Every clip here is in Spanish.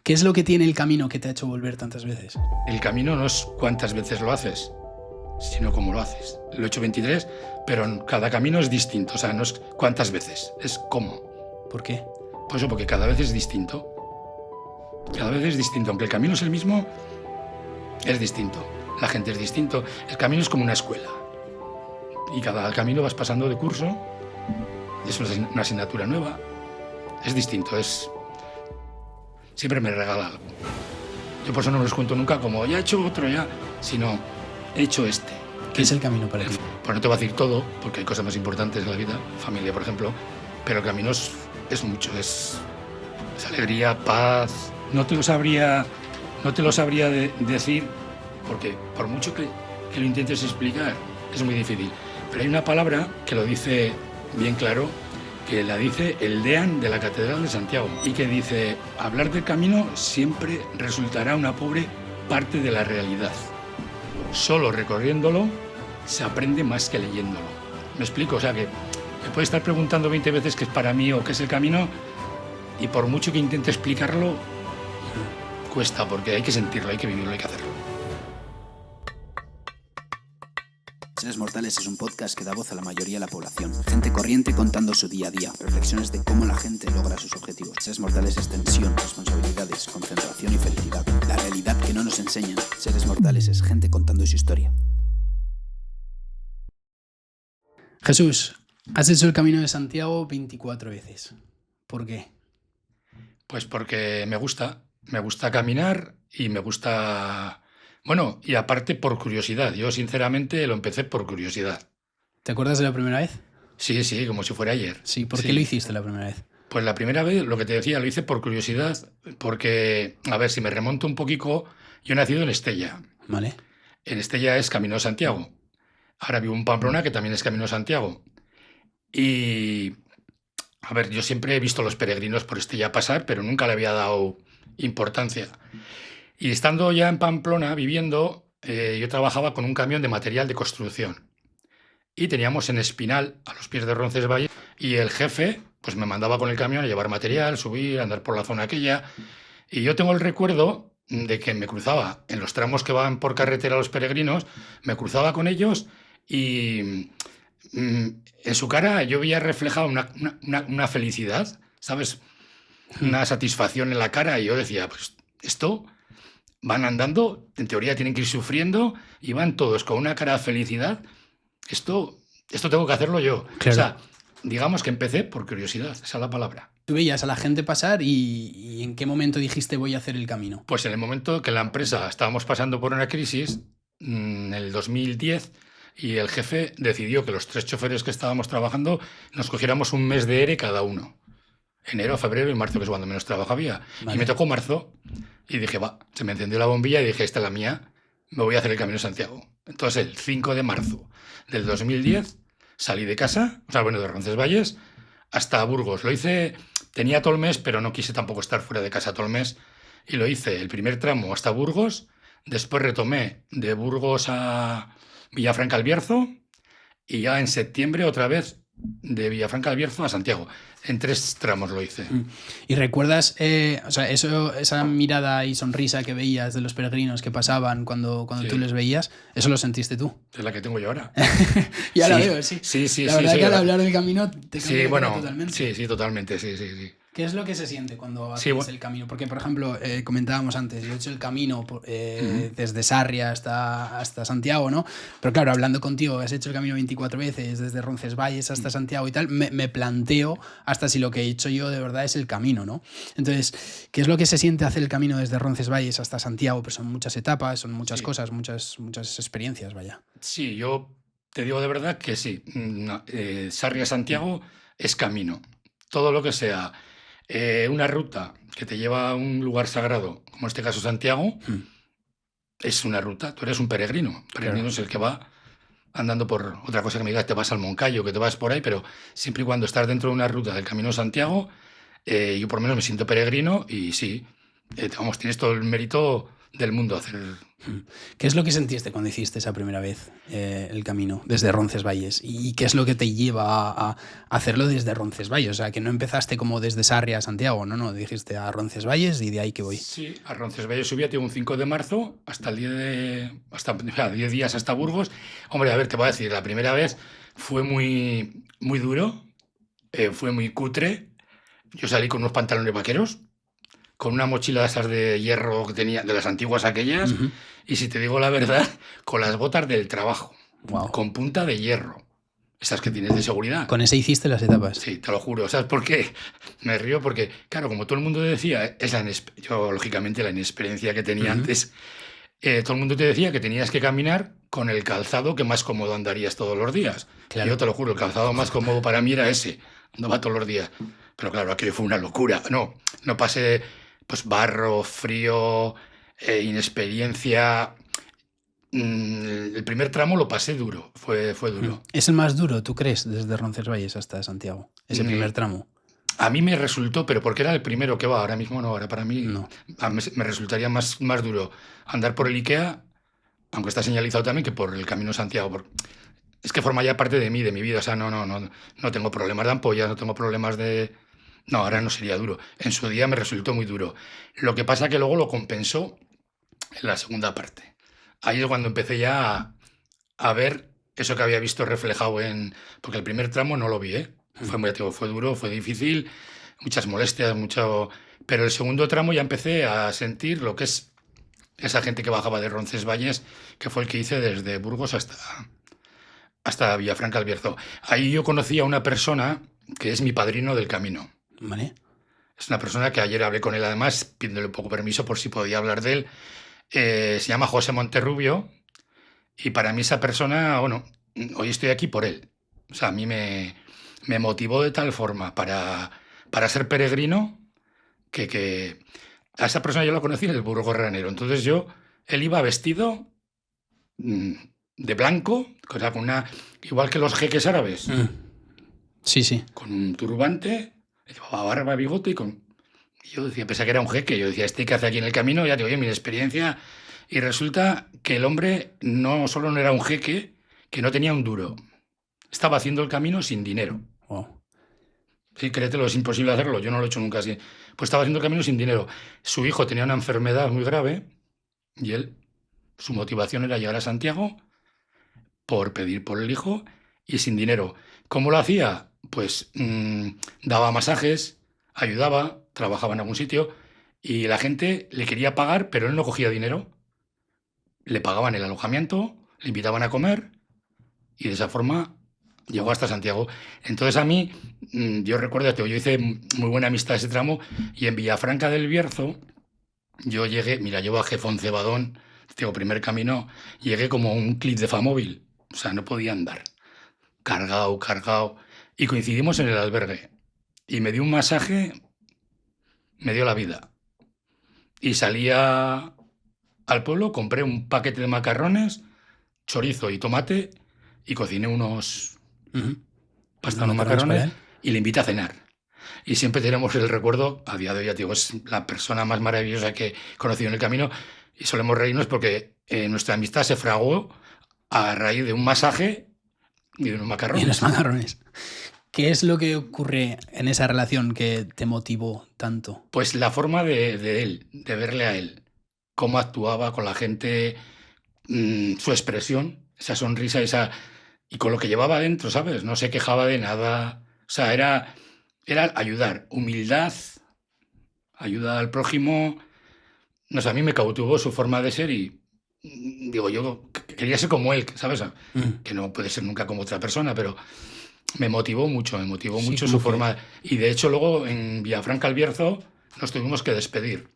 ¿Qué es lo que tiene el camino que te ha hecho volver tantas veces? El camino no es cuántas veces lo haces, sino cómo lo haces. Lo he hecho 23, pero cada camino es distinto. O sea, no es cuántas veces, es cómo. ¿Por qué? Pues eso, porque cada vez es distinto. Cada vez es distinto. Aunque el camino es el mismo, es distinto. La gente es distinto. El camino es como una escuela. Y cada camino vas pasando de curso. Es una asignatura nueva. Es distinto, siempre me regala algo. Yo por eso no los cuento nunca como ya he hecho otro ya, sino he hecho este. ¿Qué es el camino para ti? Pues no te voy a decir todo, porque hay cosas más importantes en la vida, familia por ejemplo, pero el camino es mucho, es alegría, paz. No te lo sabría decir, porque por mucho que lo intentes explicar, es muy difícil. Pero hay una palabra que lo dice bien claro, que la dice el deán de la Catedral de Santiago y que dice: hablar del camino siempre resultará una pobre parte de la realidad. Solo recorriéndolo se aprende más que leyéndolo. ¿Me explico? O sea que me puede estar preguntando 20 veces qué es para mí o qué es el camino y por mucho que intente explicarlo, cuesta, porque hay que sentirlo, hay que vivirlo, hay que hacerlo. Seres Mortales es un podcast que da voz a la mayoría de la población. Gente corriente contando su día a día, reflexiones de cómo la gente logra sus objetivos. Seres Mortales es tensión, responsabilidades, concentración y felicidad. La realidad que no nos enseñan. Seres Mortales es gente contando su historia. Jesús, has hecho el Camino de Santiago 24 veces. ¿Por qué? Pues porque me gusta caminar y me gusta... Bueno, y aparte por curiosidad. Yo sinceramente lo empecé por curiosidad. ¿Te acuerdas de la primera vez? Sí, como si fuera ayer. Sí, ¿por qué lo hiciste la primera vez? Pues la primera vez, lo que te decía, lo hice por curiosidad, porque, a ver, si me remonto un poquito, yo he nacido en Estella. Vale. En Estella es Camino de Santiago. Ahora vivo en Pamplona, que también es Camino de Santiago. Y, a ver, yo siempre he visto a los peregrinos por Estella pasar, pero nunca le había dado importancia. Y estando ya en Pamplona, viviendo, yo trabajaba con un camión de material de construcción. Y teníamos en Espinal, a los pies de Roncesvalles, y el jefe pues me mandaba con el camión a llevar material, subir, andar por la zona aquella. Y yo tengo el recuerdo de que me cruzaba en los tramos que van por carretera los peregrinos, me cruzaba con ellos y en su cara yo veía reflejada una felicidad, ¿sabes? Una satisfacción en la cara, y yo decía, pues esto... Van andando, en teoría tienen que ir sufriendo, y van todos con una cara de felicidad. Esto tengo que hacerlo yo. Claro. O sea, digamos que empecé por curiosidad, esa es la palabra. Tú veías a la gente pasar y ¿en qué momento dijiste voy a hacer el camino? Pues en el momento que la empresa estábamos pasando por una crisis, en el 2010, y el jefe decidió que los 3 choferes que estábamos trabajando nos cogiéramos un mes de ERE cada uno. Enero, febrero y marzo, que es cuando menos trabajo había. Vale. Y me tocó marzo. Y dije, se me encendió la bombilla y dije, esta es la mía, me voy a hacer el Camino de Santiago. Entonces, el 5 de marzo del 2010 salí de casa, de Roncesvalles, hasta Burgos. Lo hice, tenía todo el mes, pero no quise tampoco estar fuera de casa todo el mes. Y lo hice el primer tramo hasta Burgos, después retomé de Burgos a Villafranca del Bierzo, y ya en septiembre otra vez de Villafranca del Bierzo a Santiago. En 3 tramos lo hice. ¿Y recuerdas esa mirada y sonrisa que veías de los peregrinos que pasaban cuando tú les veías? ¿Eso lo sentiste tú? Es la que tengo yo ahora. Ya la veo, sí. Sí. La verdad que al hablar del camino te cambia totalmente. Sí, totalmente, sí. ¿Qué es lo que se siente cuando haces el camino? Porque, por ejemplo, comentábamos antes, yo he hecho el camino desde Sarria hasta Santiago, ¿no? Pero claro, hablando contigo, has hecho el camino 24 veces, desde Roncesvalles hasta Santiago y tal, me planteo hasta si lo que he hecho yo de verdad es el camino, ¿no? Entonces, ¿qué es lo que se siente hacer el camino desde Roncesvalles hasta Santiago? Pues son muchas etapas, son muchas cosas, muchas experiencias, vaya. Sí, yo te digo de verdad que sí. Sarria-Santiago es camino. Todo lo que sea... una ruta que te lleva a un lugar sagrado, como en este caso Santiago, es una ruta. Tú eres un peregrino. Peregrino es el que va andando por... Otra cosa que me digas, te vas al Moncayo, que te vas por ahí, pero siempre y cuando estás dentro de una ruta del Camino de Santiago, yo por lo menos me siento peregrino y sí, tienes todo el mérito del mundo hacer ¿Qué es lo que sentiste cuando hiciste esa primera vez el camino desde Roncesvalles? ¿Y qué es lo que te lleva a hacerlo desde Roncesvalles? O sea, que no empezaste como desde Sarria a Santiago, no, dijiste a Roncesvalles y de ahí que voy. Sí, a Roncesvalles subí un 5 de marzo hasta 10 días hasta Burgos. Hombre, a ver, te voy a decir, la primera vez fue muy, muy duro, fue muy cutre. Yo salí con unos pantalones vaqueros, con una mochila de esas de hierro que tenía, de las antiguas aquellas, y si te digo la verdad, con las botas del trabajo, con punta de hierro, esas que tienes de seguridad. ¿Con ese hiciste las etapas? Sí, te lo juro. ¿Sabes por qué? Me río porque, claro, como todo el mundo decía, yo lógicamente la inexperiencia que tenía antes, todo el mundo te decía que tenías que caminar con el calzado que más cómodo andarías todos los días. Claro. Yo te lo juro, el calzado más cómodo para mí era ese, andaba todos los días. Pero claro, aquello fue una locura. No pasé pues barro, frío, inexperiencia. El primer tramo lo pasé duro, fue duro. ¿Es el más duro, tú crees, desde Roncesvalles hasta Santiago? Ese primer tramo. A mí me resultó, pero porque era el primero que va, ahora mismo no, ahora para mí no. Me resultaría más duro andar por el Ikea, aunque está señalizado también, que por el Camino Santiago. Es que forma ya parte de mí, de mi vida. O sea, no tengo problemas de ampollas, no tengo problemas de... No, ahora no sería duro. En su día me resultó muy duro. Lo que pasa que luego lo compensó en la segunda parte. Ahí es cuando empecé ya a ver eso que había visto reflejado en... Porque el primer tramo no lo vi, ¿eh? Fue duro, fue difícil, muchas molestias, pero el segundo tramo ya empecé a sentir lo que es esa gente que bajaba de Roncesvalles, que fue el que hice desde Burgos hasta Villafranca del Bierzo. Ahí yo conocí a una persona que es mi padrino del camino. Vale. Es una persona que ayer hablé con él, además, pidiéndole un poco permiso por si podía hablar de él. Se llama José Monterrubio, y para mí esa persona, bueno, hoy estoy aquí por él. O sea, a mí me motivó de tal forma para ser peregrino que a esa persona yo la conocí en el Burgos Ranero. Entonces él iba vestido de blanco, o sea, igual que los jeques árabes. Sí. Con un turbante, llevaba barba, bigote y yo decía, pensaba que era un jeque. Yo decía, ¿qué hace aquí en el camino? Ya te oye, mi experiencia. Y resulta que el hombre no solo no era un jeque, que no tenía un duro. Estaba haciendo el camino sin dinero. Wow. Sí, créetelo, es imposible hacerlo. Yo no lo he hecho nunca así. Pues estaba haciendo el camino sin dinero. Su hijo tenía una enfermedad muy grave y su motivación era llegar a Santiago por pedir por el hijo y sin dinero. ¿Cómo lo hacía? Pues daba masajes, ayudaba, trabajaba en algún sitio y la gente le quería pagar, pero él no cogía dinero. Le pagaban el alojamiento, le invitaban a comer y de esa forma llegó hasta Santiago. Entonces a mí, yo recuerdo que yo hice muy buena amistad ese tramo y en Villafranca del Bierzo yo llegué, yo bajé Foncebadón, primer camino, llegué como un clip de Famóvil, o sea, no podía andar, cargado, y coincidimos en el albergue y me dio un masaje, me dio la vida. Y salía al pueblo, compré un paquete de macarrones, chorizo y tomate y cociné unos macarrones y le invité a cenar. Y siempre tenemos el recuerdo, a día de hoy, ya digo, es la persona más maravillosa que he conocido en el camino y solemos reírnos porque nuestra amistad se fraguó a raíz de un masaje y de unos macarrones. Y unos macarrones. ¿Qué es lo que ocurre en esa relación que te motivó tanto? Pues la forma de él, de verle a él, cómo actuaba con la gente, su expresión, esa sonrisa, y con lo que llevaba adentro, ¿sabes? No se quejaba de nada. O sea, era ayudar, humildad, ayuda al prójimo. No sé, a mí me cautivó su forma de ser y digo, yo quería ser como él, ¿sabes? Que no puede ser nunca como otra persona, pero me motivó mucho su forma. Y de hecho luego en Villafranca del Bierzo nos tuvimos que despedir.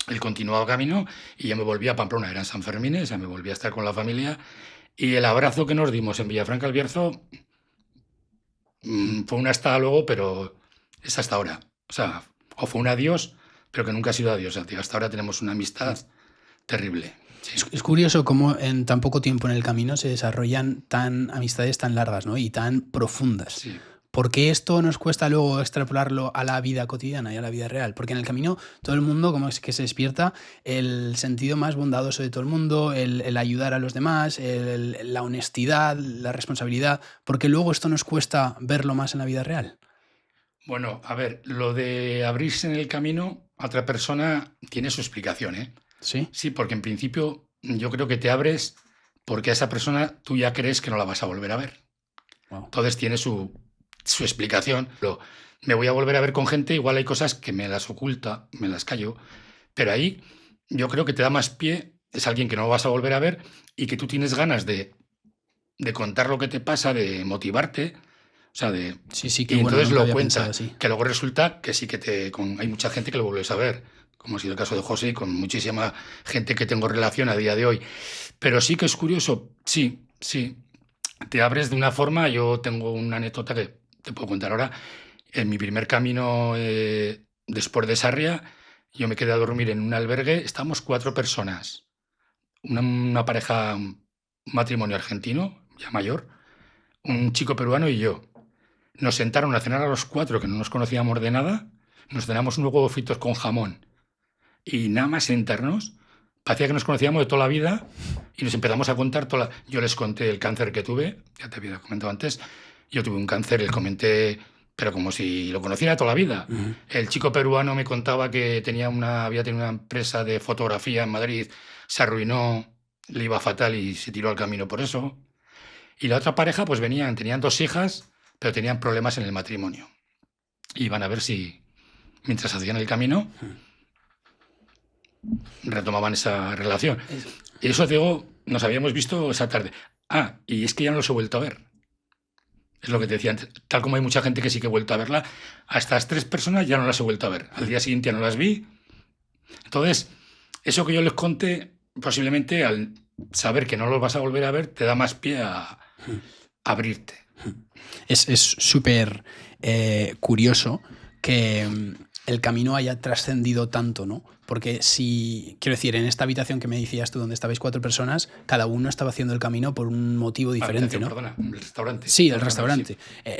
Él continuaba camino y yo me volví a Pamplona, eran San Fermines, ya me volví a estar con la familia. Y el abrazo que nos dimos en Villafranca del Bierzo fue un hasta luego, pero es hasta ahora. O sea, o fue un adiós, pero que nunca ha sido adiós. Hasta ahora tenemos una amistad terrible. Sí. Es curioso cómo en tan poco tiempo en el camino se desarrollan amistades tan largas, ¿no? Y tan profundas. Sí. ¿por qué esto nos cuesta luego extrapolarlo a la vida cotidiana y a la vida real? Porque en el camino todo el mundo como es que se despierta el sentido más bondadoso de todo el mundo, el ayudar a los demás, la honestidad, la responsabilidad. ¿Por qué luego esto nos cuesta verlo más en la vida real? Bueno, a ver, lo de abrirse en el camino a otra persona tiene su explicación, ¿eh? Sí. Sí, porque en principio yo creo que te abres porque a esa persona tú ya crees que no la vas a volver a ver. Wow. Entonces tiene su explicación. Me voy a volver a ver con gente, igual hay cosas que me las oculta, me las callo, pero ahí yo creo que te da más pie, es alguien que no vas a volver a ver y que tú tienes ganas de contar lo que te pasa, de motivarte, o sea, Sí, y entonces lo cuentas, que luego resulta que sí que hay mucha gente que lo vuelves a ver, como ha sido el caso de José y con muchísima gente que tengo relación a día de hoy. Pero sí que es curioso, sí, te abres de una forma. Yo tengo una anécdota que te puedo contar ahora. En mi primer camino después de Sarria, yo me quedé a dormir en un albergue. Estábamos 4 personas, una pareja, un matrimonio argentino, ya mayor, un chico peruano y yo. Nos sentaron a cenar a los 4, que no nos conocíamos de nada. Nos cenamos unos huevos fritos con jamón. Y nada más sentarnos, parecía que nos conocíamos de toda la vida y nos empezamos a contar Yo les conté el cáncer que tuve, ya te había comentado antes. Yo tuve un cáncer, les comenté, pero como si lo conociera toda la vida. Uh-huh. El chico peruano me contaba que había tenido una empresa de fotografía en Madrid, se arruinó, le iba fatal y se tiró al camino por eso. Y la otra pareja, pues tenían 2 hijas, pero tenían problemas en el matrimonio. Y iban a ver si, mientras hacían el camino, retomaban esa relación. Y eso, digo, nos habíamos visto esa tarde. Y es que ya no los he vuelto a ver. Es lo que te decía antes. Tal como hay mucha gente que sí que he vuelto a verla, a estas 3 personas ya no las he vuelto a ver. Al día siguiente ya no las vi. Entonces, eso que yo les conté, posiblemente al saber que no los vas a volver a ver, te da más pie a abrirte. Es súper curioso que el camino haya trascendido tanto, ¿no? Porque quiero decir, en esta habitación que me decías tú, donde estabais 4 personas, cada uno estaba haciendo el camino por un motivo diferente, ¿no? Perdona, el restaurante. Sí, el restaurante. Sí.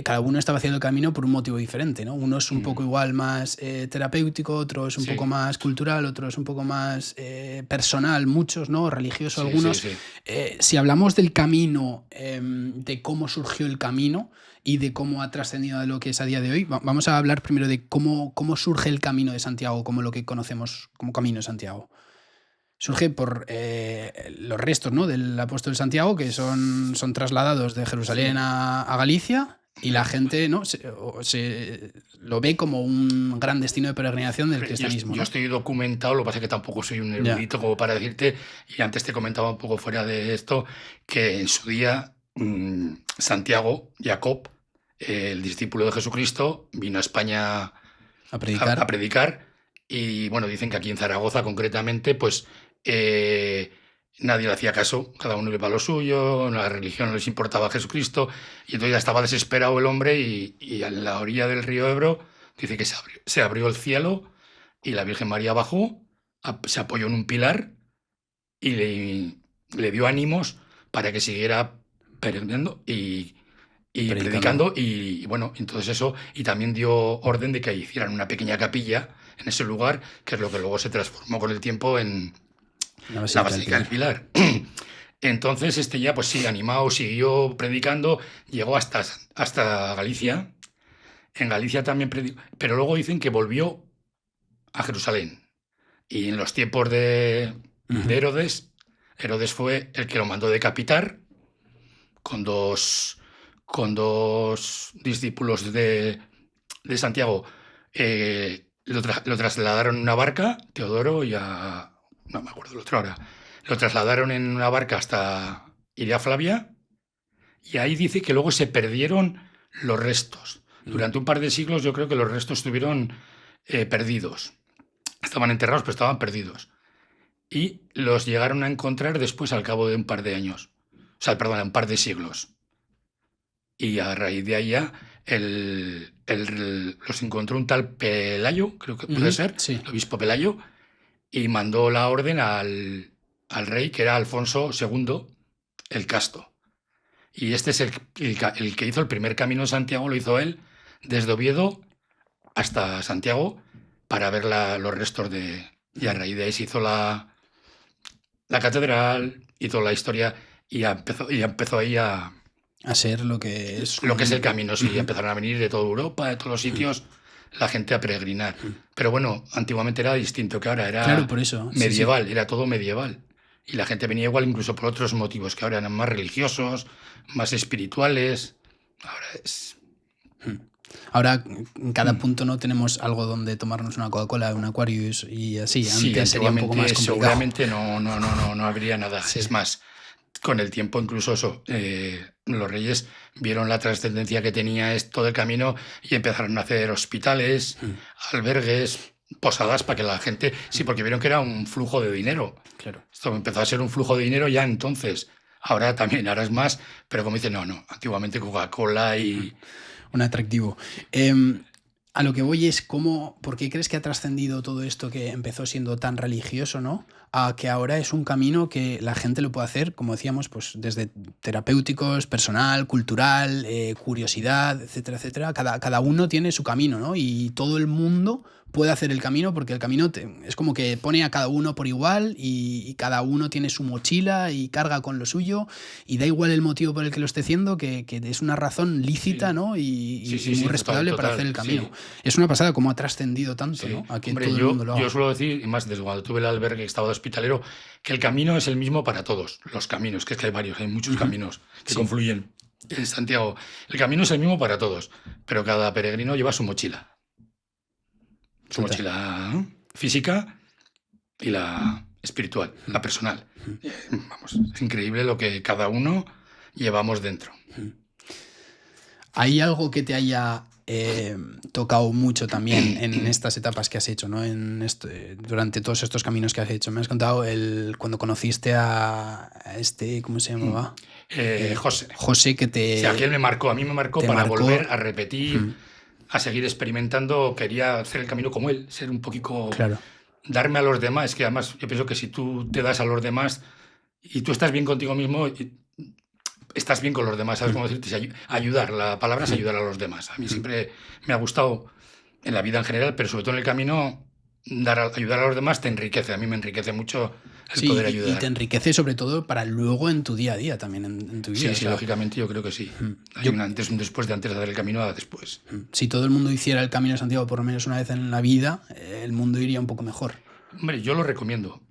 Cada uno estaba haciendo el camino por un motivo diferente, ¿no? Uno es un poco igual más terapéutico, otro es un poco más cultural, otro es un poco más personal, muchos, ¿no? Religioso algunos. Sí. Si hablamos del camino, de cómo surgió el camino y de cómo ha trascendido a lo que es a día de hoy, vamos a hablar primero de cómo surge el Camino de Santiago, como lo que conocemos como Camino de Santiago. Surge por los restos, ¿no?, del apóstol Santiago, que son trasladados de Jerusalén a Galicia, y la gente, ¿no?, se lo ve como un gran destino de peregrinación del cristianismo. Yo estoy documentado, lo que pasa es que tampoco soy un erudito como para decirte, y antes te comentaba un poco fuera de esto, que en su día Santiago, Jacob, el discípulo de Jesucristo, vino a España a predicar. Y bueno, dicen que aquí en Zaragoza concretamente, pues nadie le hacía caso, cada uno iba a lo suyo, la religión no les importaba a Jesucristo, y entonces ya estaba desesperado el hombre y a la orilla del río Ebro dice que se abrió el cielo y la Virgen María bajó, se apoyó en un pilar y le dio ánimos para que siguiera peregrinando y predicando, y bueno, entonces eso, y también dio orden de que hicieran una pequeña capilla en ese lugar, que es lo que luego se transformó con el tiempo en la Basílica del Pilar. Entonces ya, pues sí, animado, siguió predicando, llegó hasta Galicia. En Galicia también predicó, pero luego dicen que volvió a Jerusalén. Y en los tiempos de Herodes fue el que lo mandó decapitar con dos discípulos de Santiago. Lo trasladaron en una barca, Teodoro y no me acuerdo el otro ahora. Lo trasladaron en una barca hasta Iria Flavia, y ahí dice que luego se perdieron los restos. Durante un par de siglos yo creo que los restos estuvieron perdidos. Estaban enterrados, pero estaban perdidos. Y los llegaron a encontrar después, al cabo de un par de años. O sea, perdón, un par de siglos. Y a raíz de ahí ya los encontró un tal Pelayo, creo que puede ser, sí. El obispo Pelayo, y mandó la orden al rey, que era Alfonso II el Casto. Y este es el que hizo el primer Camino de Santiago, lo hizo él, desde Oviedo hasta Santiago, para ver los restos de... Y a raíz de ahí se hizo la catedral, hizo la historia y ya empezó ahí a ser lo que es. Lo que es el camino, sí. Empezaron a venir de toda Europa, de todos los sitios, la gente a peregrinar. Pero bueno, antiguamente era distinto que ahora, era claro, por eso. medieval, era todo medieval. Y la gente venía igual incluso por otros motivos, que ahora eran más religiosos, más espirituales. Ahora es... Ahora, en cada punto no tenemos algo donde tomarnos una Coca-Cola, un Aquarius y así. Sí, antes sería un poco más complicado. Seguramente no habría nada. Sí. Es más, con el tiempo incluso eso, los reyes vieron la trascendencia que tenía esto del camino y empezaron a hacer hospitales, albergues, posadas para que la gente... Sí, porque vieron que era un flujo de dinero. Claro. Esto empezó a ser un flujo de dinero ya entonces. Ahora también, ahora es más, pero como dicen, no, antiguamente Coca-Cola y... Un atractivo. A lo que voy es ¿por qué crees que ha trascendido todo esto que empezó siendo tan religioso, ¿no? A que ahora es un camino que la gente lo puede hacer, como decíamos, pues desde terapéuticos, personal, cultural, curiosidad, etcétera, etcétera. Cada uno tiene su camino, ¿no? Y todo el mundo puede hacer el camino porque el camino es como que pone a cada uno por igual y cada uno tiene su mochila y carga con lo suyo y da igual el motivo por el que lo esté haciendo, que es una razón lícita, sí. ¿no? Y muy respetable total, para hacer el camino. Sí. Es una pasada cómo ha trascendido tanto, sí. ¿no? A que hombre, todo el mundo lo haga. Yo suelo decir, y más desde cuando tuve el albergue que estaba de hospitalero, que el camino es el mismo para todos, los caminos, que es que hay varios, hay muchos caminos que confluyen en Santiago. El camino es el mismo para todos, pero cada peregrino lleva su mochila. Su mochila física y la espiritual, la personal. Vamos, es increíble lo que cada uno llevamos dentro. ¿Hay algo que te haya tocado mucho también en estas etapas que has hecho, ¿no? Durante todos estos caminos que has hecho? Me has contado cuando conociste a ¿cómo se llamaba? José. José, que te... O sea, que él a mí me marcó para volver a repetir... a seguir experimentando, quería hacer el camino como él, ser un poquito... Claro. Darme a los demás, que además yo pienso que si tú te das a los demás y tú estás bien contigo mismo, estás bien con los demás, ¿sabes cómo decirte? Ayudar, la palabra es ayudar a los demás. A mí siempre me ha gustado en la vida en general, pero sobre todo en el camino, ayudar a los demás te enriquece. A mí me enriquece mucho el poder ayudar. Y te enriquece sobre todo para luego en tu día a día también, en tu vida. Sí, lógicamente yo creo que sí. Hay un antes y un después de antes de hacer el camino a después. Si todo el mundo hiciera el Camino de Santiago por lo menos una vez en la vida, el mundo iría un poco mejor. Hombre, yo lo recomiendo.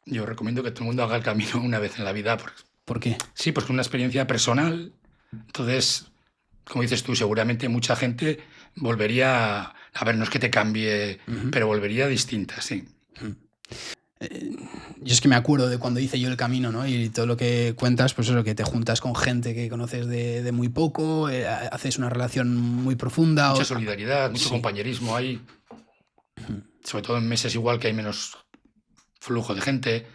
Yo recomiendo que todo el mundo haga el camino una vez en la vida. ¿Por qué? Sí, pues es una experiencia personal. Entonces, como dices tú, seguramente mucha gente volvería, a ver, no es que te cambie, pero volvería distinta, sí. Yo es que me acuerdo de cuando hice yo el camino, ¿no? Y todo lo que cuentas, pues eso, que te juntas con gente que conoces de muy poco, haces una relación muy profunda. Mucha solidaridad, mucho compañerismo hay. Sobre todo en meses igual que hay menos flujo de gente,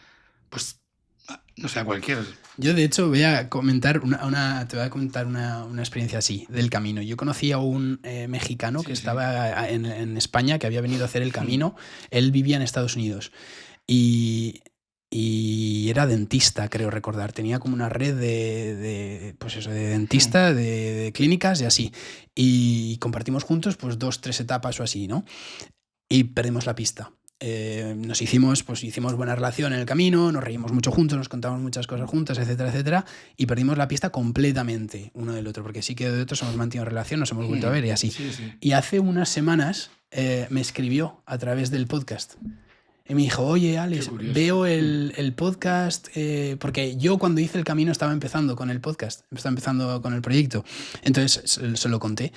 pues no sé, cualquier... Yo de hecho voy a comentar te voy a comentar una experiencia así del camino. Yo conocí a un mexicano que estaba en España, que había venido a hacer el camino. Él vivía en Estados Unidos y era dentista, creo recordar. Tenía como una red de dentista, de clínicas y así. Y compartimos juntos pues 2-3 etapas o así, ¿no? Y perdimos la pista. Hicimos buena relación en el camino, nos reímos mucho juntos, nos contamos muchas cosas juntas, etcétera, etcétera, y perdimos la pista completamente uno del otro, porque sí que de otros hemos mantenido relación, nos hemos vuelto a ver y así. Sí. Y hace unas semanas me escribió a través del podcast y me dijo, oye Alex, veo el podcast, porque yo cuando hice el camino estaba empezando con el podcast, estaba empezando con el proyecto, entonces se lo conté.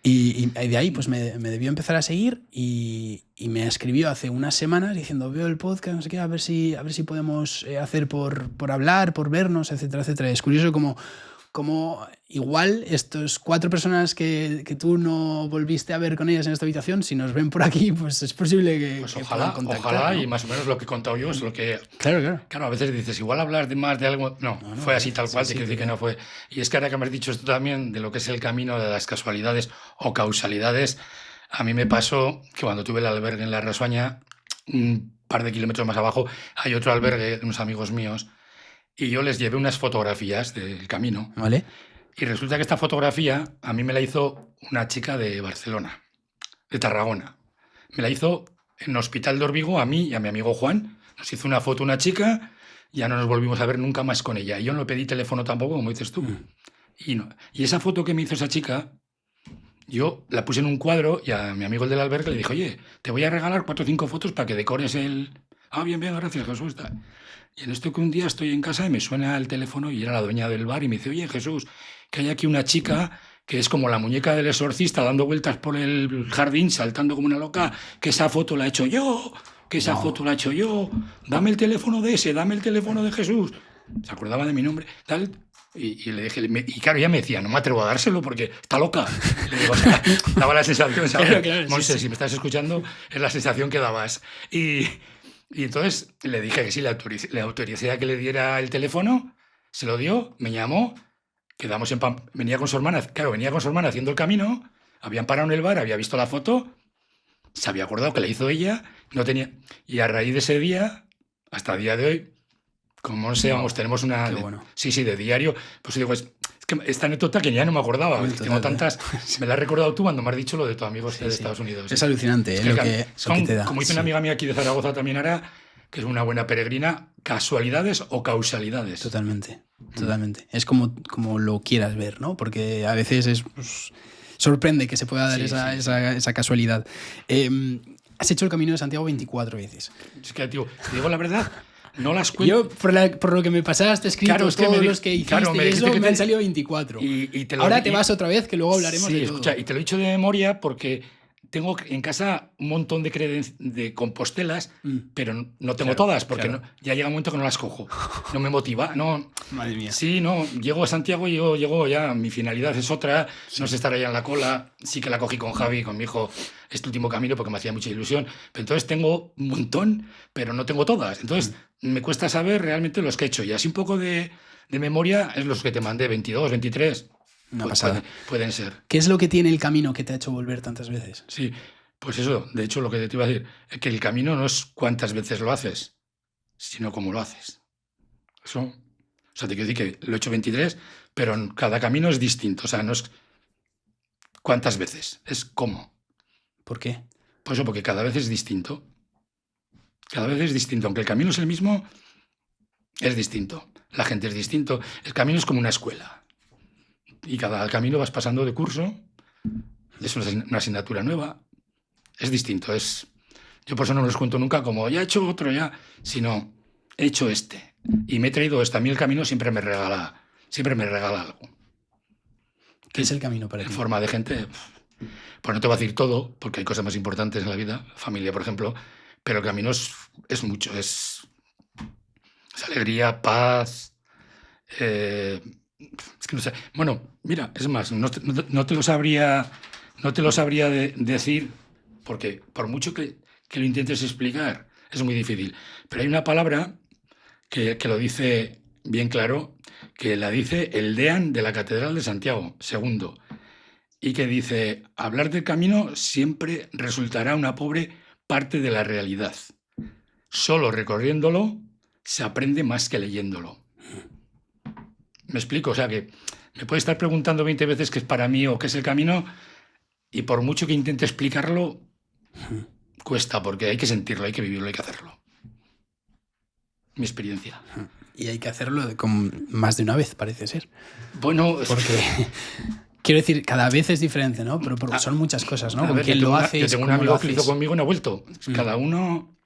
Y de ahí pues me debió empezar a seguir y me escribió hace unas semanas diciendo, veo el podcast, no sé qué, a ver si podemos hacer por hablar, por vernos, etcétera, etcétera. Es curioso como igual estos 4 personas que tú no volviste a ver con ellas en esta habitación, si nos ven por aquí, pues es posible que ojalá, ¿no? Y más o menos lo que he contado yo es lo que... Claro. Claro, a veces dices, igual hablar más de algo... No, fue así tal cual, te quiero decir que no fue... Y es que ahora que me has dicho esto también, de lo que es el camino de las casualidades o causalidades, a mí me pasó que cuando tuve el albergue en La Rasuaña, un par de kilómetros más abajo, hay otro albergue de unos amigos míos, y yo les llevé unas fotografías del camino. ¿Vale? Y resulta que esta fotografía a mí me la hizo una chica de Barcelona, de Tarragona. Me la hizo en el Hospital de Órbigo a mí y a mi amigo Juan. Nos hizo una foto una chica, ya no nos volvimos a ver nunca más con ella. Y yo no le pedí teléfono tampoco, como dices tú. Y esa foto que me hizo esa chica, yo la puse en un cuadro y a mi amigo el del albergue le dije, oye, te voy a regalar 4 o 5 fotos para que decores el... Ah, bien, gracias, Jesús. Y en esto que un día estoy en casa y me suena el teléfono y era la dueña del bar y me dice, oye, Jesús, que hay aquí una chica que es como la muñeca del exorcista dando vueltas por el jardín, saltando como una loca, que esa foto la he hecho yo, foto la he hecho yo, dame el teléfono de ese, dame el teléfono de Jesús. Se acordaba de mi nombre, tal... Y le dije, y claro, ella me decía, no me atrevo a dárselo porque está loca. Le digo, o sea, daba la sensación, ¿sabes? Claro, Monse, si me estás escuchando, es la sensación que dabas. Y entonces le dije que sí, le autoricé a que le diera el teléfono, se lo dio, me llamó, quedamos en venía con su hermana haciendo el camino, habían parado en el bar, había visto la foto, se había acordado que la hizo ella, no tenía... Y a raíz de ese día, hasta el día de hoy, como tenemos una... Bueno. Sí, de diario. Pues digo, es que esta anécdota que ya no me acordaba. Tengo tantas... Me la has recordado tú cuando me has dicho lo de tu amigo de Estados Unidos. Es alucinante lo que te da. Como dice una amiga mía aquí de Zaragoza también ahora, que es una buena peregrina, casualidades o causalidades. Totalmente. Es como lo quieras ver, ¿no? Porque a veces sorprende que se pueda dar esa casualidad. Has hecho el Camino de Santiago 24 veces. Es que, tío, te digo la verdad... No las cuento. Yo, por lo que me pasaste escrito, todos los que hiciste me han salido 24. Ahora te vas otra vez, que luego hablaremos de todo. Escucha, y te lo he dicho de memoria porque tengo en casa un montón de compostelas, pero no tengo todas, porque ya llega un momento que no las cojo. No me motiva. No, madre mía. Sí, no. Llego a Santiago y yo llego ya. Mi finalidad es otra. No es estar allá en la cola. Sí que la cogí con Javi, con mi hijo, este último camino, porque me hacía mucha ilusión. Pero entonces tengo un montón, pero no tengo todas. Entonces me cuesta saber realmente los que he hecho. Y así un poco de memoria es los que te mandé, 22, 23. Una pasada. Pueden ser. ¿Qué es lo que tiene el camino que te ha hecho volver tantas veces? Sí, pues eso, de hecho lo que te iba a decir, es que el camino no es cuántas veces lo haces, sino cómo lo haces. Eso, o sea, te quiero decir que lo he hecho 23, pero cada camino es distinto, o sea, no es cuántas veces, es cómo. ¿Por qué? Pues eso, porque cada vez es distinto. Cada vez es distinto, aunque el camino es el mismo, es distinto. La gente es distinto. El camino es como una escuela. Y cada camino vas pasando de curso, es una asignatura nueva, es distinto. Yo por eso no los cuento nunca como ya he hecho otro, sino he hecho este y me he traído esto. A mí el camino siempre me regala algo. ¿Qué es el camino para ti? En forma de gente, pues no te voy a decir todo, porque hay cosas más importantes en la vida, familia, por ejemplo, pero el camino es mucho, es alegría, paz, es que no sé. Bueno, mira, es más, no te lo sabría decir, porque por mucho que lo intentes explicar, es muy difícil. Pero hay una palabra que lo dice bien claro, que la dice el deán de la Catedral de Santiago, II, y que dice, hablar del camino siempre resultará una pobre parte de la realidad. Solo recorriéndolo se aprende más que leyéndolo. Me explico, o sea que me puede estar preguntando 20 veces qué es para mí o qué es el camino y por mucho que intente explicarlo, cuesta, porque hay que sentirlo, hay que vivirlo, hay que hacerlo. Mi experiencia. Y hay que hacerlo con más de una vez, parece ser. Bueno, porque quiero decir, cada vez es diferente, ¿no? Pero son muchas cosas, ¿no? Con quién lo haces, yo tengo un amigo que lo hizo conmigo y no ha vuelto. Cada uno...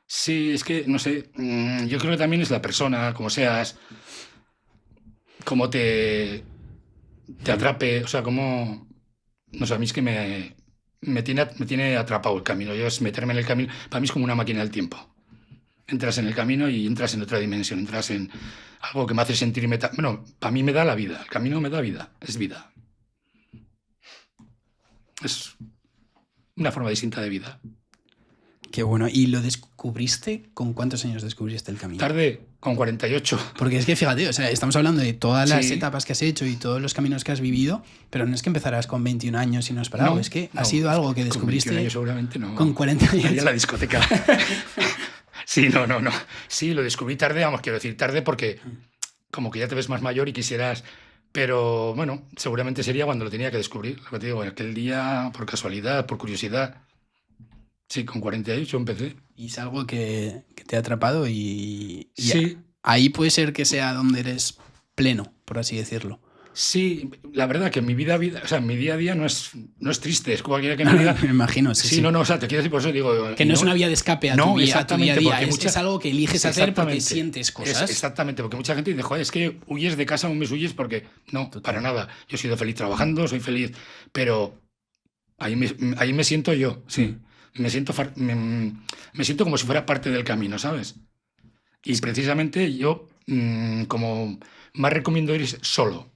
Sí, es que, no sé, yo creo que también es la persona, como seas... cómo te atrape, o sea, cómo... No sé, a mí es que me tiene atrapado el camino. Yo es meterme en el camino, para mí es como una máquina del tiempo. Entras en el camino y entras en otra dimensión, entras en algo que me hace sentirme... Bueno, para mí me da la vida, el camino me da vida, es vida. Es una forma distinta de vida. Qué bueno. ¿Y lo descubriste? ¿Con cuántos años descubriste el camino? Tarde, con 48. Porque es que fíjate, o sea, estamos hablando de todas las etapas que has hecho y todos los caminos que has vivido, pero no es que empezarás con 21 años y no has parado, es que ha sido algo que descubriste... Con 21 años seguramente no. Con 40 años. Ahí en la discoteca. Sí, no. Sí, lo descubrí tarde, vamos, quiero decir tarde porque como que ya te ves más mayor y quisieras... Pero bueno, seguramente sería cuando lo tenía que descubrir. Lo que te digo, aquel día, por casualidad, por curiosidad. Sí, con 48 empecé. Y es algo que te ha atrapado y Sí. Ahí puede ser que sea donde eres pleno, por así decirlo. Sí, la verdad que mi vida, o sea, mi día a día no es triste, es cualquiera que me diga... Me imagino, sí. No, o sea, te quiero decir, por eso digo... Que no es una vía de escape a tu día a día. Es algo que eliges hacer porque sientes cosas. Exactamente, porque mucha gente dice, joder, es que huyes de casa, un mes huyes porque... No, Total. para nada. Yo he sido feliz trabajando, soy feliz, pero ahí me siento yo, sí. Me siento como si fuera parte del camino, ¿sabes? Y precisamente yo, como más recomiendo ir solo.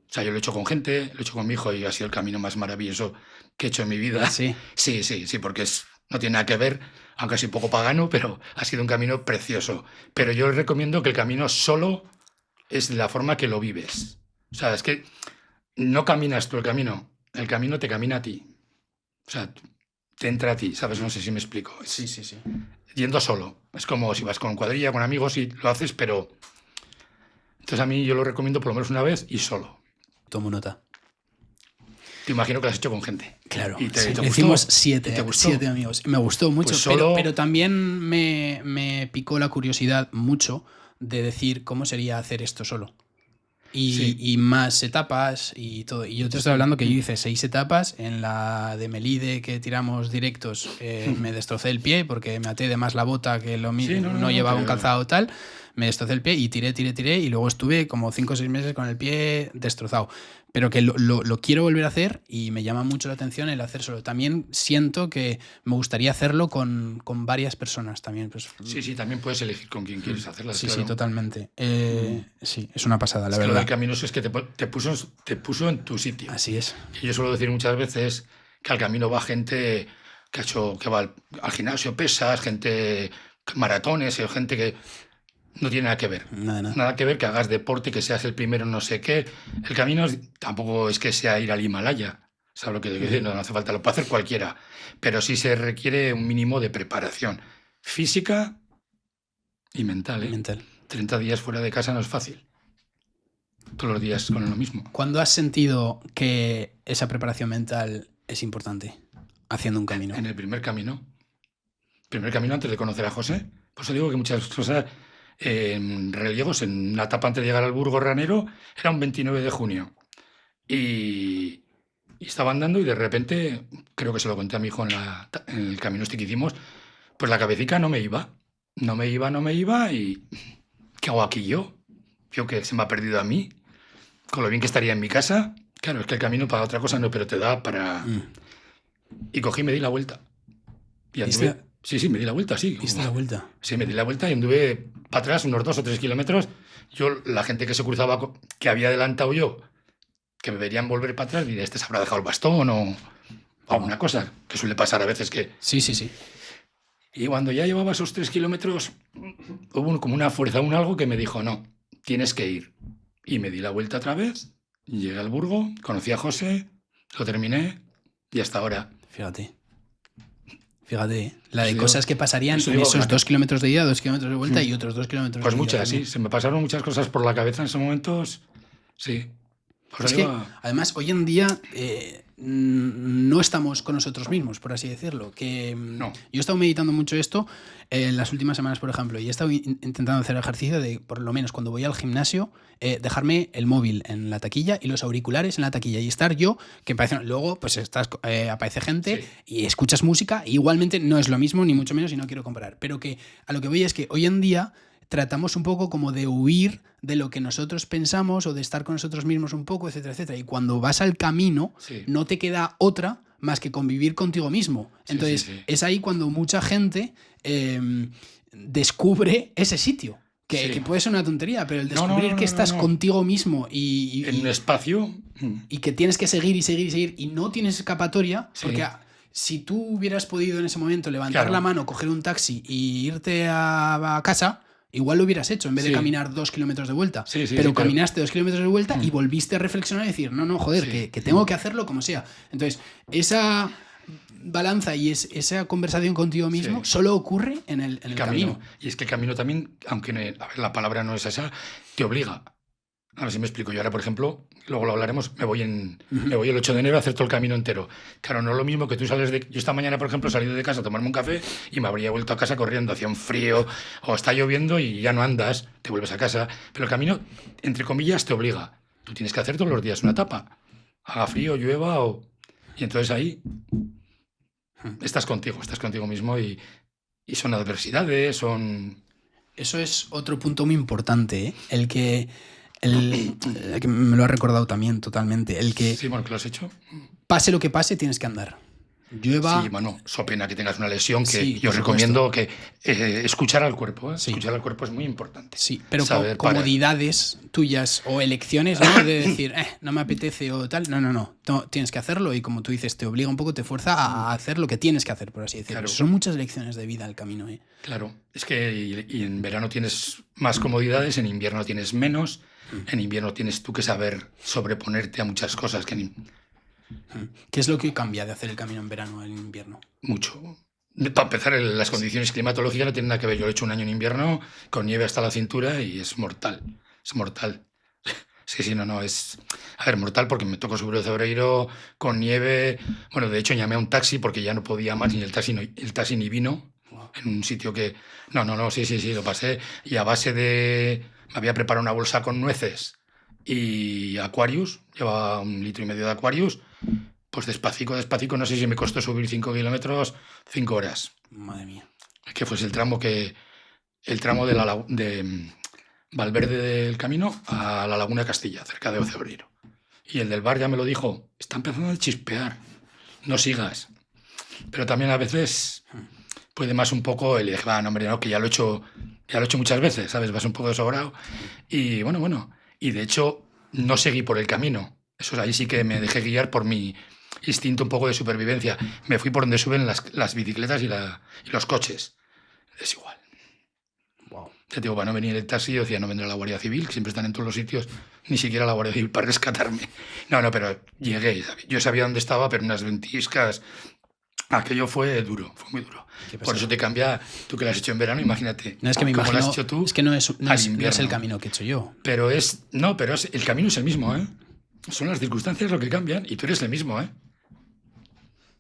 O sea, yo lo he hecho con gente, lo he hecho con mi hijo y ha sido el camino más maravilloso que he hecho en mi vida. Sí. Sí, porque no tiene nada que ver, aunque soy un poco pagano, pero ha sido un camino precioso. Pero yo les recomiendo que el camino solo es la forma que lo vives. O sea, es que no caminas tú el camino te camina a ti. O sea, te entra a ti, ¿sabes? No sé si me explico. Sí. Yendo solo. Es como si vas con cuadrilla, con amigos y lo haces, pero... Entonces a mí yo lo recomiendo por lo menos una vez y solo. Tomo nota. Te imagino que lo has hecho con gente. Claro. ¿Y te gustó? Hicimos 7 gustó? amigos. Me gustó mucho, Pues solo... pero también me picó la curiosidad mucho de decir cómo sería hacer esto solo. Y más etapas y todo. Y yo te estoy hablando que yo hice 6 etapas. En la de Melide que tiramos directos me destrocé el pie porque me até de más la bota que lo mismo. No llevaba un calzado tal. Me destrocé el pie y tiré y luego estuve como 5 o 6 meses con el pie destrozado. Pero que lo quiero volver a hacer y me llama mucho la atención el hacer solo. También siento que me gustaría hacerlo con varias personas también. Pues, sí, también puedes elegir con quién quieres hacerlo. Sí, claro. sí, totalmente. Sí, es una pasada, la es verdad. Que lo del camino es que te puso en tu sitio. Así es. Y yo suelo decir muchas veces que al camino va gente que va al gimnasio, pesas, gente maratones, gente que... No tiene nada que ver. Nada que ver que hagas deporte, que seas el primero no sé qué. El camino tampoco es que sea ir al Himalaya. ¿Sabes lo que quiero decir? No hace falta, lo puede hacer cualquiera. Pero sí se requiere un mínimo de preparación física y mental. 30 días fuera de casa no es fácil. Todos los días con lo mismo. ¿Cuándo has sentido que esa preparación mental es importante haciendo un camino? En el primer camino. Primer camino antes de conocer a José. Por eso digo que muchas cosas... En Reliegos, en una etapa antes de llegar al Burgo Ranero, era un 29 de junio. Y estaba andando y de repente, creo que se lo conté a mi hijo en el camino este que hicimos, pues la cabecita no me iba. No me iba y... ¿Qué hago aquí yo? Yo que se me ha perdido a mí, con lo bien que estaría en mi casa. Claro, es que el camino para otra cosa no, pero te da para... Y cogí y me di la vuelta. Y anduve... Sí, me di la vuelta, sí. ¿Diste la vuelta? Sí, me di la vuelta y anduve para atrás unos 2 o 3 kilómetros. La gente que se cruzaba, que había adelantado yo, que me verían volver para atrás, diría, ¿este se habrá dejado el bastón o alguna cosa? Que suele pasar a veces que... Sí. Y cuando ya llevaba esos 3 kilómetros, hubo como una fuerza, algo que me dijo, no, tienes que ir. Y me di la vuelta otra vez, llegué al Burgo, conocí a José, lo terminé y hasta ahora. Fíjate, la de cosas que pasarían en esos 2 kilómetros de ida, 2 kilómetros de vuelta y otros 2 kilómetros pues de ida. Pues muchas, también. Sí. Se me pasaron muchas cosas por la cabeza en esos momentos. Sí. Pues es que, además, hoy en día no estamos con nosotros mismos, por así decirlo. No. Yo he estado meditando mucho esto en las últimas semanas, por ejemplo, y he estado intentando hacer ejercicio de, por lo menos cuando voy al gimnasio, dejarme el móvil en la taquilla y los auriculares en la taquilla y estar yo, que luego pues aparece gente y escuchas música, y igualmente no es lo mismo, ni mucho menos, y no quiero comparar. Pero que a lo que voy es que hoy en día tratamos un poco como de huir de lo que nosotros pensamos o de estar con nosotros mismos un poco, etcétera, etcétera. Y cuando vas al camino, no te queda otra más que convivir contigo mismo. Entonces, es ahí cuando mucha gente descubre ese sitio. Que puede ser una tontería, pero el descubrir que estás contigo mismo y en un espacio y que tienes que seguir y no tienes escapatoria, porque si tú hubieras podido en ese momento levantar la mano, coger un taxi y irte a casa, igual lo hubieras hecho en vez de caminar 2 kilómetros de vuelta. Pero caminaste 2 kilómetros de vuelta y volviste a reflexionar y decir, no, joder, que tengo que hacerlo como sea. Entonces, esa balanza y esa conversación contigo mismo solo ocurre en el camino. Y es que el camino también, aunque a ver, la palabra no es esa, te obliga. A ver si me explico. Yo ahora, por ejemplo, luego lo hablaremos, me voy el 8 de enero a hacer todo el camino entero. Claro, no es lo mismo que tú sales de... Yo esta mañana, por ejemplo, he salido de casa a tomarme un café y me habría vuelto a casa corriendo, hacía un frío, o está lloviendo y ya no andas, te vuelves a casa. Pero el camino, entre comillas, te obliga. Tú tienes que hacer todos los días una etapa. Haga frío, llueva Y entonces ahí estás contigo mismo y son adversidades, son... Eso es otro punto muy importante, ¿eh? El que me lo ha recordado también totalmente. El que sí, bueno, que lo has hecho. Pase lo que pase, tienes que andar. Llueva... Sí, bueno, so pena que tengas una lesión, que yo recomiendo que escuchar al cuerpo. Sí. Escuchar al cuerpo es muy importante. Sí, pero comodidades tuyas o elecciones, ¿no? De decir, no me apetece o tal. No. Tienes que hacerlo y, como tú dices, te obliga un poco, te fuerza a hacer lo que tienes que hacer, por así decirlo. Claro. Son muchas lecciones de vida el camino, ¿eh? Claro, es que y en verano tienes más comodidades, en invierno tienes menos. En invierno tienes tú que saber sobreponerte a muchas cosas que... ¿Qué es lo que cambia de hacer el camino en verano al invierno? Mucho. Para empezar, las condiciones climatológicas no tienen nada que ver. Yo lo he hecho un año en invierno con nieve hasta la cintura y es mortal. Es mortal. Sí, no, es... A ver, mortal porque me tocó subir el Cebreiro con nieve. Bueno, de hecho llamé a un taxi porque ya no podía más ni el taxi ni vino. Wow. En un sitio que... No, sí, lo pasé. Y a base de... Me había preparado una bolsa con nueces y Aquarius, llevaba 1,5 litros de Aquarius, pues despacito, no sé si me costó subir 5 kilómetros, 5 horas. Madre mía. Que fue el tramo de Valverde del Camino a la Laguna de Castilla, cerca de Ocebreiro. Y el del bar ya me lo dijo, está empezando a chispear, no sigas. Pero también a veces puede más un poco, y le dije, no, hombre, no, que ya lo he hecho muchas veces, ¿sabes? Vas un poco sobrado. Y bueno. Y de hecho, no seguí por el camino. Eso ahí sí que me dejé guiar por mi instinto un poco de supervivencia. Me fui por donde suben las bicicletas y los coches. Es igual. Wow. Te digo, para no venir el taxi, yo decía, no vendrá la Guardia Civil, que siempre están en todos los sitios, ni siquiera la Guardia Civil para rescatarme. No, pero llegué. Yo sabía dónde estaba, pero unas ventiscas... Aquello fue duro, fue muy duro. Por eso te cambia, tú que lo has hecho en verano, imagínate. No, es que me imagino, lo has hecho tú. Es que no es el camino que he hecho yo. Pero el camino es el mismo, ¿eh? Son las circunstancias lo que cambian y tú eres el mismo, ¿eh?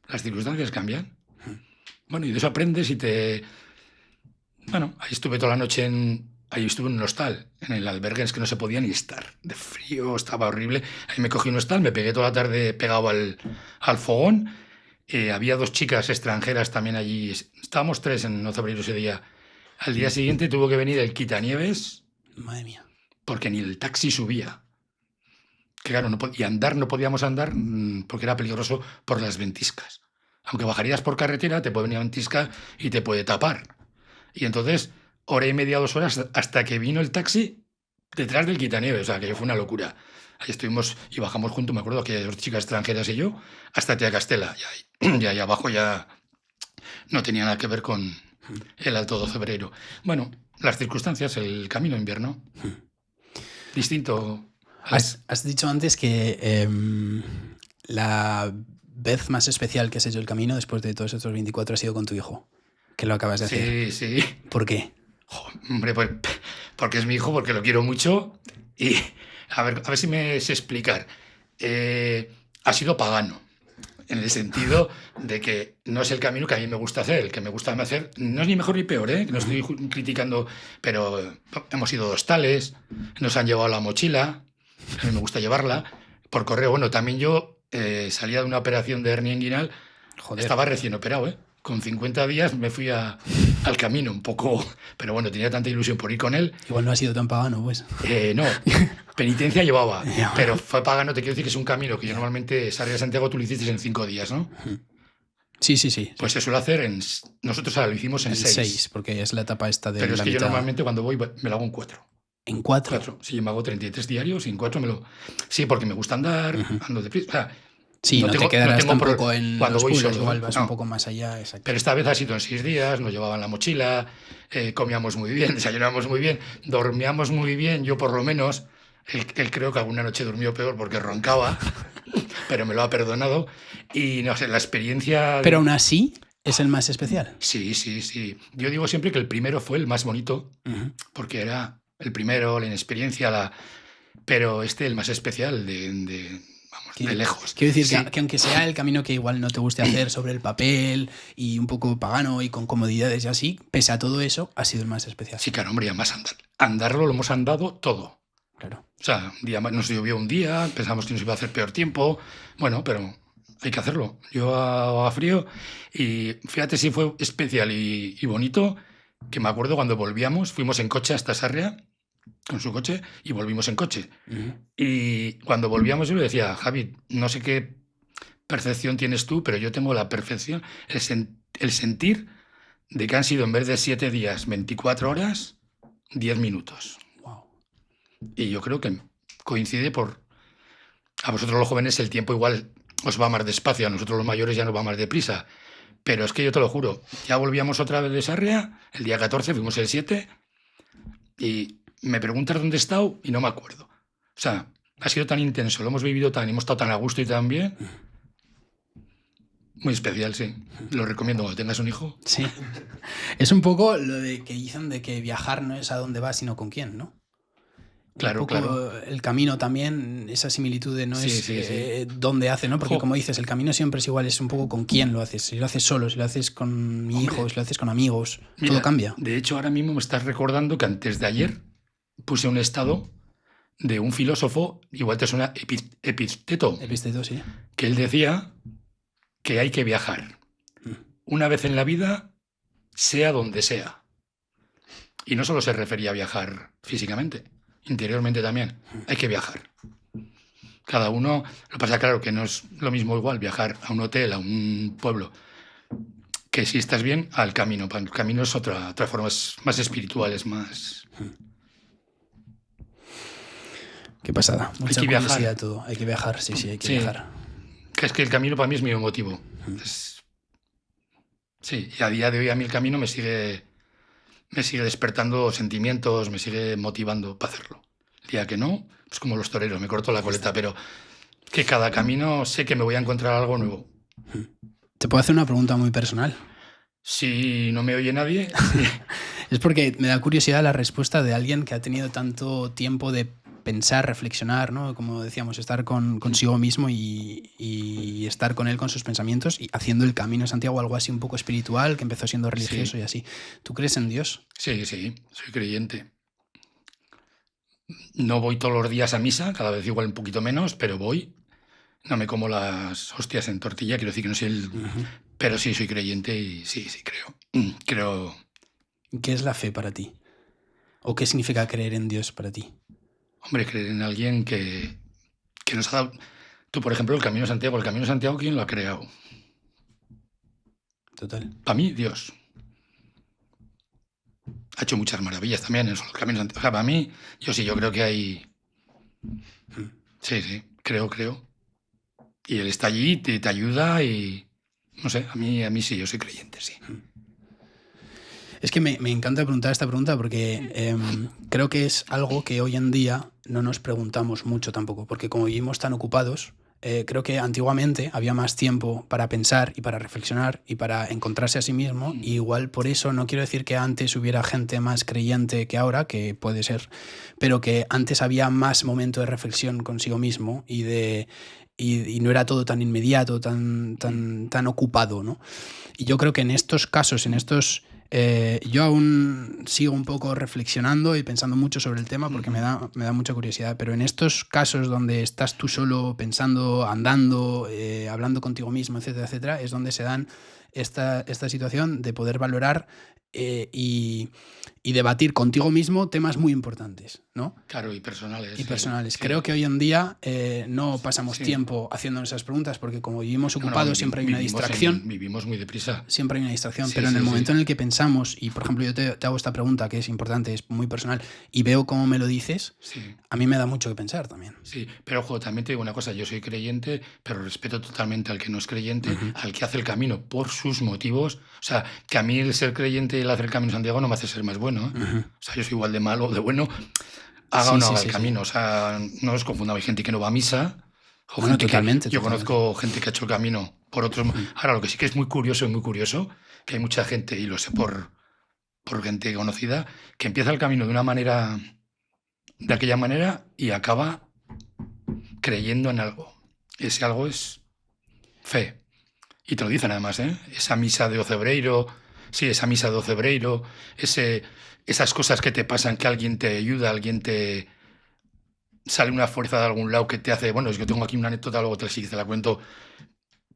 Las circunstancias cambian. Bueno, y de eso aprendes y te... Bueno, ahí estuve toda la noche Ahí estuve en un hostal, en el albergue, es que no se podía ni estar. De frío, estaba horrible. Ahí me cogí un hostal, me pegué toda la tarde pegado al fogón. Había 2 chicas extranjeras también allí. Estábamos 3 en Ocebreiro ese día. Al día siguiente tuvo que venir el quitanieves. Madre mía. Porque ni el taxi subía. Que claro, y andar no podíamos andar porque era peligroso por las ventiscas. Aunque bajarías por carretera, te puede venir una ventisca y te puede tapar. Y entonces, 1:30, 2 horas, hasta que vino el taxi detrás del quitanieves. O sea, que fue una locura. Ahí estuvimos y bajamos juntos, me acuerdo que 2 chicas extranjeras y yo, hasta Tia Castela. Y ahí abajo ya no tenía nada que ver con el Alto de Ocebreiro. Bueno, las circunstancias, el camino invierno. Distinto. Has dicho antes que la vez más especial que has hecho el camino después de todos estos 24 ha sido con tu hijo. Que lo acabas de hacer. Sí. ¿Por qué? Hombre, pues porque es mi hijo, porque lo quiero mucho y... A ver si me sé explicar. Ha sido pagano, en el sentido de que no es el camino que a mí me gusta hacer. El que me gusta hacer no es ni mejor ni peor, ¿eh? No estoy criticando, pero hemos ido a hostales, nos han llevado la mochila, a mí me gusta llevarla, por correo. Bueno, también yo salía de una operación de hernia inguinal, estaba recién operado, ¿eh? Con 50 días me fui al camino un poco, pero bueno, tenía tanta ilusión por ir con él. Igual no ha sido tan pagano, pues. No, penitencia llevaba, pero fue pagano, te quiero decir que es un camino que yo normalmente, Sarria-Santiago, tú lo hiciste en 5 días, ¿no? Sí. Pues se suele hacer nosotros ahora lo hicimos en 6. 6, porque es la etapa esta de pero la es que mitad. Yo normalmente cuando voy me lo hago en 4. ¿En 4? 4, sí, yo me hago 33 diarios y en 4 me lo... Sí, porque me gusta andar, ando deprisa, o sea... Sí, no te quedarás tampoco en cuando los voy pueblos, solo, igual vas un poco más allá. Exacto. Pero esta vez ha sido en 6 días, nos llevaban la mochila, comíamos muy bien, desayunábamos muy bien, dormíamos muy bien, yo por lo menos, Él creo que alguna noche durmió peor porque roncaba, pero me lo ha perdonado. Y no sé, la experiencia... Pero aún así es el más especial. Sí, sí, sí. Yo digo siempre que el primero fue el más bonito, porque era el primero, la inexperiencia, pero el más especial de lejos. Quiero decir que aunque sea el camino que igual no te guste hacer sobre el papel y un poco pagano y con comodidades y así, pese a todo eso, ha sido el más especial. Sí, claro, hombre, y además andarlo lo hemos andado todo. Claro. O sea, un día nos llovió un día, pensamos que nos iba a hacer peor tiempo, bueno, pero hay que hacerlo. Yo a frío y fíjate si fue especial y bonito, que me acuerdo cuando volvíamos, fuimos en coche hasta Sarria, con su coche, y volvimos en coche. Y cuando volvíamos yo le decía, Javi, no sé qué percepción tienes tú, pero yo tengo la percepción, el sentir de que han sido en vez de 7 días, 24 horas, 10 minutos. Wow. Y yo creo que coincide a vosotros los jóvenes el tiempo igual os va más despacio, a nosotros los mayores ya nos va más deprisa. Pero es que yo te lo juro, ya volvíamos otra vez de Sarria, el día 14, fuimos el 7, y me preguntas dónde he estado y no me acuerdo. O sea, ha sido tan intenso, lo hemos vivido hemos estado tan a gusto y tan bien. Muy especial, sí. Lo recomiendo cuando tengas un hijo. Sí. Es un poco lo de que dicen de que viajar no es a dónde vas, sino con quién, ¿no? Claro, un poco claro. El camino también, esa similitud de no es dónde hace, ¿no? Porque como dices, el camino siempre es igual, es un poco con quién lo haces. Si lo haces solo, si lo haces con mi hijo, si lo haces con amigos, mira, todo cambia. De hecho, ahora mismo me estás recordando que antes de ayer puse un estado de un filósofo, igual te suena Epicteto. Epicteto, sí. Que él decía que hay que viajar una vez en la vida, sea donde sea. Y no solo se refería a viajar físicamente, interiormente también. Hay que viajar. Cada uno, lo que pasa claro que no es lo mismo igual viajar a un hotel, a un pueblo, que si estás bien, al camino. El camino es otra forma, es más espiritual, es más... Qué pasada. Mucha hay que curiosidad viajar. todo. Hay que viajar, sí, hay que viajar. Es que el camino para mí es mi motivo. Sí, y a día de hoy a mí el camino me sigue despertando sentimientos, me sigue motivando para hacerlo. El día que no, es como los toreros, me corto la coleta, pero que cada camino sé que me voy a encontrar algo nuevo. ¿Te puedo hacer una pregunta muy personal? Si no me oye nadie... Es porque me da curiosidad la respuesta de alguien que ha tenido tanto tiempo de pensar, reflexionar, ¿no? Como decíamos, estar consigo mismo y estar con él, con sus pensamientos y haciendo el camino de Santiago, algo así un poco espiritual, que empezó siendo religioso y así. ¿Tú crees en Dios? Sí, soy creyente. No voy todos los días a misa, cada vez igual un poquito menos, pero voy. No me como las hostias en tortilla, quiero decir que no soy el... Pero sí, soy creyente y sí, creo. ¿Qué es la fe para ti? ¿O qué significa creer en Dios para ti? Hombre, creer en alguien que nos ha dado... Tú, por ejemplo, el Camino de Santiago, ¿quién lo ha creado? Total. Para mí, Dios. Ha hecho muchas maravillas también en el Camino de Santiago. O sea, para mí, yo creo que hay... Sí, creo. Y él está allí, te ayuda y... No sé, a mí sí, yo soy creyente, sí. Es que me encanta preguntar esta pregunta porque creo que es algo que hoy en día no nos preguntamos mucho tampoco, porque como vivimos tan ocupados, creo que antiguamente había más tiempo para pensar y para reflexionar y para encontrarse a sí mismo, y igual por eso no quiero decir que antes hubiera gente más creyente que ahora, que puede ser, pero que antes había más momento de reflexión consigo mismo y no era todo tan inmediato, tan ocupado, ¿no? Y yo creo que en estos casos, yo aún sigo un poco reflexionando y pensando mucho sobre el tema porque me da mucha curiosidad, pero en estos casos donde estás tú solo pensando, andando, hablando contigo mismo, etcétera, etcétera, es donde se dan esta situación de poder valorar y debatir contigo mismo temas muy importantes, ¿no? Claro, y personales. Sí. Creo que hoy en día no pasamos tiempo haciéndonos esas preguntas porque como vivimos ocupados siempre hay una distracción. Vivimos muy deprisa. Siempre hay una distracción, pero en el momento en el que pensamos, y por ejemplo yo te hago esta pregunta que es importante, es muy personal, y veo cómo me lo dices, a mí me da mucho que pensar también. Sí, pero ojo, también te digo una cosa, yo soy creyente, pero respeto totalmente al que no es creyente, al que hace el camino por sus motivos. O sea, que a mí el ser creyente y el hacer el Camino de Santiago no me hace ser más bueno, ¿eh? O sea, yo soy igual de malo o de bueno. haga o no haga el camino. O sea, no os confundamos. Hay gente que no va a misa. O Bueno, gente totalmente. Yo conozco gente que ha hecho el camino por otros. Ahora, lo que sí que es muy curioso, que hay mucha gente, y lo sé por gente conocida, que empieza el camino de aquella manera y acaba creyendo en algo. Ese algo es fe. Y te lo dicen además, ¿eh? Esa misa de Ocebreiro, esas cosas que te pasan, que alguien te ayuda, alguien te sale una fuerza de algún lado que te hace... Bueno, yo tengo aquí una anécdota, luego te la cuento,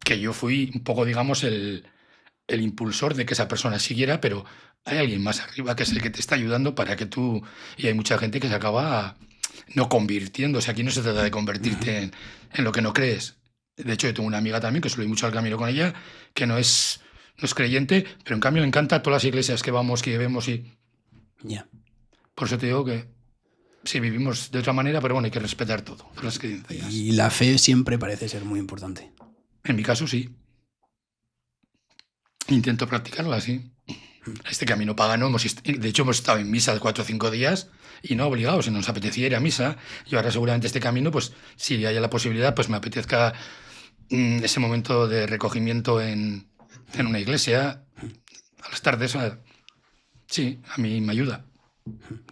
que yo fui un poco, digamos, el impulsor de que esa persona siguiera, pero hay alguien más arriba que es el que te está ayudando para que tú... Y hay mucha gente que se acaba no convirtiéndose. Aquí no se trata de convertirte en lo que no crees. De hecho, yo tengo una amiga también, que suelo ir mucho al camino con ella, que no es creyente, pero en cambio le encanta todas las iglesias que vamos, que vemos y... Ya. Por eso te digo que sí, vivimos de otra manera, pero bueno, hay que respetar todo, las creencias. Y la fe siempre parece ser muy importante. En mi caso, sí. Intento practicarla, sí. Este camino pagano, de hecho hemos estado en misa 4 o 5 días y no obligados, si nos apetecía ir a misa. Y ahora seguramente este camino, pues si haya la posibilidad, pues me apetezca ese momento de recogimiento en una iglesia a las tardes. Sí, a mí me ayuda.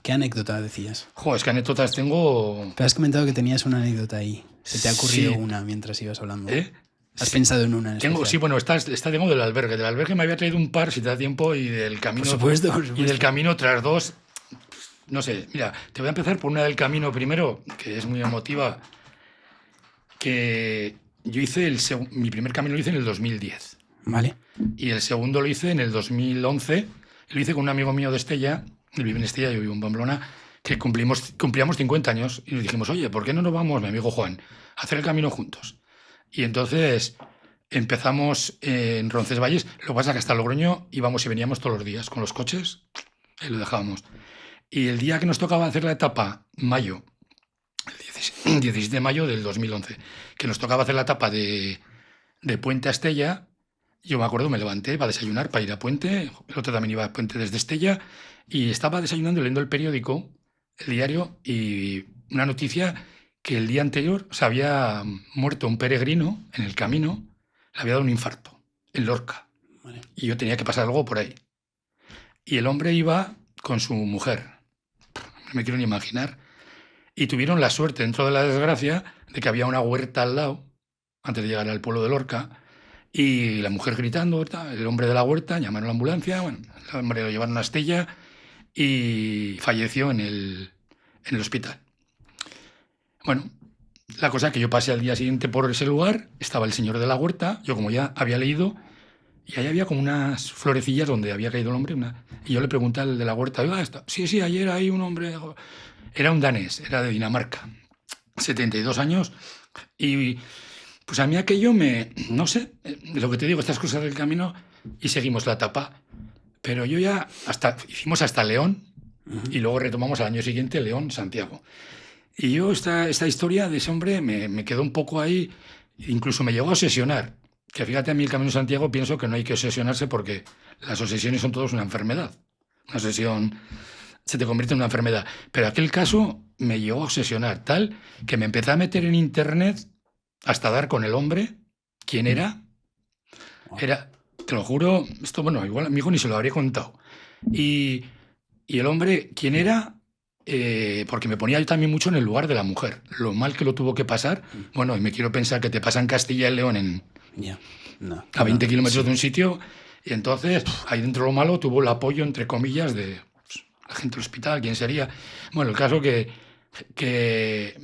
¿Qué anécdota decías? Es que anécdotas tengo... Te has comentado que tenías una anécdota ahí. ¿Se te ha ocurrido Sí. una mientras ibas hablando? ¿Eh? ¿Has pensado en una en especial? Sí, bueno, esta tengo del albergue. Del albergue me había traído un par, si te da tiempo, y del camino... Por supuesto. Y del camino otras dos. No sé, mira, te voy a empezar por una del camino primero, que es muy emotiva, que yo hice mi primer camino lo hice en el 2010. Vale. Y el segundo lo hice en el 2011. Lo hice con un amigo mío de Estella, él vive en Estella, yo vivo en Pamplona, que cumplíamos 50 años y nos dijimos, oye, ¿por qué no nos vamos, mi amigo Juan, a hacer el camino juntos? Y entonces empezamos en Roncesvalles. Lo que pasa es que hasta Logroño íbamos y veníamos todos los días con los coches y lo dejábamos. Y el día que nos tocaba hacer la etapa, mayo, el 16 de mayo del 2011, que nos tocaba hacer la etapa de Puente a Estella, yo me acuerdo, me levanté para desayunar, para ir a Puente, el otro también iba a Puente desde Estella, y estaba desayunando leyendo el periódico, el diario, y una noticia que el día anterior se había muerto un peregrino en el camino, le había dado un infarto en Lorca. Vale. Y yo tenía que pasar algo por ahí. Y el hombre iba con su mujer, no me quiero ni imaginar, y tuvieron la suerte, dentro de la desgracia, de que había una huerta al lado, antes de llegar al pueblo de Lorca, y la mujer gritando, el hombre de la huerta, llamaron a la ambulancia, bueno, el hombre lo llevaron a Estella y falleció en el hospital. Bueno, la cosa es que yo pasé al día siguiente por ese lugar, estaba el señor de la huerta, yo como ya había leído, y ahí había como unas florecillas donde había caído el hombre, y yo le pregunté al de la huerta, oiga, sí, ayer hay un hombre, era un danés, era de Dinamarca, 72 años, y pues a mí aquello no sé, lo que te digo, estas cosas del camino, y seguimos la etapa, pero yo ya hicimos hasta León, y luego retomamos al año siguiente León-Santiago. Y yo esta historia de ese hombre me quedó un poco ahí, incluso me llegó a obsesionar. Que fíjate, a mí el Camino de Santiago pienso que no hay que obsesionarse porque las obsesiones son todas una enfermedad. Una obsesión se te convierte en una enfermedad. Pero aquel caso me llegó a obsesionar tal que me empecé a meter en internet hasta dar con el hombre. ¿Quién era? Era, te lo juro, esto, bueno, igual a mi hijo ni se lo habría contado. Y el hombre, ¿quién era? Porque me ponía yo también mucho en el lugar de la mujer. Lo mal que lo tuvo que pasar. Bueno, y me quiero pensar que te pasa en Castilla y León a 20 kilómetros de un sitio. Y entonces, ahí dentro lo malo tuvo el apoyo, entre comillas, de la gente del hospital, quién sería. Bueno, el caso que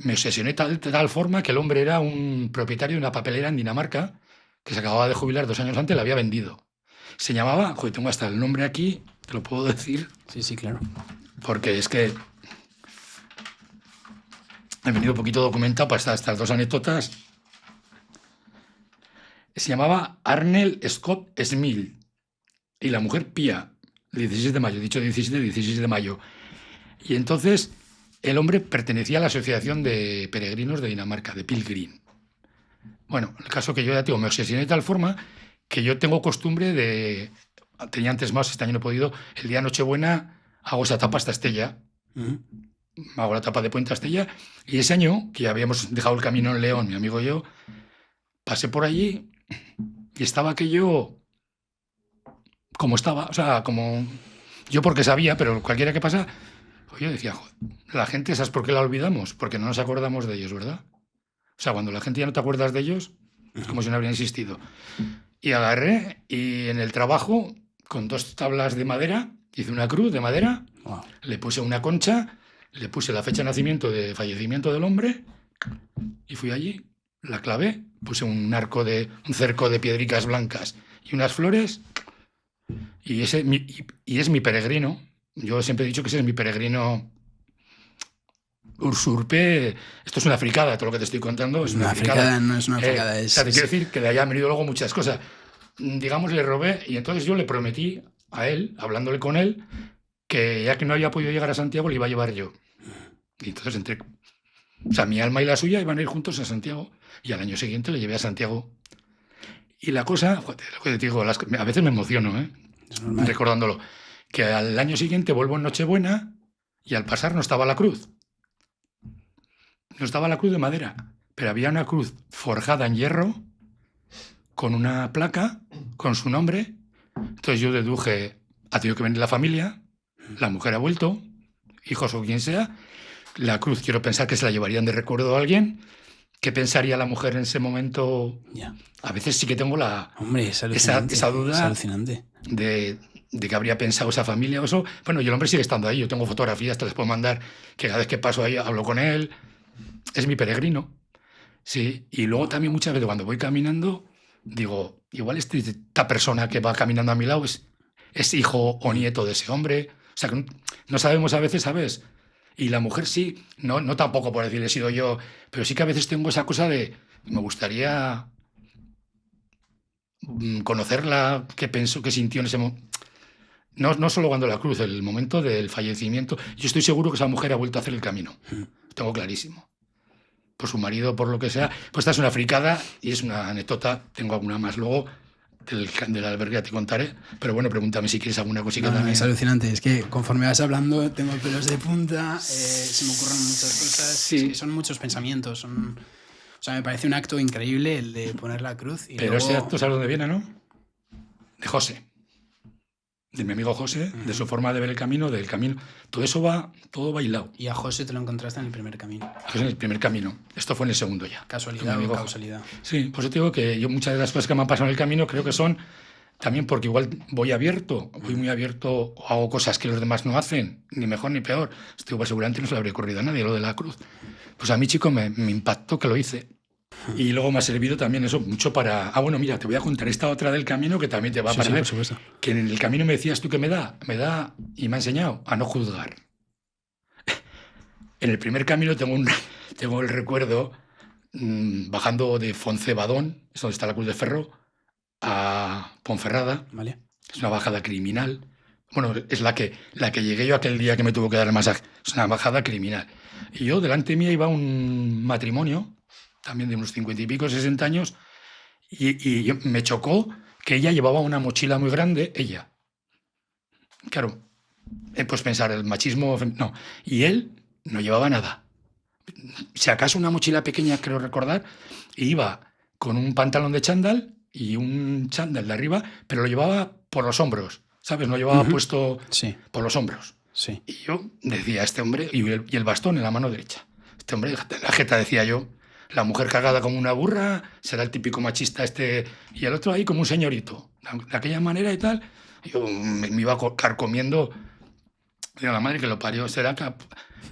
me obsesioné de tal forma que el hombre era un propietario de una papelera en Dinamarca que se acababa de jubilar 2 años antes, la había vendido. Se llamaba, tengo hasta el nombre aquí, te lo puedo decir. Sí, claro. Porque es que he venido un poquito documentado para estas 2 anécdotas. Se llamaba Arnel Scott Smil y la mujer Pia, el 16 de mayo, dicho 16 de mayo. Y entonces el hombre pertenecía a la Asociación de Peregrinos de Dinamarca, de Pilgrim. Bueno, el caso que yo ya me obsesioné de tal forma que yo tengo costumbre tenía antes más, este año no he podido, el día de Nochebuena hago esa etapa hasta Estella. hago la etapa de Puente Astella, y ese año, que ya habíamos dejado el camino en León, mi amigo y yo, pasé por allí y estaba aquello como estaba, o sea, como yo porque sabía, pero cualquiera que pasa, pues yo decía, joder, la gente, ¿sabes por qué la olvidamos? Porque no nos acordamos de ellos, ¿verdad? O sea, cuando la gente ya no te acuerdas de ellos, es como si no habrían existido. Y agarré y en el trabajo, con 2 tablas de madera, hice una cruz de madera, Wow. le puse una concha, le puse la fecha de nacimiento, de fallecimiento del hombre, y fui allí, la clavé, puse un cerco de piedricas blancas y unas flores, y es mi peregrino. Yo siempre he dicho que ese es mi peregrino. Usurpé, esto es una fricada, todo lo que te estoy contando es una fricada. No es una fricada, O sea, te quiero decir que de allá han venido luego muchas cosas. Digamos, le robé, y entonces yo le prometí a él, hablándole con él, que ya que no había podido llegar a Santiago, le iba a llevar yo. Y entonces o sea, mi alma y la suya iban a ir juntos a Santiago, y al año siguiente le llevé a Santiago. Y la cosa, joder, lo que te digo, a veces me emociono, recordándolo, que al año siguiente vuelvo en Nochebuena, y al pasar no estaba la cruz. No estaba la cruz de madera, pero había una cruz forjada en hierro, con una placa, con su nombre. Entonces yo deduje, ha tenido que venir la familia, la mujer ha vuelto, hijos o quien sea, la cruz quiero pensar que se la llevarían de recuerdo a alguien. ¿Qué pensaría la mujer en ese momento? Yeah. A veces sí que tengo esa duda es alucinante. de qué habría pensado esa familia o eso. Bueno, y el hombre sigue estando ahí, yo tengo fotografías, te las puedo mandar, que cada vez que paso ahí hablo con él. Es mi peregrino, sí. Y luego también muchas veces cuando voy caminando, digo, igual esta persona que va caminando a mi lado es hijo o nieto de ese hombre. O sea, que no sabemos a veces, ¿sabes? Y la mujer sí, no tampoco por decir he sido yo, pero sí que a veces tengo esa cosa de, me gustaría conocerla, qué pensó, qué sintió en ese momento. No solo cuando la cruz, el momento del fallecimiento. Yo estoy seguro que esa mujer ha vuelto a hacer el camino. Lo tengo clarísimo. Por su marido, por lo que sea. Pues esta es una fricada y es una anécdota. Tengo alguna más luego del albergue, ya te contaré. Pero bueno, pregúntame si quieres alguna cosita también. Es alucinante. Es que conforme vas hablando tengo pelos de punta, se me ocurren muchas cosas. Sí. Es que son muchos pensamientos. O sea, me parece un acto increíble el de poner la cruz. Y pero luego... ese acto, ¿sabes dónde viene, no? De José. De mi amigo José, de su forma de ver el camino, del camino. Todo va hilado. Y a José te lo encontraste en el primer camino. En el primer camino. Esto fue en el segundo ya. ¿Casualidad o causalidad? Sí, por eso te digo que yo muchas de las cosas que me han pasado en el camino creo que son también porque igual voy muy abierto, o hago cosas que los demás no hacen, ni mejor ni peor. Estoy seguramente no se le habría ocurrido a nadie lo de la cruz. Pues a mí, chico, me impactó que lo hice. Y luego me ha servido también eso mucho para... bueno, mira, te voy a contar esta otra del camino que también te va a parecer. Sí, por supuesto. Que en el camino me decías tú que me da y me ha enseñado a no juzgar. En el primer camino tengo el recuerdo bajando de Foncebadón, es donde está la Cruz de Ferro, a Ponferrada. Vale. Es una bajada criminal. Bueno, es la que llegué yo aquel día que me tuvo que dar el masaje. Es una bajada criminal. Y yo, delante mía, iba un matrimonio, también de unos 50 y pico, 60 años, y me chocó que ella llevaba una mochila muy grande, ella. Claro, pues pensar, el machismo... No, y él no llevaba nada. Si acaso una mochila pequeña, creo recordar, y iba con un pantalón de chándal y un chándal de arriba, pero lo llevaba por los hombros, ¿sabes? No llevaba puesto por los hombros. Sí. Y yo decía, este hombre, y el bastón en la mano derecha. Este hombre, la jeta, decía yo, la mujer cagada como una burra, será el típico machista este, y el otro ahí como un señorito, de aquella manera y tal. Yo me iba carcomiendo, digo, la madre que lo parió, será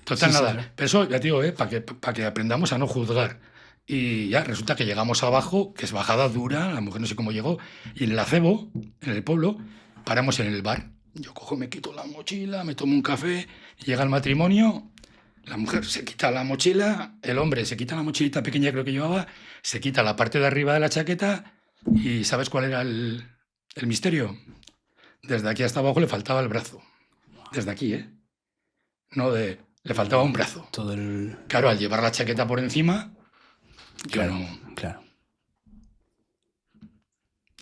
total nada. Sí. Pero eso, ya te digo, para que aprendamos a no juzgar. Y ya resulta que llegamos abajo, que es bajada dura, la mujer no sé cómo llegó, y en el acebo, en el pueblo, paramos en el bar. Yo cojo, me quito la mochila, me tomo un café, llega el matrimonio, la mujer se quita la mochila, el hombre se quita la mochilita pequeña, creo que llevaba, se quita la parte de arriba de la chaqueta, y ¿sabes cuál era el misterio? Desde aquí hasta abajo le faltaba el brazo. Desde aquí, ¿eh? Le faltaba un brazo. Claro, al llevar la chaqueta por encima, claro.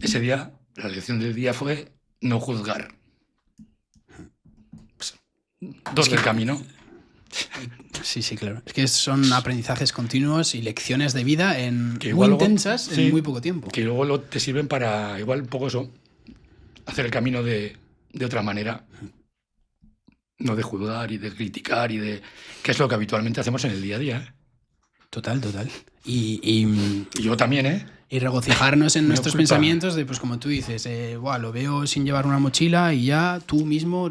Ese día, la lección del día fue no juzgar. Dos del camino. Sí, sí, claro. Es que son aprendizajes continuos y lecciones de vida muy intensas en muy poco tiempo. Que luego te sirven para, igual un poco eso, hacer el camino de otra manera. No de juzgar y de criticar que es lo que habitualmente hacemos en el día a día, ¿eh? Total. Y yo también, ¿eh? Y regocijarnos en nuestros pensamientos de, pues como tú dices, lo veo sin llevar una mochila y ya tú mismo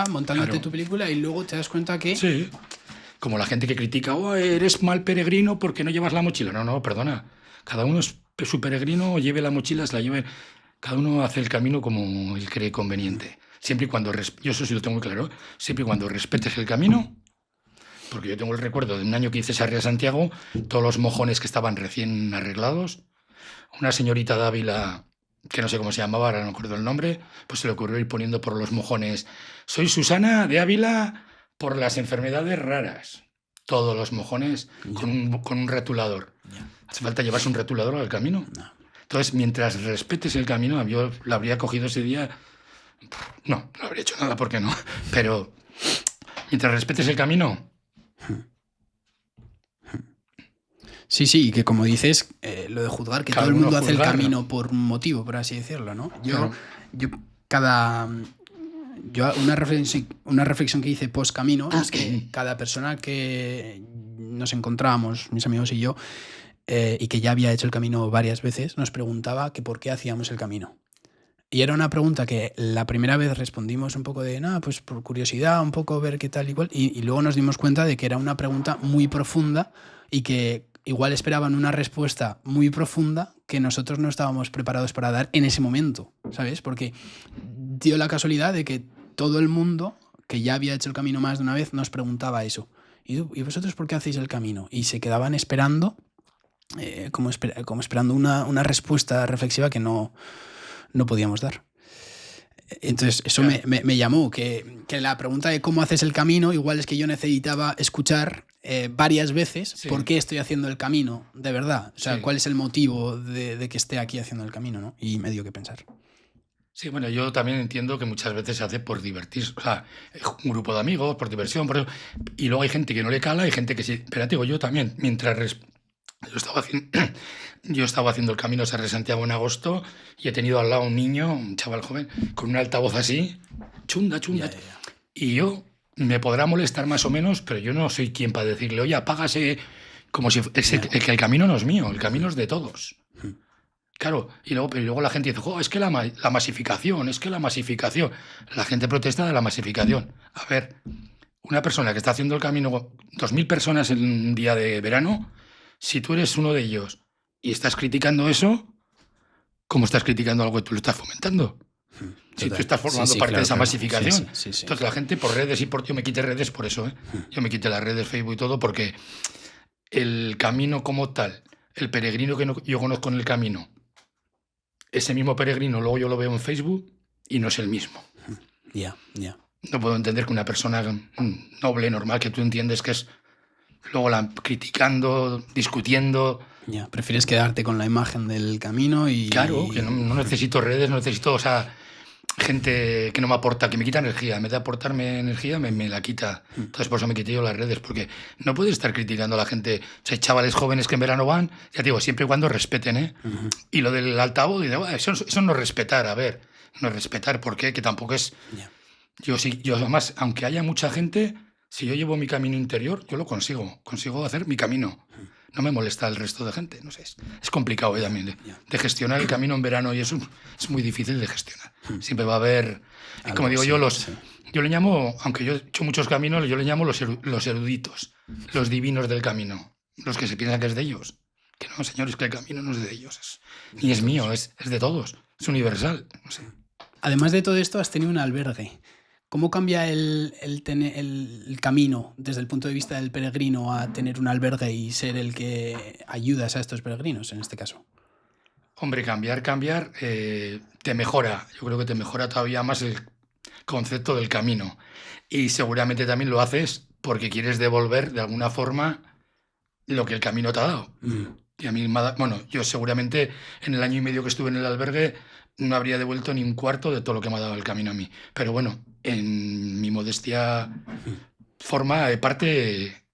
montándote tu película y luego te das cuenta que... Sí, como la gente que critica, eres mal peregrino porque no llevas la mochila. No, perdona. Cada uno es su peregrino, lleve la mochila, se la lleve. Cada uno hace el camino como él cree conveniente. Siempre y cuando, yo eso sí lo tengo muy claro, siempre y cuando respetes el camino, porque yo tengo el recuerdo de un año que hice Sarria Santiago, todos los mojones que estaban recién arreglados, una señorita de Ávila, que no sé cómo se llamaba, ahora no me acuerdo el nombre, pues se le ocurrió ir poniendo por los mojones, soy Susana de Ávila por las enfermedades raras. Todos los mojones con un rotulador. ¿Hace falta llevarse un rotulador al camino? No. Entonces, mientras respetes el camino, yo la habría cogido ese día... No habría hecho nada, porque no. Pero mientras respetes el camino... Sí, que como dices, lo de juzgar, que todo el mundo hace el camino por un motivo, por así decirlo, ¿no? Una reflexión que hice post camino es que cada persona que nos encontrábamos, mis amigos y yo, y que ya había hecho el camino varias veces, nos preguntaba que por qué hacíamos el camino. Y era una pregunta que la primera vez respondimos un poco de, pues por curiosidad, un poco ver qué tal igual, y luego nos dimos cuenta de que era una pregunta muy profunda y que igual esperaban una respuesta muy profunda que nosotros no estábamos preparados para dar en ese momento, ¿sabes? Porque dio la casualidad de que todo el mundo que ya había hecho el camino más de una vez nos preguntaba eso. ¿Y vosotros por qué hacéis el camino? Y se quedaban esperando, como esperando una respuesta reflexiva que no podíamos dar. Entonces eso me llamó, que la pregunta de cómo haces el camino, igual es que yo necesitaba escuchar varias veces por qué estoy haciendo el camino, de verdad. O sea, cuál es el motivo de que esté aquí haciendo el camino, ¿no? Y me dio que pensar. Sí, bueno, yo también entiendo que muchas veces se hace por divertirse, o sea, un grupo de amigos, por diversión, y luego hay gente que no le cala, hay gente que sí. Pero digo, yo también, mientras yo estaba haciendo el camino Sarria Santiago en agosto y he tenido al lado un niño, un chaval joven, con un altavoz así, chunda. Y yo, me podrá molestar más o menos, pero yo no soy quien para decirle, oye, apágase, como si que el camino no es mío, el camino es de todos. Claro, pero luego la gente dice, es que la masificación, La gente protesta de la masificación. A ver, una persona que está haciendo el camino, 2.000 personas en un día de verano, si tú eres uno de ellos y estás criticando eso, ¿cómo estás criticando algo que tú lo estás fomentando? Si tú estás formando parte de esa masificación. Sí. Entonces la gente por redes yo me quité redes por eso, ¿eh? Yo me quité las redes, Facebook y todo, porque el camino como tal, el peregrino que yo conozco en el camino, ese mismo peregrino luego yo lo veo en Facebook y no es el mismo. Ya. No puedo entender que una persona noble, normal, que tú entiendes que es luego criticando, discutiendo. Ya, prefieres quedarte con la imagen del camino y... Claro, que no necesito redes, no necesito, gente que no me aporta, que me quita energía. En vez de aportarme energía, me la quita. Entonces por eso me quité yo las redes, porque no puedes estar criticando a la gente. O sea, hay chavales jóvenes que en verano van, ya te digo, siempre y cuando respeten, ¿eh? Uh-huh. Y lo del altavoz, eso no es respetar, no es respetar, ¿por qué? Que tampoco es... Yeah. Yo además, aunque haya mucha gente, si yo llevo mi camino interior, yo lo consigo hacer mi camino. No me molesta el resto de gente, no sé, es complicado también de gestionar el camino en verano y eso es muy difícil de gestionar. Siempre va a haber, como digo yo, yo le llamo, aunque yo he hecho muchos caminos, yo le llamo los eruditos, los divinos del camino, los que se piensan que es de ellos. Que no, señores, que el camino no es de ellos, ni es mío, es de todos, es universal, no sé. Además de todo esto, has tenido un albergue. ¿Cómo cambia el camino desde el punto de vista del peregrino a tener un albergue y ser el que ayudas a estos peregrinos, en este caso? Hombre, cambiar te mejora. Yo creo que te mejora todavía más el concepto del camino. Y seguramente también lo haces porque quieres devolver de alguna forma lo que el camino te ha dado. Y a mí, yo seguramente en el año y medio que estuve en el albergue no habría devuelto ni un cuarto de todo lo que me ha dado el camino a mí. Pero bueno, en mi modestia forma, parte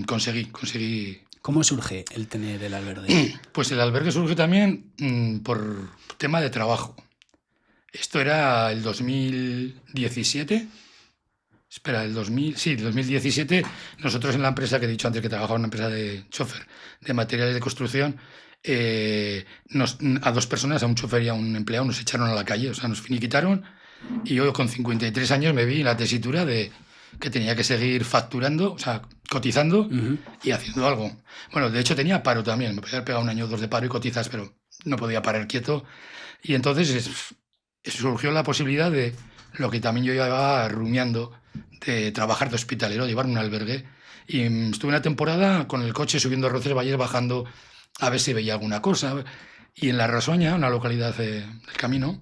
conseguí. ¿Cómo surge el tener el albergue? Pues el albergue surge también por tema de trabajo. Esto era el 2017. Espera, el 2017. Nosotros en la empresa que he dicho antes, que trabajaba en una empresa de chofer de materiales de construcción, a 2 personas, a un chofer y a un empleado, nos echaron a la calle, o sea, nos finiquitaron. Y yo con 53 años me vi en la tesitura de que tenía que seguir facturando, o sea, cotizando y haciendo algo. Bueno, de hecho tenía paro también, me podía haber pegado 1 año o 2 de paro y cotizas, pero no podía parar quieto. Y entonces surgió la posibilidad de lo que también yo iba rumiando, de trabajar de hospitalero, de llevar un albergue. Y estuve una temporada con el coche subiendo Roncesvalles, bajando a ver si veía alguna cosa. Y en La Rasoña, una localidad del camino,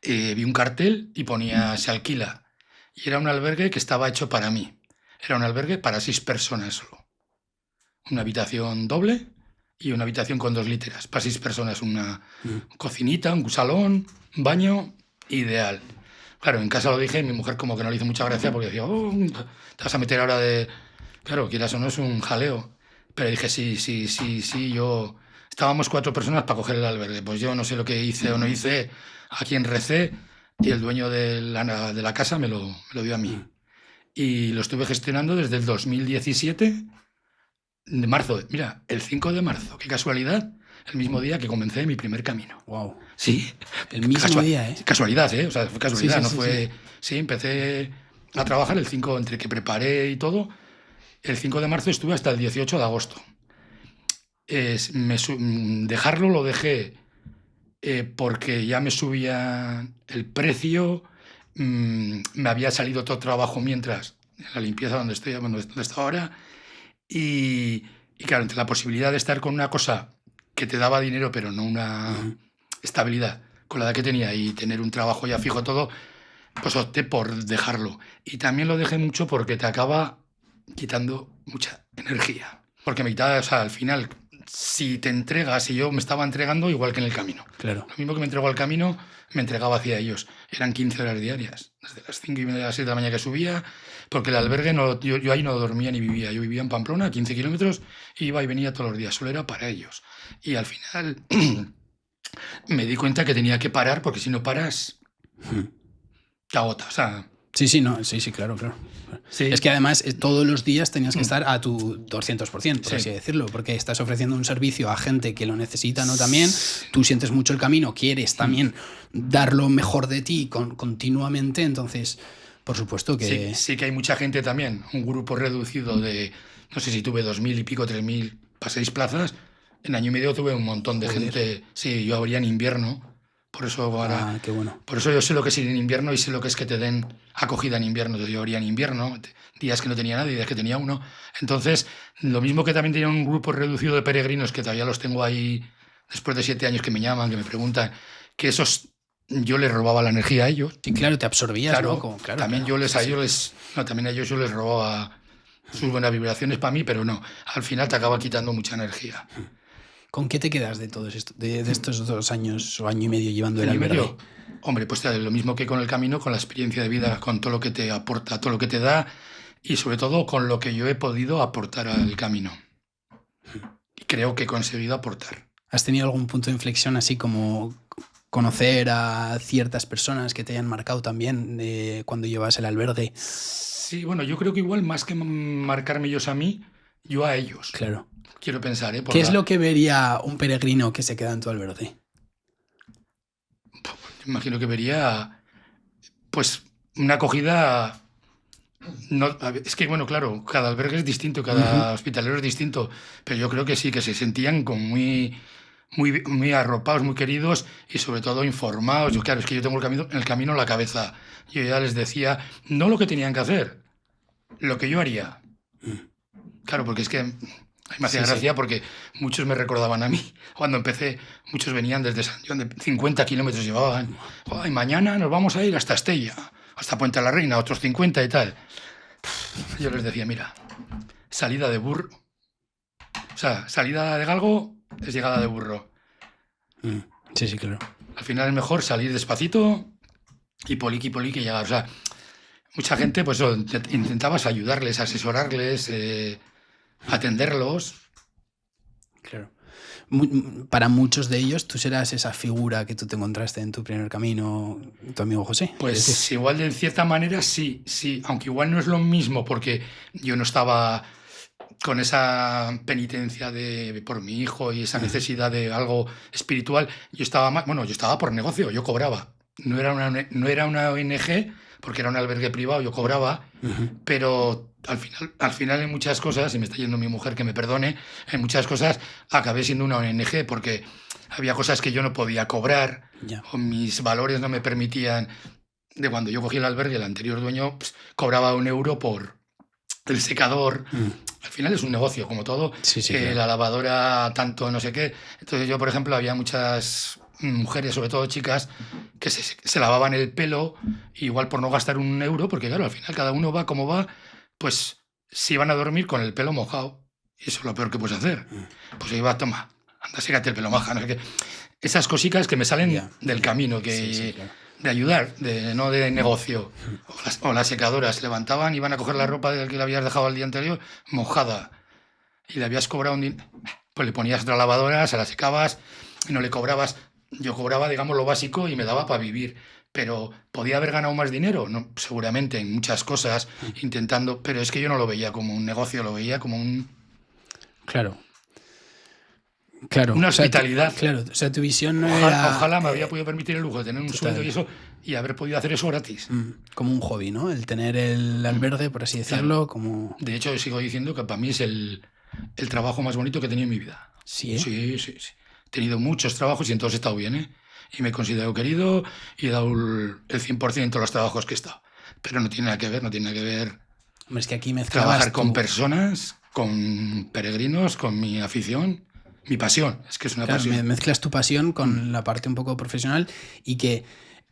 vi un cartel y ponía "se alquila". Y era un albergue que estaba hecho para mí. Era un albergue para 6 personas solo. Una habitación doble y una habitación con 2 literas. Para 6 personas, una cocinita, un salón, un baño, ideal. Claro, en casa lo dije y mi mujer como que no le hizo mucha gracia porque decía, te vas a meter ahora de... Claro, quieras o no, es un jaleo. Pero dije, sí, yo... Estábamos 4 personas para coger el albergue. Pues yo no sé lo que hice o no hice, a quién recé, y el dueño de la casa me lo dio a mí. Y lo estuve gestionando desde el 2017, de marzo. Mira, el 5 de marzo, qué casualidad, el mismo día que comencé mi primer camino. Wow. Sí. El mismo día, ¿eh? Casualidad, ¿eh? O sea, fue casualidad, Sí, no fue... Sí, empecé a trabajar el 5, entre que preparé y todo. El 5 de marzo estuve hasta el 18 de agosto. Dejarlo lo dejé porque ya me subía el precio, me había salido otro trabajo mientras, en la limpieza donde estoy ahora, y claro, entre la posibilidad de estar con una cosa que te daba dinero pero no una estabilidad con la edad que tenía y tener un trabajo ya fijo todo, pues opté por dejarlo. Y también lo dejé mucho porque te acaba quitando mucha energía. Porque me quitaba, o sea, al final, si te entregas, y yo me estaba entregando igual que en el camino. Claro. Lo mismo que me entregó al camino, me entregaba hacia ellos. Eran 15 horas diarias, desde las 5:30 a las 6 de la mañana que subía, porque el albergue, yo ahí no dormía ni vivía. Yo vivía en Pamplona, 15 kilómetros, iba y venía todos los días, solo era para ellos. Y al final me di cuenta que tenía que parar, porque si no paras, te agota, o sea... Sí, claro. Sí. Es que además todos los días tenías que estar a tu 200%, por así decirlo, porque estás ofreciendo un servicio a gente que lo necesita, ¿no? También tú sientes mucho el camino, quieres también dar lo mejor de ti continuamente, entonces, por supuesto que... Sí que hay mucha gente también, un grupo reducido de, no sé si tuve 2.000 y pico, 3.000 para 6 plazas, en año y medio tuve un montón de gente, sí, yo habría en invierno. Por eso ahora, qué bueno. Por eso yo sé lo que es ir en invierno y sé lo que es que te den acogida en invierno. Yo habría en invierno, días que no tenía nadie, días que tenía uno. Entonces, lo mismo que también tenía un grupo reducido de peregrinos, que todavía los tengo ahí después de 7 años, que me llaman, que me preguntan, que esos yo les robaba la energía a ellos. Sí, claro, te absorbías, claro, ¿no? Claro, también también a ellos yo les robaba sus buenas vibraciones para mí, pero no, al final te acaba quitando mucha energía. ¿Con qué te quedas de todo esto, de estos 2 años o año y medio llevando el albergue? Hombre, pues lo mismo que con el camino, con la experiencia de vida, con todo lo que te aporta, todo lo que te da y sobre todo con lo que yo he podido aportar al camino. Y creo que he conseguido aportar. ¿Has tenido algún punto de inflexión así como conocer a ciertas personas que te hayan marcado también cuando llevas el albergue? Sí, bueno, yo creo que igual más que marcarme ellos a mí, yo a ellos. Claro. Quiero pensar, ¿eh? ¿Qué es lo que vería un peregrino que se queda en tu albergue? Imagino que vería, pues, una acogida... No, es que, bueno, claro, cada albergue es distinto, cada hospitalero es distinto, pero yo creo que sí, que se sentían como muy arropados, muy queridos y sobre todo informados. Claro, es que yo tengo el camino en la cabeza. Yo ya les decía, no lo que tenían que hacer, lo que yo haría. Claro, porque es que... Me hacía gracia porque muchos me recordaban a mí. Cuando empecé, muchos venían desde San Juan, de 50 kilómetros llevaban. Y mañana nos vamos a ir hasta Estella, hasta Puente de la Reina, otros 50 y tal. Yo les decía, mira, salida de burro. O sea, salida de galgo es llegada de burro. Sí, claro. Al final es mejor salir despacito y poliqui llegar. O sea, mucha gente, pues intentabas ayudarles, asesorarles, atenderlos. Claro. Para muchos de ellos, tú serás esa figura que tú te encontraste en tu primer camino, tu amigo José. Pues igual de cierta manera sí, aunque igual no es lo mismo porque yo no estaba con esa penitencia por mi hijo y esa necesidad de algo espiritual. Yo estaba por negocio, yo cobraba. No era una ONG porque era un albergue privado, yo cobraba, pero al final en muchas cosas, y me está yendo mi mujer que me perdone, en muchas cosas acabé siendo una ONG porque había cosas que yo no podía cobrar, o mis valores no me permitían. De cuando yo cogí el albergue, el anterior dueño cobraba €1 por el secador. Al final es un negocio, como todo. Claro. La lavadora, tanto no sé qué. Entonces yo, por ejemplo, había muchas mujeres, sobre todo chicas, que se lavaban el pelo, igual por no gastar €1, porque claro, al final cada uno va como va, pues se iban a dormir con el pelo mojado. Y eso es lo peor que puedes hacer. Pues iba, toma, anda, sécate el pelo moja, no sé qué. Esas cositas que me salen del camino, claro. De ayudar, no de negocio. O las secadoras se levantaban, iban a coger la ropa que le habías dejado el día anterior mojada y le habías cobrado pues le ponías otra lavadora, se la secabas y no le cobrabas. Yo cobraba, digamos, lo básico y me daba para vivir. Pero ¿podía haber ganado más dinero? No, seguramente, en muchas cosas, intentando. Pero es que yo no lo veía como un negocio, lo veía como un... Claro. Una hospitalidad. O sea, tu visión no era... Ojalá me había podido permitir el lujo de tener un sueldo y eso, y haber podido hacer eso gratis. Como un hobby, ¿no? El tener el albergue, por así decirlo, como... De hecho, sigo diciendo que para mí es el trabajo más bonito que he tenido en mi vida. ¿Sí? Sí. He tenido muchos trabajos y en todos he estado bien, ¿eh? Y me he considerado querido y he dado el 100% de los trabajos que he estado. Pero no tiene nada que ver. Hombre, es que aquí mezclabas trabajar con personas, con peregrinos, con mi afición, mi pasión. Es que es una pasión. Mezclas tu pasión con la parte un poco profesional y que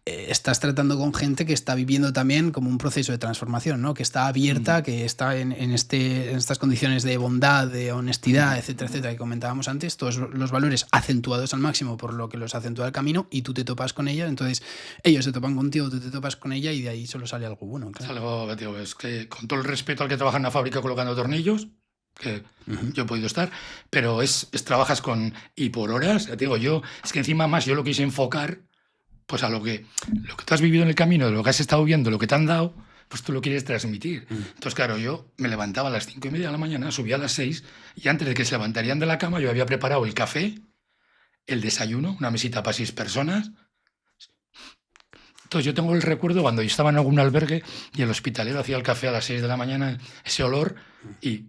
estás tratando con gente que está viviendo también como un proceso de transformación, ¿no? Que está abierta, que está en estas condiciones de bondad, de honestidad, etcétera, que comentábamos antes, todos los valores acentuados al máximo por lo que los acentúa el camino, y tú te topas con ella, entonces ellos se topan contigo, tú te topas con ella y de ahí solo sale algo bueno. Claro. Es que con todo el respeto al que trabaja en la fábrica colocando tornillos, que yo he podido estar, pero trabajas con... Y por horas, ya te digo, es que encima más yo lo quise enfocar pues a lo que tú has vivido en el camino, de lo que has estado viendo, lo que te han dado, pues tú lo quieres transmitir. Entonces, claro, yo me levantaba a las 5:30 de la mañana, subía a las 6, y antes de que se levantarían de la cama yo había preparado el café, el desayuno, una mesita para 6 personas. Entonces yo tengo el recuerdo cuando yo estaba en algún albergue y el hospitalero hacía el café a las 6 de la mañana, ese olor, y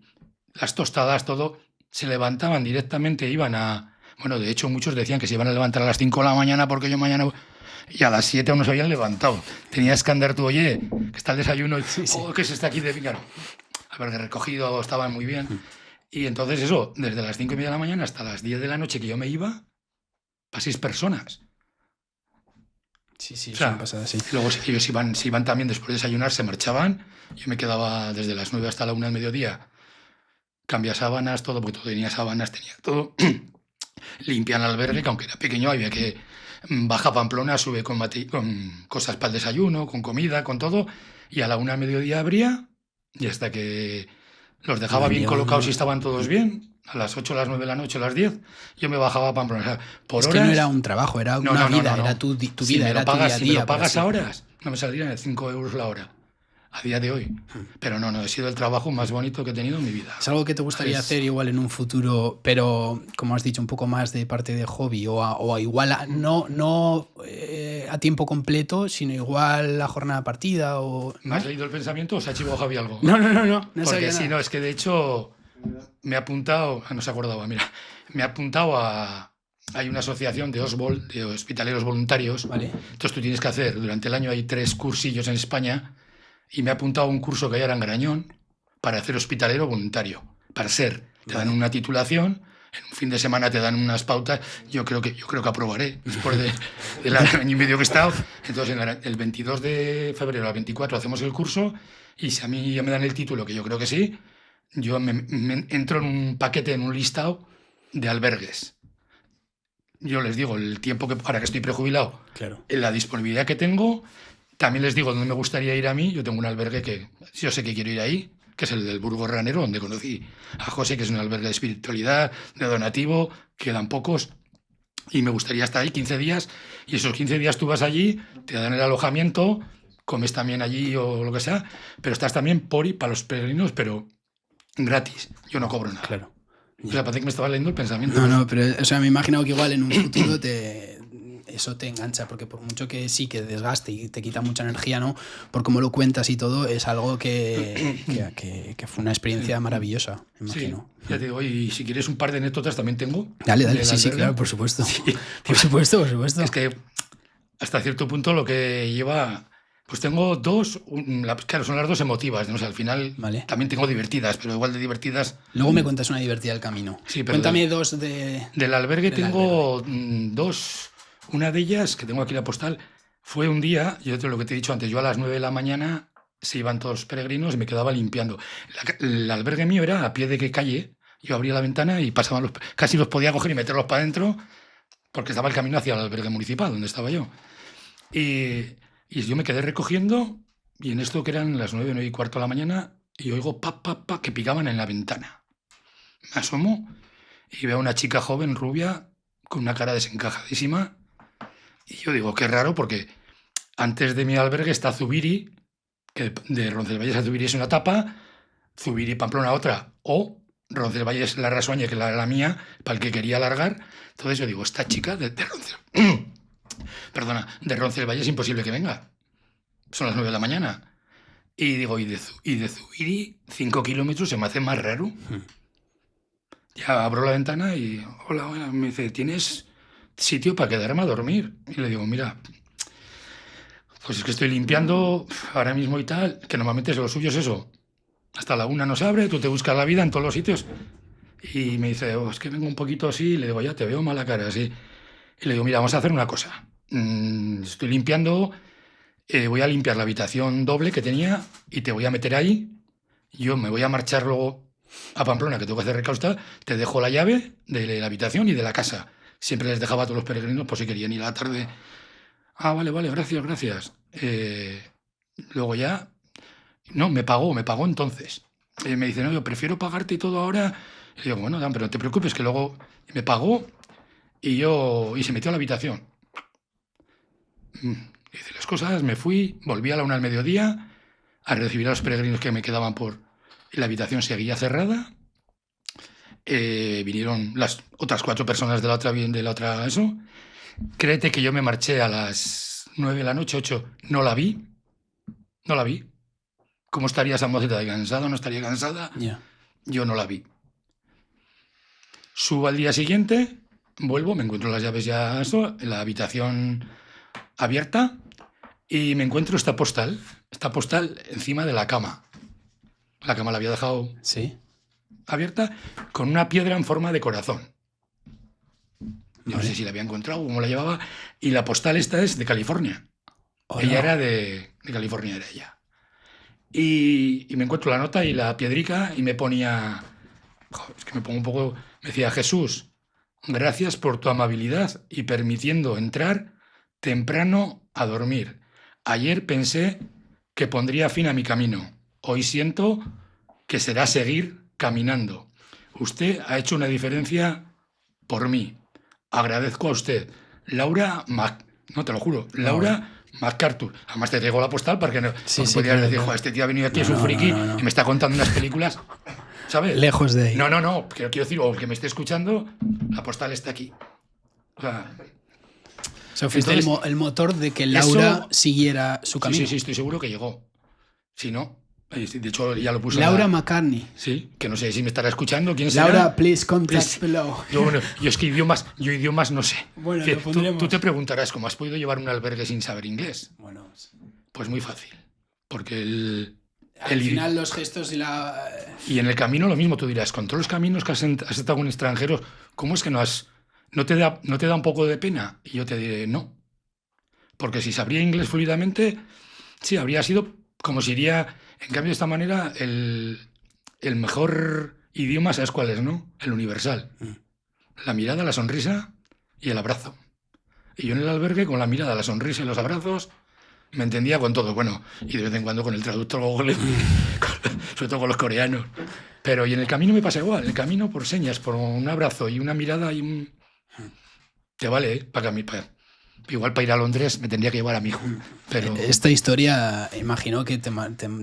las tostadas, todo, se levantaban directamente, iban a... Bueno, de hecho muchos decían que se iban a levantar a las 5 de la mañana porque yo mañana... Y a las 7 aún no se habían levantado. Tenías que andar tú, oye, que está el desayuno, y, que se está aquí de... Claro, a ver, que recogido, estaba muy bien. Y entonces eso, desde las 5:30 de la mañana hasta las 10 de la noche que yo me iba, para 6 personas. Sí, o sea, pasada, sí. Luego ellos iban también después de desayunar, se marchaban. Yo me quedaba desde las 9 hasta la 1 del mediodía. Cambia sábanas, todo, porque todo tenía sábanas, tenía todo. Limpian el albergue, que aunque era pequeño, había que... Baja a Pamplona, sube con cosas para el desayuno, con comida, con todo, y a la 1 del mediodía abría, y hasta que los dejaba bien colocados y estaban todos bien, a las 8, a las 9 de la noche, a las 10, yo me bajaba a Pamplona. O sea, es que no era un trabajo, era una vida, era tu vida, era tu día a día. Si me lo pagas a horas, no me saldrían 5 euros la hora. A día de hoy. Pero no, ha sido el trabajo más bonito que he tenido en mi vida. ¿Es algo que te gustaría hacer igual en un futuro, pero como has dicho, un poco más de parte de hobby o igual no a tiempo completo, sino igual la jornada partida? O, ¿Me has leído el pensamiento o se ha chivado Javi algo? No. Porque sí, no, es que de hecho me he apuntado, no se acordaba, mira, me he apuntado a... Hay una asociación de Osbol, de hospitaleros voluntarios. Vale. Entonces tú tienes que hacer, durante el año hay 3 cursillos en España. Y me he apuntado a un curso que hay ahora en Garañón para hacer hospitalero voluntario, para ser. Te dan una titulación, en un fin de semana te dan unas pautas. Yo creo que aprobaré después del año y medio que he estado. Entonces, el 22 de febrero al 24 hacemos el curso y si a mí ya me dan el título, que yo creo que sí, yo me entro en un paquete, en un listado de albergues. Yo les digo el tiempo que, ahora que estoy prejubilado, claro, la disponibilidad que tengo... También les digo dónde me gustaría ir a mí. Yo tengo un albergue que yo sé que quiero ir ahí, que es el del Burgos Ranero, donde conocí a José, que es un albergue de espiritualidad, de donativo, quedan pocos. Y me gustaría estar ahí 15 días. Y esos 15 días tú vas allí, te dan el alojamiento, comes también allí o lo que sea, pero estás también para los peregrinos, pero gratis. Yo no cobro nada. Claro. O sea, parece que me estaba leyendo el pensamiento. No, pero o sea, me imagino que igual en un futuro eso te engancha, porque por mucho que sí que desgaste y te quita mucha energía, ¿no? Por cómo lo cuentas y todo, es algo que fue una experiencia maravillosa, me imagino. Sí, ya te digo, y si quieres un par de anécdotas también tengo. Dale, sí, claro, por supuesto. Sí. Por supuesto. Es que hasta cierto punto lo que lleva... Pues tengo dos, claro, son las dos emotivas, ¿no? O sea, al final también tengo divertidas, pero igual de divertidas... Luego me cuentas una divertida del camino. Sí, pero cuéntame dos de... Del albergue tengo dos. Una de ellas, que tengo aquí la postal, fue un día, lo que te he dicho antes, yo a las 9 de la mañana se iban todos los peregrinos y me quedaba limpiando. El albergue mío era a pie de qué calle, yo abría la ventana y pasaban casi los podía coger y meterlos para adentro, porque estaba el camino hacia el albergue municipal, donde estaba yo. Y yo me quedé recogiendo, y en esto que eran las 9:15 de la mañana, y oigo que picaban en la ventana. Me asomo y veo a una chica joven, rubia, con una cara desencajadísima, y yo digo, qué raro, porque antes de mi albergue está Zubiri, que de Roncesvalles a Zubiri es una etapa, Zubiri Pamplona otra, o Roncesvalles La Rasuaña, que era la mía, para el que quería alargar. Entonces yo digo, esta chica de Roncesvalles es imposible que venga. Son las 9 de la mañana. Y digo, y de Zubiri, 5 kilómetros, se me hace más raro. Ya abro la ventana y, hola, me dice, ¿tienes sitio para quedarme a dormir? Y le digo, mira, pues es que estoy limpiando ahora mismo y tal, que normalmente lo suyo es eso. Hasta la 1 no se abre, tú te buscas la vida en todos los sitios. Y me dice, es que vengo un poquito así, y le digo, ya te veo mala cara, así. Y le digo, mira, vamos a hacer una cosa. Estoy limpiando, voy a limpiar la habitación doble que tenía y te voy a meter ahí. Yo me voy a marchar luego a Pamplona, que tengo que hacer recausta, te dejo la llave de la habitación y de la casa. Siempre les dejaba a todos los peregrinos por si querían ir a la tarde. Ah, vale, gracias. Luego ya... No, me pagó entonces. Me dice, no, yo prefiero pagarte y todo ahora. Y digo, bueno, Dan, pero no te preocupes, que luego me pagó y se metió a la habitación. Hice las cosas, me fui, volví a la 1 del mediodía a recibir a los peregrinos que me quedaban la habitación seguía cerrada. Vinieron las otras 4 personas de la otra eso. Créete que yo me marché a las 9 de la noche, 8. No la vi. ¿Cómo estaría esa moceta? ¿Cansada o no estaría cansada? Yeah. Yo no la vi. Subo al día siguiente, vuelvo, me encuentro las llaves ya en la habitación abierta y me encuentro esta postal encima de la cama. La cama la había dejado abierta con una piedra en forma de corazón. Yo no sé si la había encontrado o cómo la llevaba. Y la postal esta es de California. Ella era de California, era ella. Y me encuentro la nota y la piedrica y me ponía... es que me pongo un poco... Me decía, Jesús, gracias por tu amabilidad y permitiendo entrar temprano a dormir. Ayer pensé que pondría fin a mi camino. Hoy siento que será seguir caminando. Usted ha hecho una diferencia por mí. Agradezco a usted. Laura MacArthur. Además te traigo la postal para que no podías decir, este tío ha venido aquí, es un friki y me está contando unas películas, ¿sabes? Lejos de ahí. No, quiero decir, o que me esté escuchando, la postal está aquí. O sea, fuiste el motor de que Laura siguiera su camino. Sí, estoy seguro que llegó. Si no, de hecho ya lo puse. Laura McCartney. Sí, que no sé si me estará escuchando. ¿Quién será? Laura, please contact below. Yo es que idiomas no sé. Bueno, lo pondremos. Tú te preguntarás cómo has podido llevar un albergue sin saber inglés. Bueno, pues muy fácil. Porque al final los gestos y en el camino lo mismo, tú dirás, con todos los caminos que has estado con extranjeros, ¿cómo es que no te da un poco de pena? Y yo te diré, no. Porque si sabría inglés fluidamente, sí, habría sido como si iría... En cambio, de esta manera, el mejor idioma, ¿sabes cuál es, no? El universal. La mirada, la sonrisa y el abrazo. Y yo en el albergue, con la mirada, la sonrisa y los abrazos, Me entendía con todo, bueno, y de vez en cuando con el traductor Google, sobre todo con los coreanos. Pero y en el camino me pasa igual, en el camino por señas, por un abrazo y una mirada y un... Te vale, ¿eh? Igual para ir a Londres me tendría que llevar a mi hijo. Pero... Esta historia, imagino que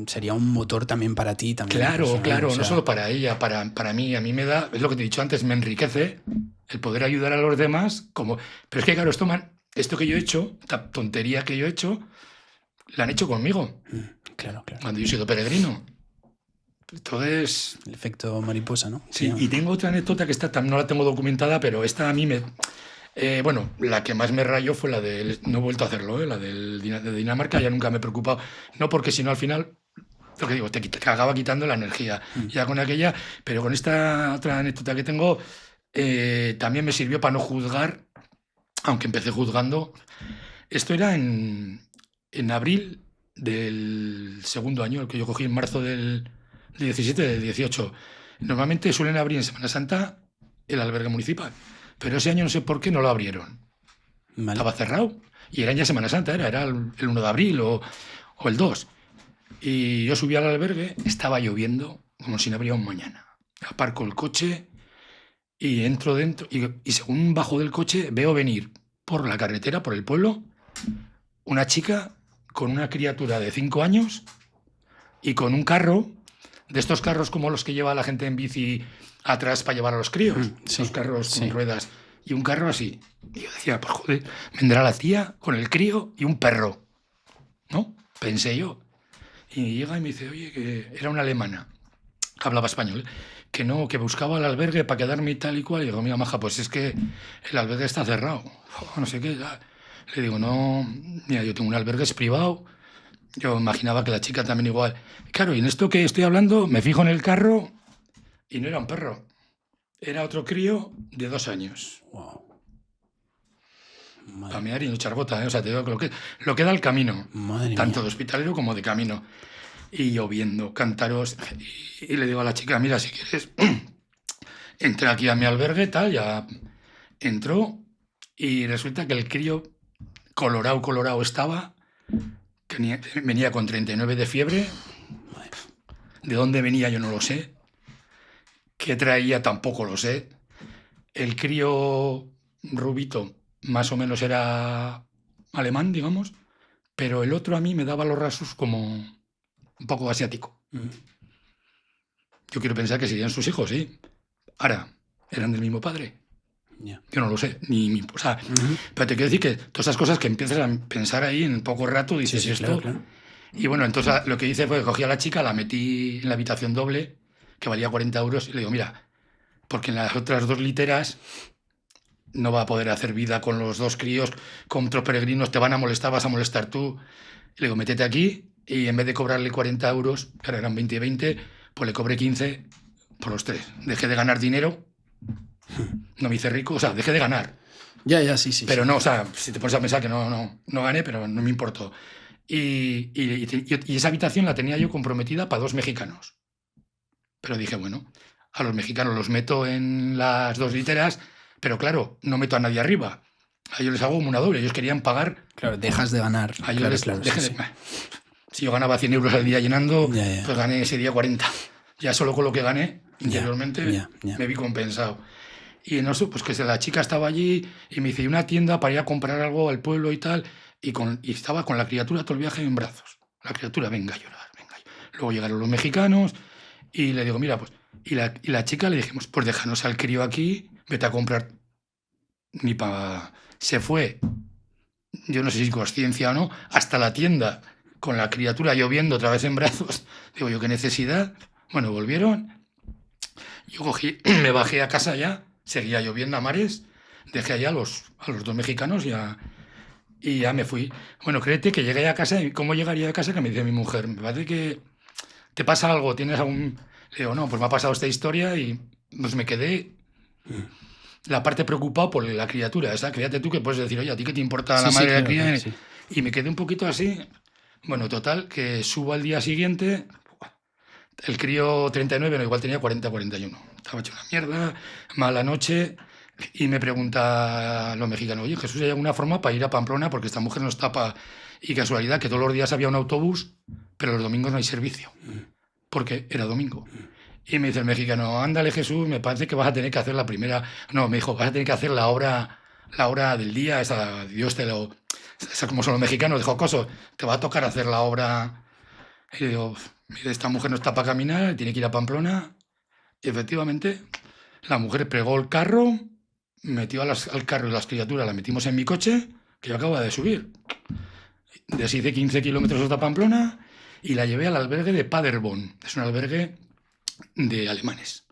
sería un motor también para ti. También claro, claro, o sea... no solo para ella, para mí. A mí me da, es lo que te he dicho antes, me enriquece el poder ayudar a los demás. Pero es que, claro, esto que yo he hecho, esta tontería que yo he hecho, la han hecho conmigo. Claro. Cuando yo he sido peregrino. Entonces... El efecto mariposa, ¿no? Sí, y tengo otra anécdota que no la tengo documentada, pero esta a mí me... bueno, la que más me rayó fue la de... No he vuelto a hacerlo, la de Dinamarca, ya nunca me he preocupado. No porque si no al final, lo que digo, te acaba quitando la energía. Ya con aquella, pero con esta otra anécdota que tengo, también me sirvió para no juzgar, aunque empecé juzgando. Esto era en abril del segundo año, el que yo cogí en marzo del 17, del 18. Normalmente suelen abrir en Semana Santa el albergue municipal, pero ese año no sé por qué no lo abrieron. Vale. Estaba cerrado y era ya Semana Santa, era el 1 de abril o el 2. Y yo subí al albergue, estaba lloviendo como si no habría un mañana. Aparco el coche y entro dentro y según bajo del coche veo venir por la carretera, por el pueblo, una chica con una criatura de 5 años y con un carro, de estos carros como los que lleva la gente en bici atrás para llevar a los críos, esos carros con ruedas, y un carro así. Y yo decía, pues joder, vendrá la tía con el crío y un perro, ¿no? Pensé yo. Y llega y me dice, oye, que era una alemana, que hablaba español, que buscaba el albergue para quedarme y tal y cual. Y digo, mira, maja, pues es que el albergue está cerrado, no sé qué. Le digo, no, mira, yo tengo un albergue, es privado. Yo imaginaba que la chica también igual. Claro, y en esto que estoy hablando, me fijo en el carro y no era un perro. Era otro crío de 2 años. Wow. Para mear y no echar gota, ¿eh? O sea, te digo lo que da el camino. Madre tanto mía. De hospitalero como de camino. Y lloviendo, cántaros. Y le digo a la chica, mira, si quieres, entré aquí a mi albergue, tal, ya entró. Y resulta que el crío colorado estaba... Venía con 39 de fiebre. ¿De dónde venía? Yo no lo sé. ¿Qué traía? Tampoco lo sé. El crío rubito más o menos era alemán, digamos, pero el otro a mí me daba los rasgos como un poco asiático. Yo quiero pensar que serían sus hijos, sí. Ahora, ¿eran del mismo padre? Yeah. Yo no lo sé, pero te quiero decir que todas esas cosas que empiezas a pensar ahí en poco rato, dices esto. Claro. Y bueno, entonces lo que hice fue que cogí a la chica, la metí en la habitación doble, que valía 40 euros, y le digo, mira, porque en las otras 2 literas no va a poder hacer vida con los 2 críos, con otros peregrinos, te van a molestar, vas a molestar tú. Y le digo, métete aquí, y en vez de cobrarle 40 euros, que ahora eran 20 y 20, pues le cobré 15 por los 3. Dejé de ganar dinero. No me hice rico, o sea, dejé de ganar. Ya, sí. Pero no, o sea, si te pones a pensar que no gané, pero no me importó. Y esa habitación la tenía yo comprometida para 2 mexicanos. Pero dije, bueno, a los mexicanos los meto en las 2 literas, pero claro, no meto a nadie arriba. A ellos les hago como una doble, ellos querían pagar. Claro, dejas de ganar. A ellos Si yo ganaba 100 euros al día llenando, pues gané ese día 40. Ya solo con lo que gané interiormente me vi compensado. Y en eso, pues que la chica estaba allí y me hice una tienda para ir a comprar algo al pueblo y tal, y estaba con la criatura todo el viaje en brazos. La criatura, venga a llorar, venga. Luego llegaron los mexicanos y le digo, mira, pues... Y la chica le dijimos, pues déjanos al crío aquí, vete a comprar. Se fue, yo no sé si conciencia o no, hasta la tienda, con la criatura lloviendo otra vez en brazos. Digo yo, ¿qué necesidad? Bueno, volvieron. Yo me bajé a casa ya. Seguía lloviendo a mares, dejé allá a los 2 mexicanos y ya me fui. Bueno, créete que llegué a casa y ¿cómo llegaría a casa? Que me dice mi mujer, me parece que te pasa algo, tienes algún... Le digo, no, pues me ha pasado esta historia y pues me quedé la parte preocupado por la criatura. Esa, fíjate tú que puedes decir, oye, ¿a ti qué te importa la madre de la criatura? Sí. Y me quedé un poquito así. Bueno, total, que subo al día siguiente, el crío 39, no, igual tenía 40, 41. Estaba hecho una mierda, mala noche. Y me pregunta los mexicanos, oye, Jesús, ¿hay alguna forma para ir a Pamplona? Porque esta mujer nos tapa. Y casualidad que todos los días había un autobús, pero los domingos no hay servicio. Porque era domingo. Y me dice el mexicano, ándale, Jesús, me parece que vas a tener que hacer la primera... No, me dijo, vas a tener que hacer la hora del día, esa, Dios te lo... Esa, como son los mexicanos, de jocoso, te va a tocar hacer la obra... Y digo, mire, esta mujer no está para caminar, tiene que ir a Pamplona. Y efectivamente, la mujer pregó el carro, metió al carro y las criaturas, la metimos en mi coche, que yo acabo de subir. Deshice 15 kilómetros hasta Pamplona y la llevé al albergue de Paderborn. Es un albergue de alemanes.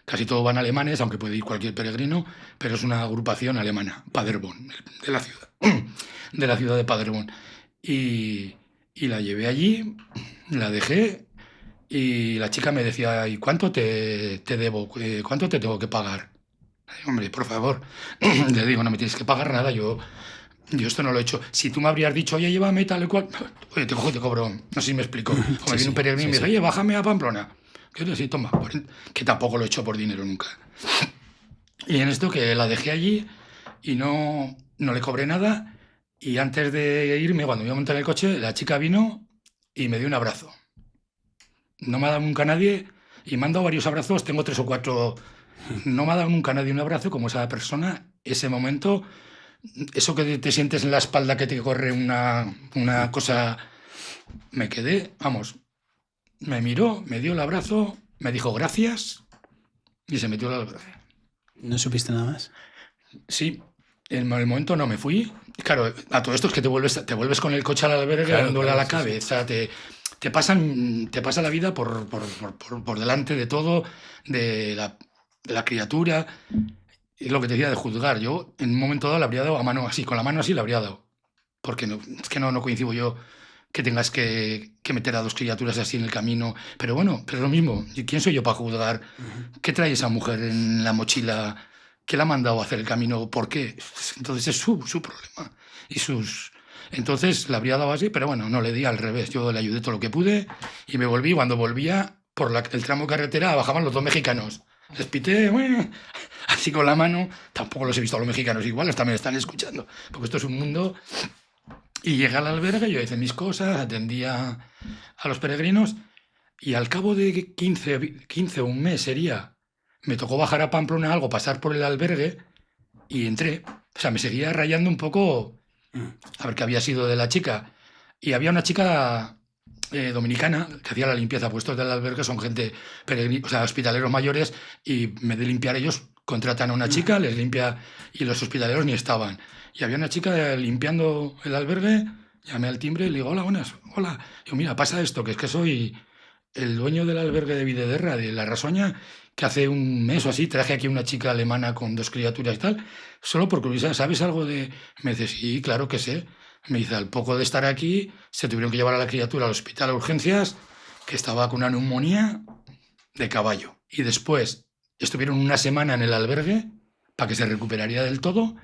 Casi todos van alemanes, aunque puede ir cualquier peregrino, pero es una agrupación alemana, Paderborn, de la ciudad de Paderborn. Y la llevé allí, la dejé y la chica me decía, ¿y cuánto te debo? ¿Cuánto te tengo que pagar? Hombre, por favor. Le digo, no me tienes que pagar nada, yo esto no lo he hecho. Si tú me habrías dicho, oye, llévame tal y cual, oye, te cojo y te cobro. No sé si me explico. O me viene un peregrino y me dice, oye, bájame a Pamplona. Sí, toma, que tampoco lo he hecho por dinero nunca. Y en esto que la dejé allí y no le cobré nada. Y antes de irme, cuando me iba a montar en el coche, la chica vino y me dio un abrazo. No me ha dado nunca nadie, y me han dado varios abrazos, tengo 3 o 4. No me ha dado nunca nadie un abrazo como esa persona, ese momento, eso que te sientes en la espalda que te corre una cosa. Me quedé, vamos, me miró, me dio el abrazo, me dijo gracias y se metió el albergue. ¿No supiste nada más? Sí, en el momento no me fui. Claro, a todo esto es que te vuelves con el coche al albergue, dándole a la cabeza, sí. Te pasa la vida por delante de todo, de la criatura. Es lo que te decía de juzgar. Yo en un momento dado le habría dado a mano así, con la mano así le habría dado. Porque es que no coincido yo que tengas que meter a 2 criaturas así en el camino. Pero bueno, pero es lo mismo. ¿Quién soy yo para juzgar? ¿Qué trae esa mujer en la mochila? ¿Qué la ha mandado a hacer el camino? ¿Por qué? Entonces es su problema. Entonces le habría dado así, pero bueno, no le di, al revés. Yo le ayudé todo lo que pude y me volví. Cuando volvía por el tramo de carretera bajaban los 2 mexicanos. Les pité, así con la mano. Tampoco los he visto a los mexicanos igual, también me están escuchando. Porque esto es un mundo. Y llegué al albergue, yo hice mis cosas, atendía a los peregrinos y al cabo de 15 o un mes sería, me tocó bajar a Pamplona algo, pasar por el albergue y entré. O sea, me seguía rayando un poco a ver qué había sido de la chica. Y había una chica dominicana que hacía la limpieza, puestos del albergue son gente peregrina, o sea, hospitaleros mayores, y en vez de limpiar ellos, contratan a una chica, les limpia, y los hospitaleros ni estaban. Y había una chica limpiando el albergue, llamé al timbre y le digo, hola, buenas, hola. Y digo, mira, pasa esto, que es que soy el dueño del albergue de Videderra, de La Rasoña, que hace un mes o así traje aquí una chica alemana con 2 criaturas y tal, solo por curiosidad, ¿sabes algo de...? Me dice, sí, claro que sé. Me dice, al poco de estar aquí, se tuvieron que llevar a la criatura al hospital a urgencias, que estaba con una neumonía de caballo. Y después estuvieron una semana en el albergue para que se recuperaría del todo.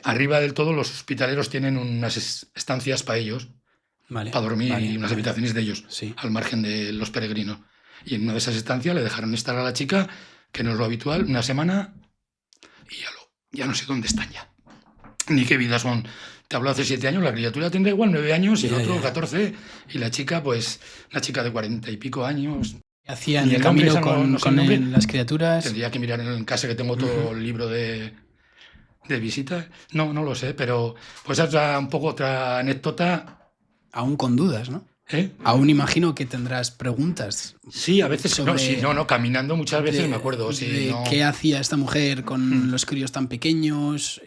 Arriba del todo los hospitaleros tienen unas estancias para ellos, para dormir, y unas habitaciones de ellos, al margen de los peregrinos. Y en una de esas estancias le dejaron estar a la chica, que no es lo habitual, una semana, y ya no sé dónde están ya. Ni qué vida son. Te hablo hace 7 años, la criatura tendrá igual 9 años y el otro 14, y la chica, pues, una chica de 40 y pico años. ¿Hacían el camino con las criaturas? Tendría que mirar en casa, que tengo todo el libro de visita. No lo sé, pero pues es un poco otra anécdota. Aún con dudas, ¿no? Aún imagino que tendrás preguntas. Sí, a veces caminando muchas veces me acuerdo. ¿Qué hacía esta mujer con los críos tan pequeños?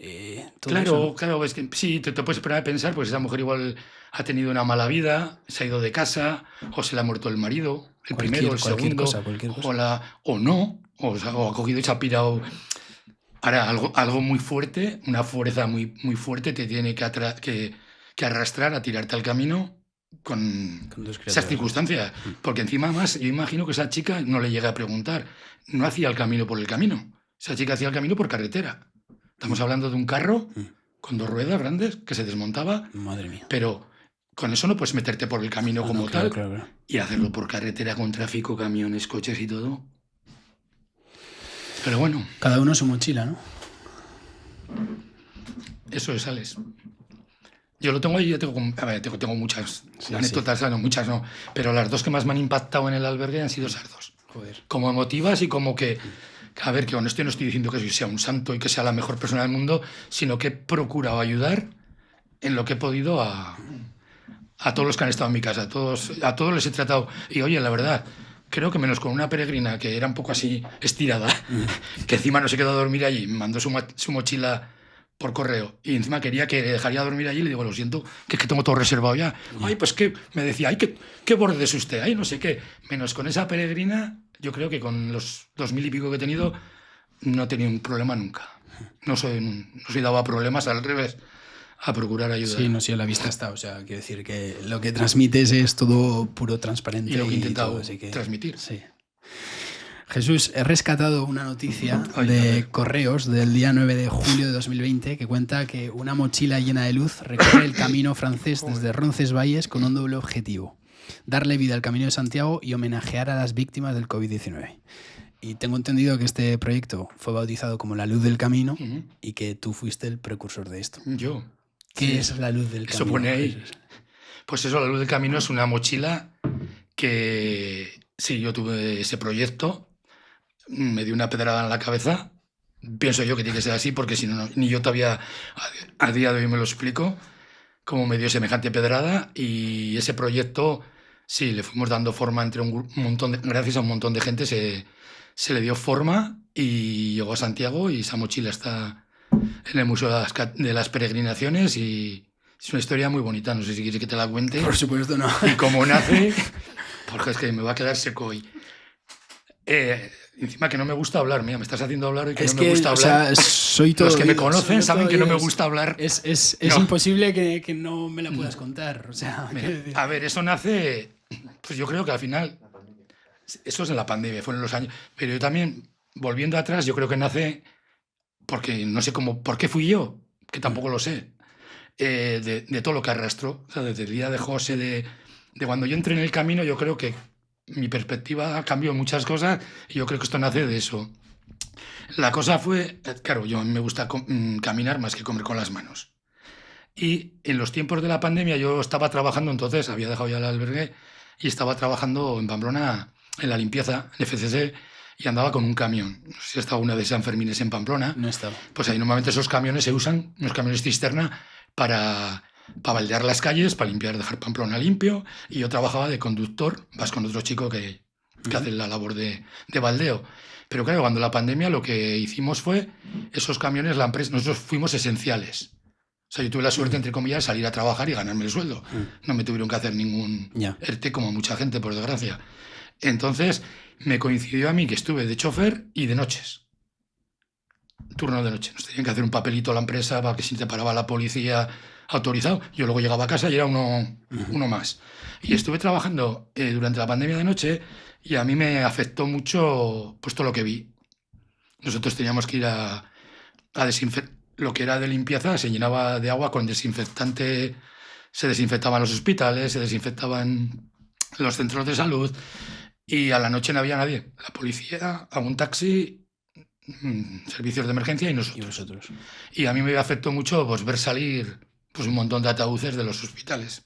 Claro, es que sí, te puedes esperar a pensar, pues esa mujer igual ha tenido una mala vida, se ha ido de casa, o se le ha muerto el marido, el primero, el segundo, o ha cogido y se ha pirado. Ahora, algo muy fuerte, una fuerza muy, muy fuerte te tiene que arrastrar a tirarte al camino con esas circunstancias. Porque encima más, yo imagino que esa chica no le llega a preguntar, no hacía el camino por el camino. Esa chica hacía el camino por carretera. Estamos hablando de un carro con 2 ruedas grandes que se desmontaba. Madre mía. Pero con eso no puedes meterte por el camino tal. Claro. Y hacerlo por carretera con tráfico, camiones, coches y todo. Pero bueno. Cada uno su mochila, ¿no? Eso es, Alex. Yo lo tengo ahí, tengo muchas anécdotas, no, muchas no, pero las dos que más me han impactado en el albergue han sido esas dos. Joder. Como emotivas y como que, a ver, que con esto no estoy diciendo que sea un santo y que sea la mejor persona del mundo, sino que he procurado ayudar en lo que he podido a todos los que han estado en mi casa, a todos les he tratado. Y oye, la verdad, creo que menos con una peregrina que era un poco así estirada, que encima no se quedó a dormir allí, me mandó su mochila por correo y encima quería que le dejaría dormir allí y le digo, lo siento, que es que tengo todo reservado ya. Ay, pues que me decía, ay, ¿qué borde es usted? Ay, no sé qué. Menos con esa peregrina, yo creo que con los 2000 y pico que he tenido, no he tenido un problema nunca. No soy dado a problemas, al revés, a procurar ayudar. Sí, no, sí, a la vista está. O sea, quiero decir que lo que transmites es todo puro, transparente. Y lo que he intentado todo, así que, transmitir. Sí. Jesús, he rescatado una noticia de Correos del día 9 de julio de 2020 que cuenta que una mochila llena de luz recorre el camino francés desde Roncesvalles con un doble objetivo: darle vida al Camino de Santiago y homenajear a las víctimas del COVID-19. Y tengo entendido que este proyecto fue bautizado como la Luz del Camino y que tú fuiste el precursor de esto. Yo. ¿Qué es la Luz del Camino? Eso pone ahí. Pues eso, la Luz del Camino es una mochila que, sí, yo tuve ese proyecto. Me dio una pedrada en la cabeza. Pienso yo que tiene que ser así, porque si no, ni yo todavía a día de hoy me lo explico cómo me dio semejante pedrada. Y ese proyecto, sí, le fuimos dando forma entre un montón gracias a un montón de gente se le dio forma y llegó a Santiago y esa mochila está en el Museo de las Peregrinaciones y es una historia muy bonita. No sé si quieres que te la cuente. Por supuesto no. Y cómo nace, porque es que me va a quedar seco hoy. Encima que no me gusta hablar, mira, me estás haciendo hablar y que no me gusta hablar. O sea, soy todo los que me oídos, conocen saben que no me oídos. gusta hablar. Es No. imposible que no me la puedas contar. O sea, Mira, a ver, eso nace, pues yo creo que al final, eso es en la pandemia, fueron los años, pero yo también, volviendo atrás, yo creo que nace porque no sé cómo, ¿por qué fui yo? Que tampoco lo sé. De todo lo que arrastró, o sea, desde el día de José, de cuando yo entré en el camino, yo creo que mi perspectiva cambió en muchas cosas y yo creo que esto nace de eso. La cosa fue, claro, yo me gusta caminar más que comer con las manos. Y en los tiempos de la pandemia yo estaba trabajando, entonces había dejado ya el albergue y estaba trabajando en Pamplona en la limpieza, en FCC, y andaba con un camión. No sé si estaba una de San Fermines en Pamplona. no estaba. Pues ahí normalmente esos camiones se usan, unos camiones cisterna, para baldear las calles, para limpiar, dejar Pamplona limpio. Y yo trabajaba de conductor, vas con otro chico que hace la labor de baldeo. Pero claro, cuando la pandemia lo que hicimos fue, esos camiones, la empresa, nosotros fuimos esenciales. O sea, yo tuve la suerte, entre comillas, de salir a trabajar y ganarme el sueldo. No me tuvieron que hacer ningún ERTE, como mucha gente, por desgracia. Entonces, me coincidió a mí que estuve de chofer y de noches. Turno de noche. Nos tenían que hacer un papelito a la empresa para que si te paraba la policía autorizado. Yo luego llegaba a casa y era uno más. Y estuve trabajando durante la pandemia de noche y a mí me afectó mucho pues todo lo que vi. Nosotros teníamos que ir a desinfectar. Lo que era de limpieza se llenaba de agua con desinfectante, se desinfectaban los hospitales, se desinfectaban los centros de salud y a la noche no había nadie. La policía, algún taxi, servicios de emergencia y nosotros. Y vosotros. Y a mí me afectó mucho pues, ver salir pues, un montón de ataúdes de los hospitales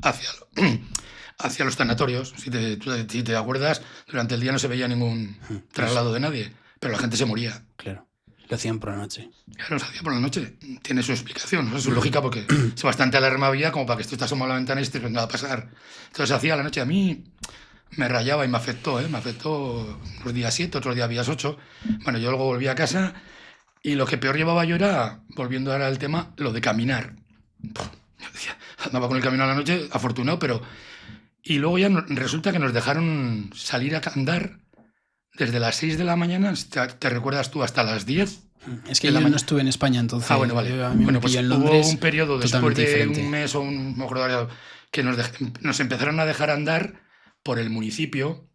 hacia los sanatorios. Si te acuerdas, durante el día no se veía ningún traslado de nadie, pero la gente se moría. Claro. Lo hacían por la noche. Claro, lo hacía por la noche. Tiene su explicación, ¿no? Su lógica, porque es bastante alarma había como para que tú estás asomado a la ventana y te venga a pasar. Entonces hacía la noche. A mí me rayaba y me afectó, ¿eh? Me afectó unos días 7, otros días 8. Bueno, yo luego volví a casa y lo que peor llevaba yo era, volviendo ahora al tema, lo de caminar. Yo decía, andaba con el camino a la noche, afortunado, pero... Y luego ya resulta que nos dejaron salir a andar desde las 6 de la mañana, ¿te recuerdas tú? Hasta las 10. Es que yo no estuve en España, entonces. Ah, bueno, vale. Bueno, pues en hubo Londres, un periodo después de diferente. un mes o un... No me acuerdo, que nos empezaron a dejar andar por el municipio,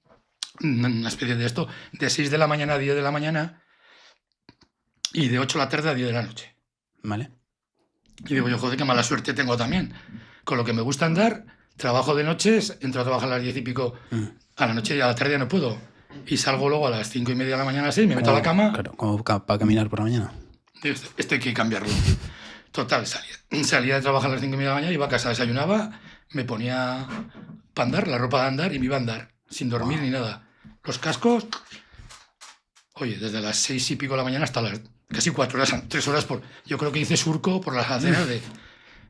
una especie de esto, de 6 de la mañana a 10 de la mañana y de 8 de la tarde a 10 de la noche. Vale. Y digo yo, joder, qué mala suerte tengo también. Con lo que me gusta andar, trabajo de noches, entro a trabajar a las 10 y pico a la noche y a la tarde ya no puedo. Y salgo luego a las 5:30 de la mañana, así, me meto a la cama. Claro, como para caminar por la mañana. Digo, esto hay que cambiarlo. Total, salía de trabajar a las 5:30 de la mañana, iba a casa, desayunaba, me ponía para andar, la ropa de andar y me iba a andar, sin dormir ni nada. Los cascos, oye, desde las 6 y pico de la mañana hasta las casi 4 horas, 3 horas yo creo que hice surco por las aceras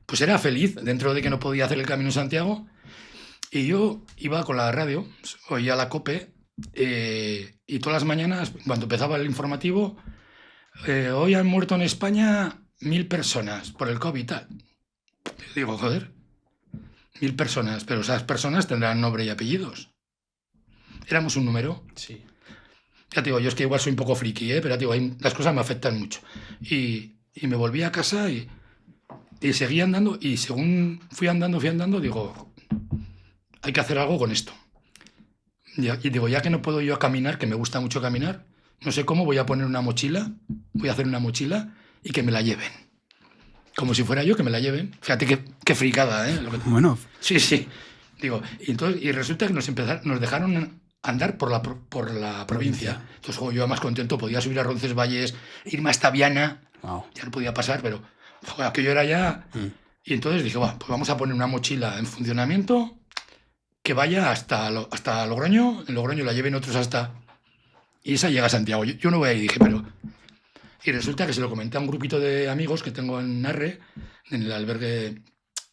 pues era feliz, dentro de que no podía hacer el Camino de Santiago, y yo iba con la radio, oía la COPE, y todas las mañanas, cuando empezaba el informativo, hoy han muerto en España 1.000 personas por el COVID y tal. Yo digo, joder, 1.000 personas, pero esas personas tendrán nombre y apellidos. Éramos un número. Sí. Ya te digo, yo es que igual soy un poco friki, pero te digo, las cosas me afectan mucho. Y me volví a casa y seguí andando, y según fui andando, digo, hay que hacer algo con esto. Y digo, ya que no puedo yo caminar, que me gusta mucho caminar, no sé cómo, voy a poner una mochila, voy a hacer una mochila y que me la lleven. Como si fuera yo, que me la lleven. Fíjate qué fricada, ¿eh? Bueno. Sí. Digo, y resulta que nos dejaron andar por la provincia. Entonces, yo más contento, podía subir a Roncesvalles, irme hasta Viana. Wow. Ya no podía pasar, pero aquello era ya... Y entonces dije, pues vamos a poner una mochila en funcionamiento que vaya hasta Logroño, en Logroño la lleven otros hasta... Y esa llega a Santiago. Yo no voy ahí, dije, pero... Y resulta que se lo comenté a un grupito de amigos que tengo en Narre, en el albergue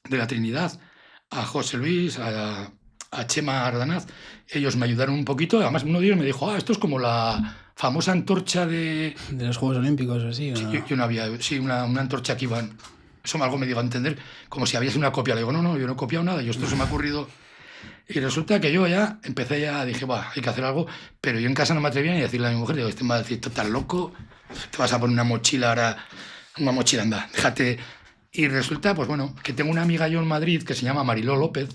de la Trinidad, a José Luis, a Chema Ardanaz. Ellos me ayudaron un poquito. Además, uno de ellos me dijo, esto es como la famosa antorcha de los Juegos Olímpicos o así. Sí, yo no había... Sí, una antorcha que iban... Eso algo me dio a entender, como si había una copia. Le digo, no, yo no he copiado nada, esto se me ha ocurrido... Y resulta que yo dije, hay que hacer algo, pero yo en casa no me atrevía ni a decirle a mi mujer, digo, este me va a decir, tú estás loco, te vas a poner una mochila ahora, una mochila, anda, déjate. Y resulta, pues bueno, que tengo una amiga yo en Madrid que se llama Mariló López,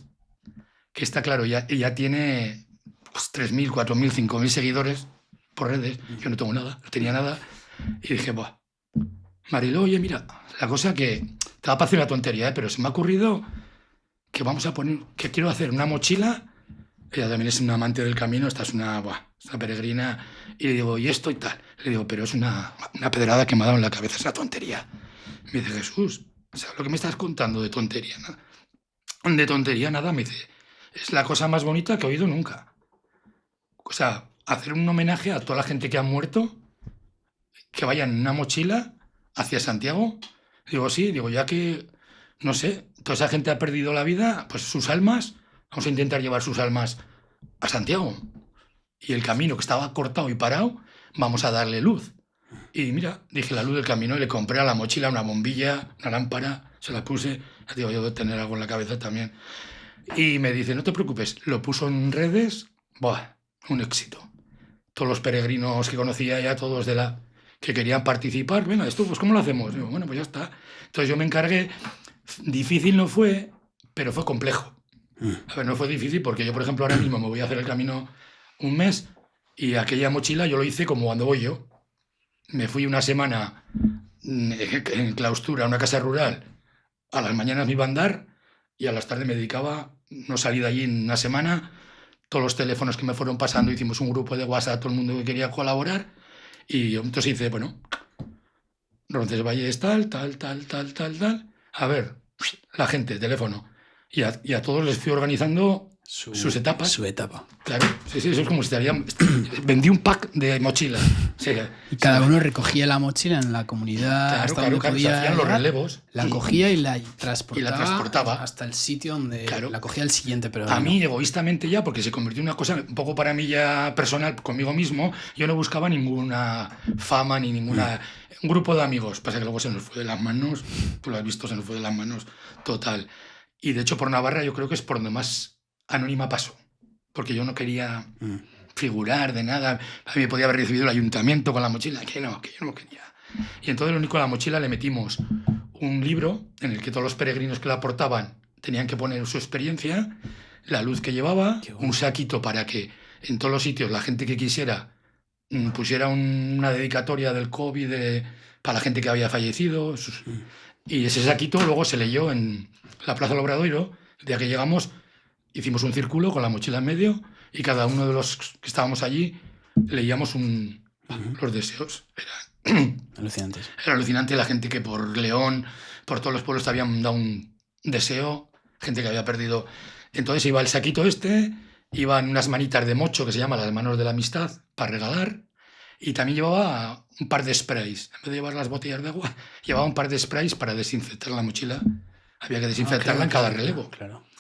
que está claro, ella tiene pues, 3.000, 4.000, 5.000 seguidores por redes, yo no tengo nada, no tenía nada, y dije, Mariló, oye, mira, la cosa que te va a parecer una tontería, pero se me ha ocurrido... que quiero hacer una mochila. Ella también es una amante del camino, esta es una peregrina, y le digo, y esto y tal. Le digo, pero es una pedrada que me ha dado en la cabeza, es una tontería. Me dice, Jesús, lo que me estás contando de tontería, ¿no? De tontería nada, me dice, es la cosa más bonita que he oído nunca. O sea, hacer un homenaje a toda la gente que ha muerto, que vayan en una mochila hacia Santiago. Digo, sí, ya que, no sé, toda esa gente ha perdido la vida, pues sus almas, vamos a intentar llevar sus almas a Santiago. Y el camino que estaba cortado y parado, vamos a darle luz. Y mira, dije la luz del camino y le compré a la mochila una bombilla, una lámpara, se la puse. Digo, yo debo tener algo en la cabeza también. Y me dice, no te preocupes, lo puso en redes, un éxito. Todos los peregrinos que conocía ya, todos que querían participar, bueno, esto, pues ¿cómo lo hacemos? Digo, bueno, pues ya está. Entonces yo me encargué. Difícil no fue, pero fue complejo. A ver, no fue difícil porque yo, por ejemplo, ahora mismo me voy a hacer el camino un mes y aquella mochila yo lo hice como cuando voy yo. Me fui una semana en clausura a una casa rural. A las mañanas me iba a andar y a las tardes me dedicaba, no salí de allí en una semana. Todos los teléfonos que me fueron pasando, hicimos un grupo de WhatsApp, todo el mundo que quería colaborar. Y yo entonces hice, Roncesvalles tal. A ver, la gente, teléfono. Y a todos les fui organizando sus etapas. Su etapa. Claro, sí, eso es como si vendí un pack de mochilas. Sí, y cada uno recogía la mochila en la comunidad. Claro, se hacían los relevos. La cogía y la transportaba, hasta hasta el sitio donde la cogía el siguiente. Pero a mí, egoístamente ya, porque se convirtió en una cosa un poco para mí ya personal, conmigo mismo, yo no buscaba ninguna fama ni ninguna... Un grupo de amigos, pasa que luego se nos fue de las manos, tú lo has visto, se nos fue de las manos, total. Y de hecho por Navarra yo creo que es por donde más anónima paso, porque yo no quería figurar de nada. A mí me podía haber recibido el ayuntamiento con la mochila, que yo no quería. Y entonces lo único, a la mochila le metimos un libro en el que todos los peregrinos que la portaban tenían que poner su experiencia, la luz que llevaba, un saquito para que en todos los sitios la gente que quisiera pusiera una dedicatoria del COVID para la gente que había fallecido. Y ese saquito luego se leyó en la Plaza del Obradoiro. El día que llegamos hicimos un círculo con la mochila en medio y cada uno de los que estábamos allí leíamos los deseos. Alucinantes. Era alucinante la gente que por León, por todos los pueblos te habían dado un deseo, gente que había perdido. Entonces iba el saquito iban unas manitas de mocho que se llama las manos de la amistad para regalar, y también llevaba un par de sprays. En vez de llevar las botellas de agua, llevaba un par de sprays para desinfectar la mochila. Había que desinfectarla en cada relevo.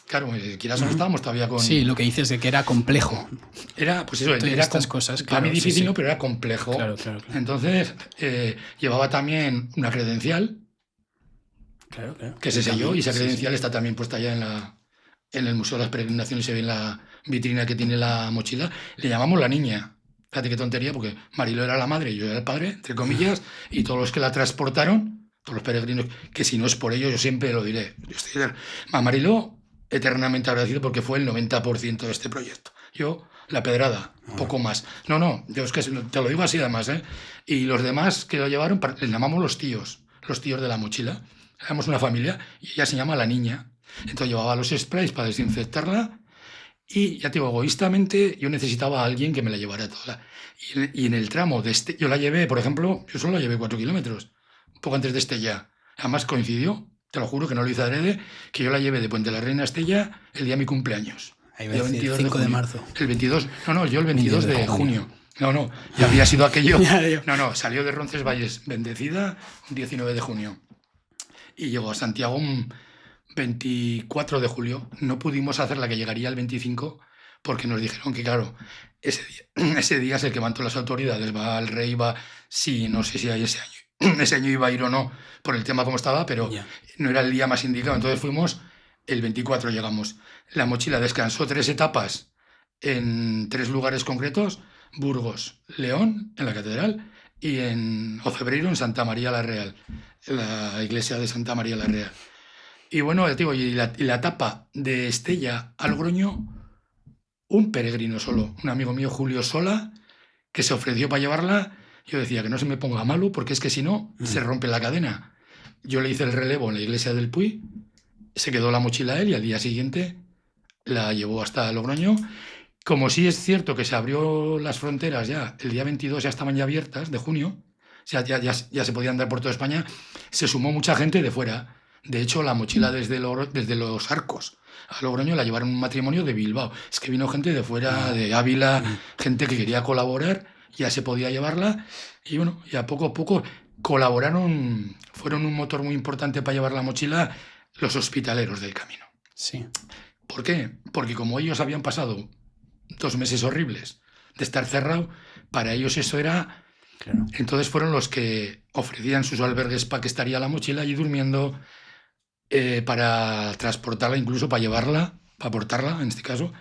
Claro, quieras o no estábamos todavía con... Sí, lo que dices de que era complejo. Era, pues eso, era estas cosas. Para mí difícil, no, pero era complejo. Claro. Entonces, llevaba también una credencial, que se selló, y esa credencial está también puesta ya en el Museo de las Peregrinaciones, se ve en la vitrina que tiene la mochila. Le llamamos la niña. Fíjate qué tontería, porque Mariló era la madre y yo era el padre, entre comillas, y todos los que la transportaron, todos los peregrinos, que si no es por ellos, yo siempre lo diré. Yo estoy a Mariló eternamente agradecido porque fue el 90% de este proyecto. Yo, la pedrada, poco más. No, yo es que te lo digo así además, ¿eh? Y los demás que lo llevaron, les llamamos los tíos de la mochila. Éramos una familia y ella se llama la niña. Entonces llevaba los sprays para desinfectarla y, ya te digo, egoístamente yo necesitaba a alguien que me la llevara toda. Y en el tramo de yo la llevé, por ejemplo, yo solo la llevé 4 kilómetros, un poco antes de Estella. Además coincidió, te lo juro que no lo hice adrede, que yo la llevé de Puente la Reina a Estella el día de mi cumpleaños. Ahí va a decir, 5 de marzo. El 22, yo el 22 de junio. No, ya había sido aquello. Salió de Roncesvalles bendecida un 19 de junio. Y llegó a Santiago un 24 de julio. No pudimos hacer la que llegaría el 25 porque nos dijeron que, claro, ese día es el que van todas las autoridades. Va el rey, sí, no sé si hay ese año iba a ir o no por el tema como estaba, pero no era el día más indicado. Entonces fuimos, el 24 llegamos. La mochila descansó 3 etapas en 3 lugares concretos: Burgos, León, en la catedral, y en Ocebreiro, en Santa María la Real, en la iglesia de Santa María la Real. Y bueno, te digo, y la etapa de Estella a Logroño, un peregrino solo, un amigo mío, Julio Sola, que se ofreció para llevarla. Yo decía que no se me ponga malo, porque es que si no, se rompe la cadena. Yo le hice el relevo en la iglesia del Puy, se quedó la mochila a él y al día siguiente la llevó hasta Logroño. Como sí es cierto que se abrió las fronteras ya, el día 22 ya estaban ya abiertas, de junio, o sea, ya se podía andar por toda España, se sumó mucha gente de fuera. De hecho, la mochila desde los Arcos a Logroño la llevaron un matrimonio de Bilbao. Es que vino gente de fuera, de Ávila, gente que quería colaborar, ya se podía llevarla. Y bueno, ya poco a poco colaboraron, fueron un motor muy importante para llevar la mochila los hospitaleros del camino. Sí. ¿Por qué? Porque como ellos habían pasado 2 meses horribles de estar cerrado, para ellos eso era... Claro. Entonces fueron los que ofrecían sus albergues para que estaría la mochila allí durmiendo, para transportarla, incluso para llevarla, para portarla en este caso.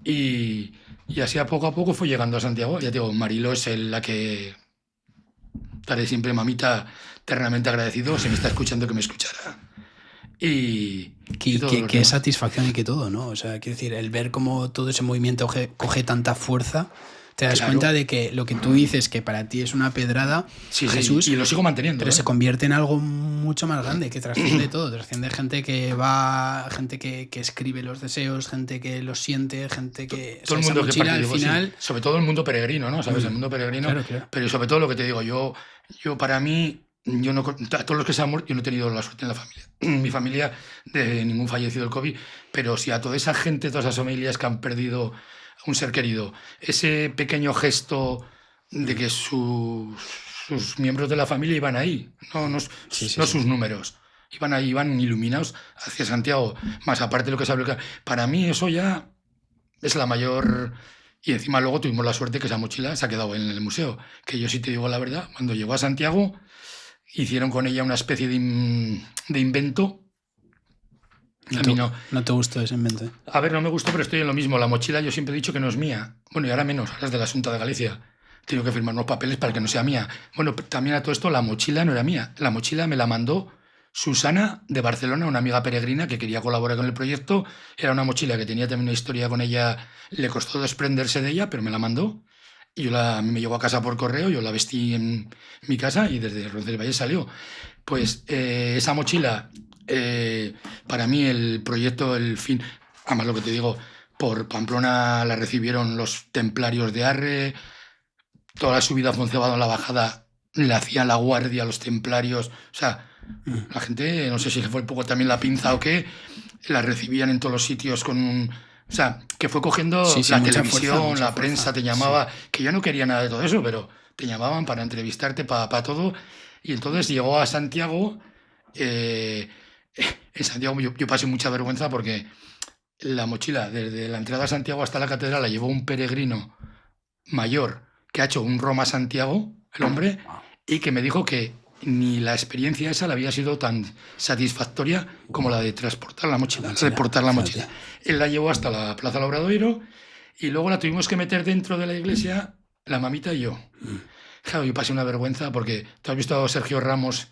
Y así a poco fue llegando a Santiago. Ya te digo, Mariló es la que estaré siempre, mamita, eternamente agradecido. Si me está escuchando, que me escuchará. Y qué satisfacción y que todo, ¿no? O sea, quiero decir, el ver cómo todo ese movimiento coge tanta fuerza, te das cuenta de que lo que tú dices, que para ti es una pedrada, Jesús, y lo sigo manteniendo, pero se convierte en algo mucho más grande, que trasciende todo, trasciende gente que va, gente que escribe los deseos, gente que los siente, gente que... Todo el mundo que participa, al final... Sí. Sobre todo el mundo peregrino, ¿no? ¿Sabes? El mundo peregrino. Claro. Pero sobre todo lo que te digo, yo para mí... Yo no, a todos los que se han muerto, yo no he tenido la suerte en la familia. Mi familia, de ningún fallecido del COVID, pero sí a toda esa gente, todas esas familias que han perdido un ser querido, ese pequeño gesto de que sus miembros de la familia iban ahí, no sus números, iban ahí, iban iluminados hacia Santiago, más aparte de lo que se habla. Para mí eso ya es la mayor... Y encima luego tuvimos la suerte que esa mochila se ha quedado en el museo, que yo sí te digo la verdad, cuando llegó a Santiago... Hicieron con ella una especie de invento. A mí no te gustó ese invento. A ver, no me gustó, pero estoy en lo mismo. La mochila yo siempre he dicho que no es mía. Bueno, y ahora menos, ahora es de la Xunta de Galicia. Tengo que firmar unos papeles para que no sea mía. Bueno, también a todo esto, la mochila no era mía. La mochila me la mandó Susana de Barcelona, una amiga peregrina que quería colaborar con el proyecto. Era una mochila que tenía también una historia con ella. Le costó desprenderse de ella, pero me la mandó. Y a mí me llegó a casa por correo, yo la vestí en mi casa y desde Roncesvalles salió. Pues esa mochila, para mí el proyecto, el fin, además lo que te digo, por Pamplona la recibieron los templarios de Arre, toda la subida a Foncebado en la bajada le hacían la guardia a los templarios. O sea, la gente, no sé si fue un poco también la pinza o qué, la recibían en todos los sitios con un... O sea, que fue cogiendo la televisión, la prensa te llamaba, que yo no quería nada de todo eso, pero te llamaban para entrevistarte, para todo. Y entonces llegó a Santiago. En Santiago yo pasé mucha vergüenza porque la mochila, desde la entrada a Santiago hasta la catedral, la llevó un peregrino mayor que ha hecho un Roma Santiago, el hombre, y que me dijo que ni la experiencia esa le había sido tan satisfactoria como la de transportar la mochila, de portar la mochila. Él la llevó hasta la Plaza del Obradoiro y luego la tuvimos que meter dentro de la iglesia, la mamita y yo. Claro, yo pasé una vergüenza porque tú has visto a Sergio Ramos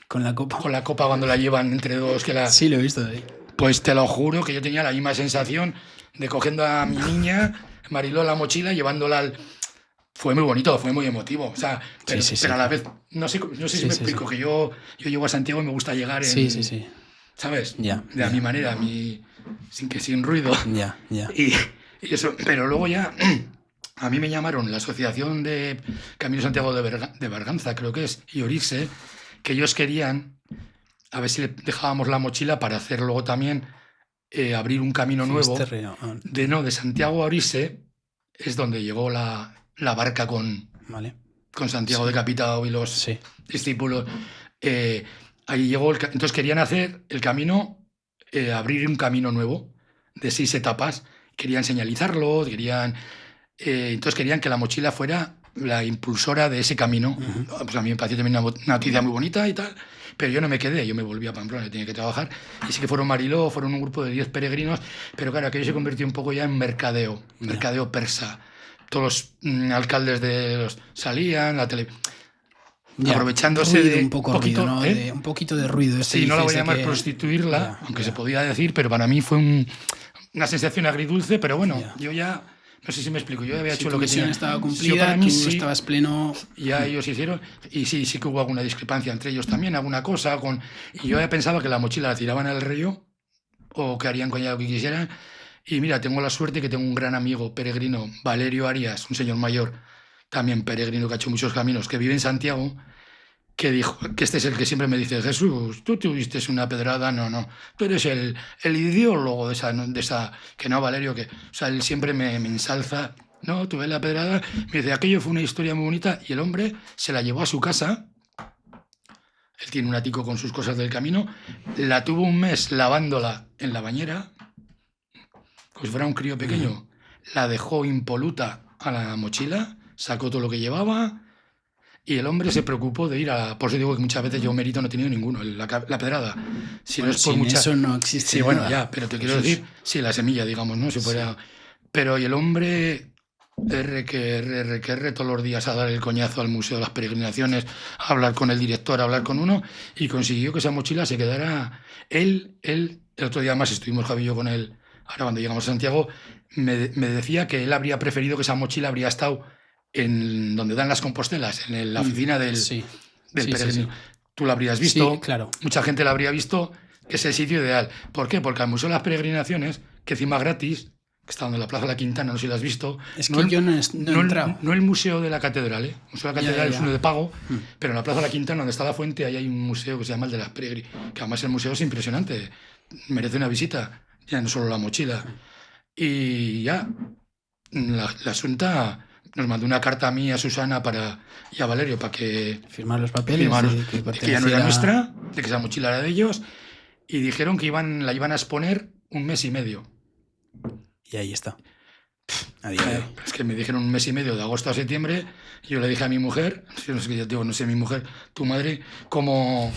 con la copa. Con la copa cuando la llevan entre dos. Sí, lo he visto de ahí. Pues te lo juro que yo tenía la misma sensación de cogiendo a mi niña, Mariló, la mochila, llevándola al... Fue muy bonito, fue muy emotivo. O sea, pero a la vez, no sé si me explico, que yo llego a Santiago y me gusta llegar en... Sí. ¿Sabes? A mi manera, sin ruido. Ya. Y eso, pero luego ya... A mí me llamaron la Asociación de Camino Santiago de Berganza, creo que es, y Orixse, que ellos querían a ver si le dejábamos la mochila para hacer luego también abrir un camino nuevo. De Santiago a Orixse es donde llegó la barca con Santiago decapitado y los discípulos. Ahí llegó, entonces querían hacer el camino, abrir un camino nuevo de 6 etapas. Querían señalizarlo, entonces querían que la mochila fuera la impulsora de ese camino. Pues a mí me pareció también una noticia muy bonita y tal, pero yo no me quedé, yo me volví a Pamplona, tenía que trabajar, y sí que fueron Mariló, fueron un grupo de 10 peregrinos, pero claro, aquello se convirtió un poco ya en mercadeo persa. Todos los alcaldes salían, la tele... aprovechándose ruido, de un poquito, ¿no? Un poquito de ruido. Sí, no la voy a llamar prostituirla, aunque se podía decir, pero para mí fue una sensación agridulce, pero bueno, yo ya... No sé si me explico, yo había hecho lo que tenía. La misión estaba cumplida, tú estabas pleno... Ya ellos hicieron, y sí que hubo alguna discrepancia entre ellos también, alguna cosa, y yo ya pensaba que la mochila la tiraban al río, o que harían con ella lo que quisieran, y mira, tengo la suerte que tengo un gran amigo peregrino, Valerio Arias, un señor mayor, también peregrino que ha hecho muchos caminos, que vive en Santiago, que dijo, que este es el que siempre me dice, Jesús, tú tuviste una pedrada, no, tú eres el ideólogo de esa, que no, Valerio, que, o sea, él siempre me ensalza, no, tuve la pedrada, me dice, aquello fue una historia muy bonita, y el hombre se la llevó a su casa, él tiene un ático con sus cosas del camino, la tuvo un mes lavándola en la bañera, como si fuera un crío pequeño, la dejó impoluta a la mochila, sacó todo lo que llevaba. Y el hombre se preocupó de ir a... Por eso digo que muchas veces yo mérito no he tenido ninguno, la pedrada. Si no es por eso no existe. Sí, bueno, ya, pero te quiero decir... Sí, la semilla, digamos, ¿no? Pero y el hombre... R, todos los días a dar el coñazo al Museo de las Peregrinaciones, a hablar con el director, a hablar con uno, y consiguió que esa mochila se quedara... Él, el otro día más estuvimos Javi y yo con él, ahora cuando llegamos a Santiago, me decía que él habría preferido que esa mochila habría estado... en donde dan las compostelas, en la oficina del peregrino. Tú la habrías visto, claro. Mucha gente la habría visto, que es el sitio ideal. ¿Por qué? Porque al Museo de las Peregrinaciones, que encima gratis, que está donde la Plaza de la Quintana, no sé si lo has visto. Es que yo no he entrado. No el Museo de la Catedral, ¿eh? El Museo de la Catedral es uno de pago, pero en la Plaza de la Quintana, donde está la fuente, ahí hay un museo que se llama el de las Peregrinaciones, que además el museo es impresionante, merece una visita, ya no solo la mochila. Y ya, la Asunta... Nos mandó una carta a mí, a Susana y a Valerio para que... Firmar los papeles. Que ya no era nuestra, de que esa mochila era de ellos, y dijeron que la iban a exponer 1 mes y medio. Y ahí está. A día de hoy. Es que me dijeron 1 mes y medio, de agosto a septiembre, y yo le dije a mi mujer, no sé mi mujer, tu madre, cómo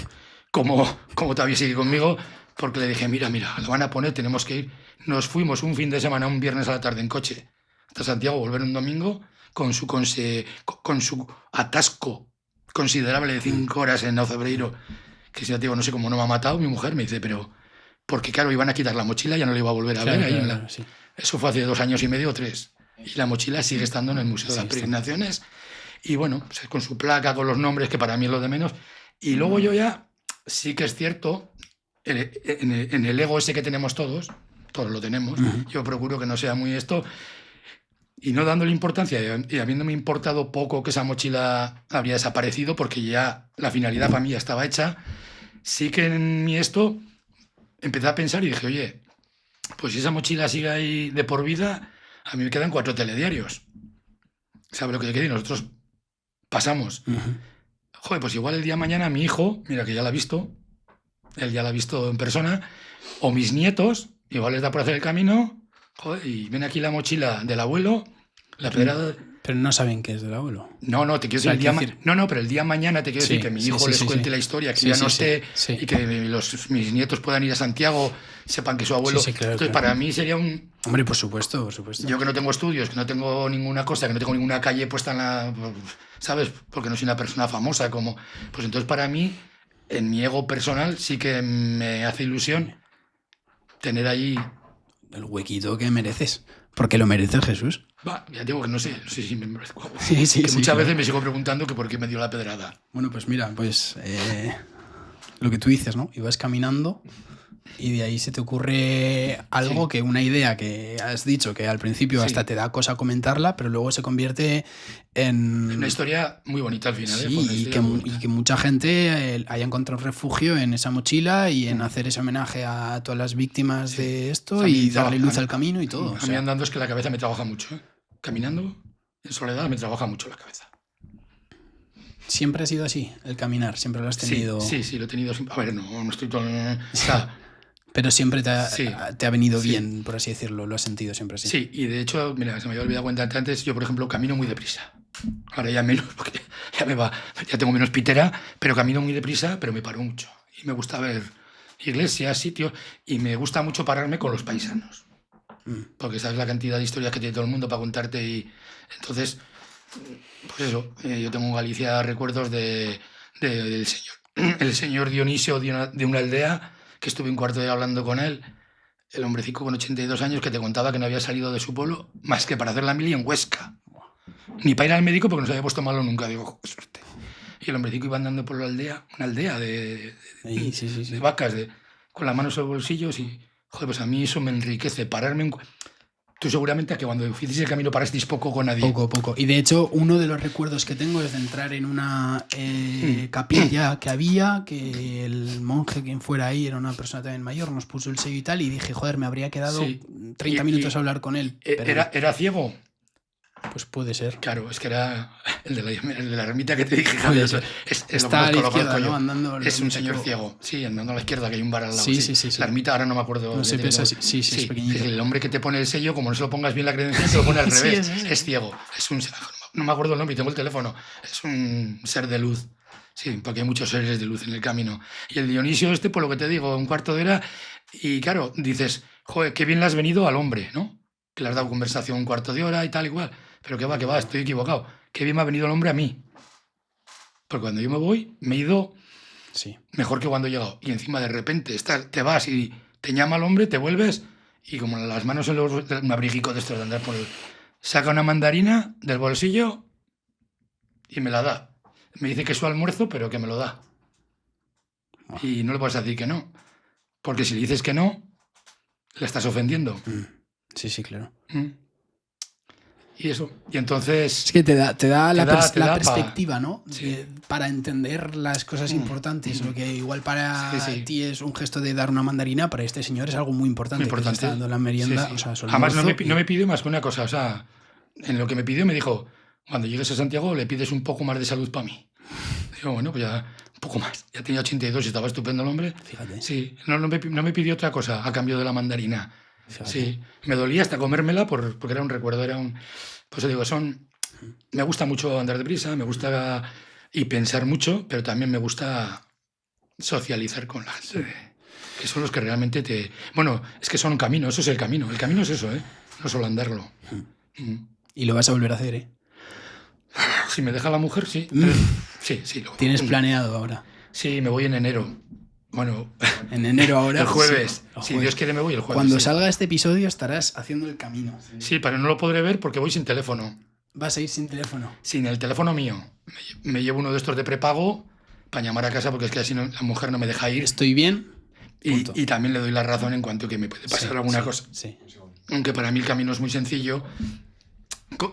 todavía sigue conmigo, porque le dije, mira, lo van a poner, tenemos que ir. Nos fuimos un fin de semana, un viernes a la tarde en coche, hasta Santiago, volver un domingo, con su atasco considerable de 5 horas en Ocebreiro, que si yo digo, no sé cómo no me ha matado, mi mujer me dice, pero... Porque claro, iban a quitar la mochila, ya no la iba a volver a ver. Claro, sí. Eso fue hace 2 años y medio o 3. Y la mochila sigue estando en el Museo de las Peregrinaciones. Y bueno, pues con su placa, con los nombres, que para mí es lo de menos. Y luego yo ya, sí que es cierto, en el ego ese que tenemos todos lo tenemos, yo procuro que no sea muy esto... y no dándole importancia y habiéndome importado poco que esa mochila habría desaparecido porque ya la finalidad para mí ya estaba hecha, sí que en mí esto empecé a pensar y dije, oye, pues si esa mochila sigue ahí de por vida, a mí me quedan 4 telediarios. ¿Sabes lo que yo quiero? Y nosotros pasamos. Joder, pues igual el día de mañana mi hijo, mira que ya la ha visto, él ya la ha visto en persona, o mis nietos, igual les da por hacer el camino, joder, y viene aquí la mochila del abuelo, la pedrada... Pero no saben qué es del abuelo. No, te quiero decir, pero el día de mañana te quiero decir que mi hijo les cuente la historia, que ya no esté, y que mis nietos puedan ir a Santiago, sepan que su abuelo... Claro, entonces, para mí sería un... Hombre, por supuesto. Yo que no tengo estudios, que no tengo ninguna cosa, que no tengo ninguna calle puesta en la... ¿Sabes? Porque no soy una persona famosa como... Pues entonces para mí, en mi ego personal, sí que me hace ilusión tener ahí... El huequito que mereces. Porque lo mereces, Jesús. Ya digo que no sé si me merezco. Sí, muchas veces me sigo preguntando que por qué me dio la pedrada. Bueno, pues mira, lo que tú dices, ¿no? Ibas caminando y de ahí se te ocurre algo que una idea que has dicho que al principio hasta te da cosa comentarla, pero luego se convierte en... Una historia muy bonita al final. Sí, y que mucha gente haya encontrado refugio en esa mochila y en hacer ese homenaje a todas las víctimas de esto y darle luz al camino y todo. A mí andando es que la cabeza me trabaja mucho. Caminando en soledad me trabaja mucho la cabeza. ¿Siempre ha sido así, el caminar? ¿Siempre lo has tenido? Sí, lo he tenido siempre. A ver, no estoy todo... O sea, pero siempre te ha venido bien, por así decirlo, lo has sentido siempre así. Sí, y de hecho, mira, se me había olvidado cuenta antes, yo por ejemplo camino muy deprisa. Ahora ya menos, porque ya tengo menos pitera, pero camino muy deprisa, pero me paro mucho. Y me gusta ver iglesias, sitios, y me gusta mucho pararme con los paisanos. Porque sabes la cantidad de historias que tiene todo el mundo para contarte y entonces, pues eso, yo tengo en Galicia recuerdos del señor Dionisio de una aldea, que estuve un cuarto de hora hablando con él, el hombrecito con 82 años que te contaba que no había salido de su pueblo más que para hacer la mili en Huesca. Ni para ir al médico porque no se había puesto malo nunca. Digo, qué suerte. Y el hombrecito iba andando por la aldea, una aldea de vacas, con las manos en los bolsillos y, joder, pues a mí eso me enriquece, pararme Tú seguramente que cuando hiciste el camino parasteis poco con nadie. Poco. Y de hecho, uno de los recuerdos que tengo es de entrar en una capilla que había, que el monje, quien fuera ahí, era una persona también mayor, nos puso el sello y tal, y dije, joder, me habría quedado 30 minutos a hablar con él. Pero... ¿Era ciego? Pues puede ser. Claro, es que era el de la ermita que te dije. Está a la izquierda, ¿no? Andando es un señor ciego. Sí, andando a la izquierda, que hay un bar al lado. Sí. La ermita ahora no me acuerdo. No sé, pesa, sí, es pequeñito. El hombre que te pone el sello, como no se lo pongas bien la credencial, te lo pone al revés. Es ciego. No me acuerdo el nombre y tengo el teléfono. Es un ser de luz. Sí, porque hay muchos seres de luz en el camino. Y el Dionisio por lo que te digo, un cuarto de hora. Y claro, dices, joder, qué bien le has venido al hombre, ¿no? Que le has dado conversación un cuarto de hora y tal, igual. Pero que va, estoy equivocado. Qué bien me ha venido el hombre a mí. Porque cuando yo me voy, me he ido mejor que cuando he llegado. Y encima de repente te vas y te llama el hombre, te vuelves y como las manos en un abriguico de estos de andar por saca una mandarina del bolsillo y me la da. Me dice que es su almuerzo, pero que me lo da. Y no le puedes decir que no. Porque si le dices que no, le estás ofendiendo. Sí, claro. Y eso, y entonces... Es que te da la perspectiva, ¿no? Para entender las cosas importantes. Lo que igual para ti es un gesto de dar una mandarina, para este señor es algo muy importante. Muy importante. Que te está dando la merienda. O sea, además no me pidió más que una cosa. O sea, en lo que me pidió me dijo, cuando llegues a Santiago le pides un poco más de salud para mí. Digo, bueno, pues ya un poco más. Ya tenía 82 y estaba estupendo el hombre. Fíjate. Sí, no me pidió otra cosa a cambio de la mandarina. Fíjate. Sí, me dolía hasta comérmela porque era un recuerdo, pues digo, me gusta mucho andar deprisa, me gusta y pensar mucho, pero también me gusta socializar con la gente, que son los que realmente bueno, es que son un camino, eso es el camino es eso, no solo andarlo. Y lo vas a volver a hacer, Si me deja la mujer, sí. Sí. ¿Tienes planeado ahora? Sí, me voy en enero. Bueno, en enero ahora. El jueves. Si Dios quiere me voy el jueves. Cuando salga este episodio estarás haciendo el camino. Sí, pero no lo podré ver porque voy sin teléfono. ¿Vas a ir sin teléfono? Sin el teléfono mío. Me llevo uno de estos de prepago para llamar a casa porque es que así la mujer no me deja ir. Estoy bien. Y también le doy la razón en cuanto que me puede pasar alguna cosa. Sí. Aunque para mí el camino es muy sencillo.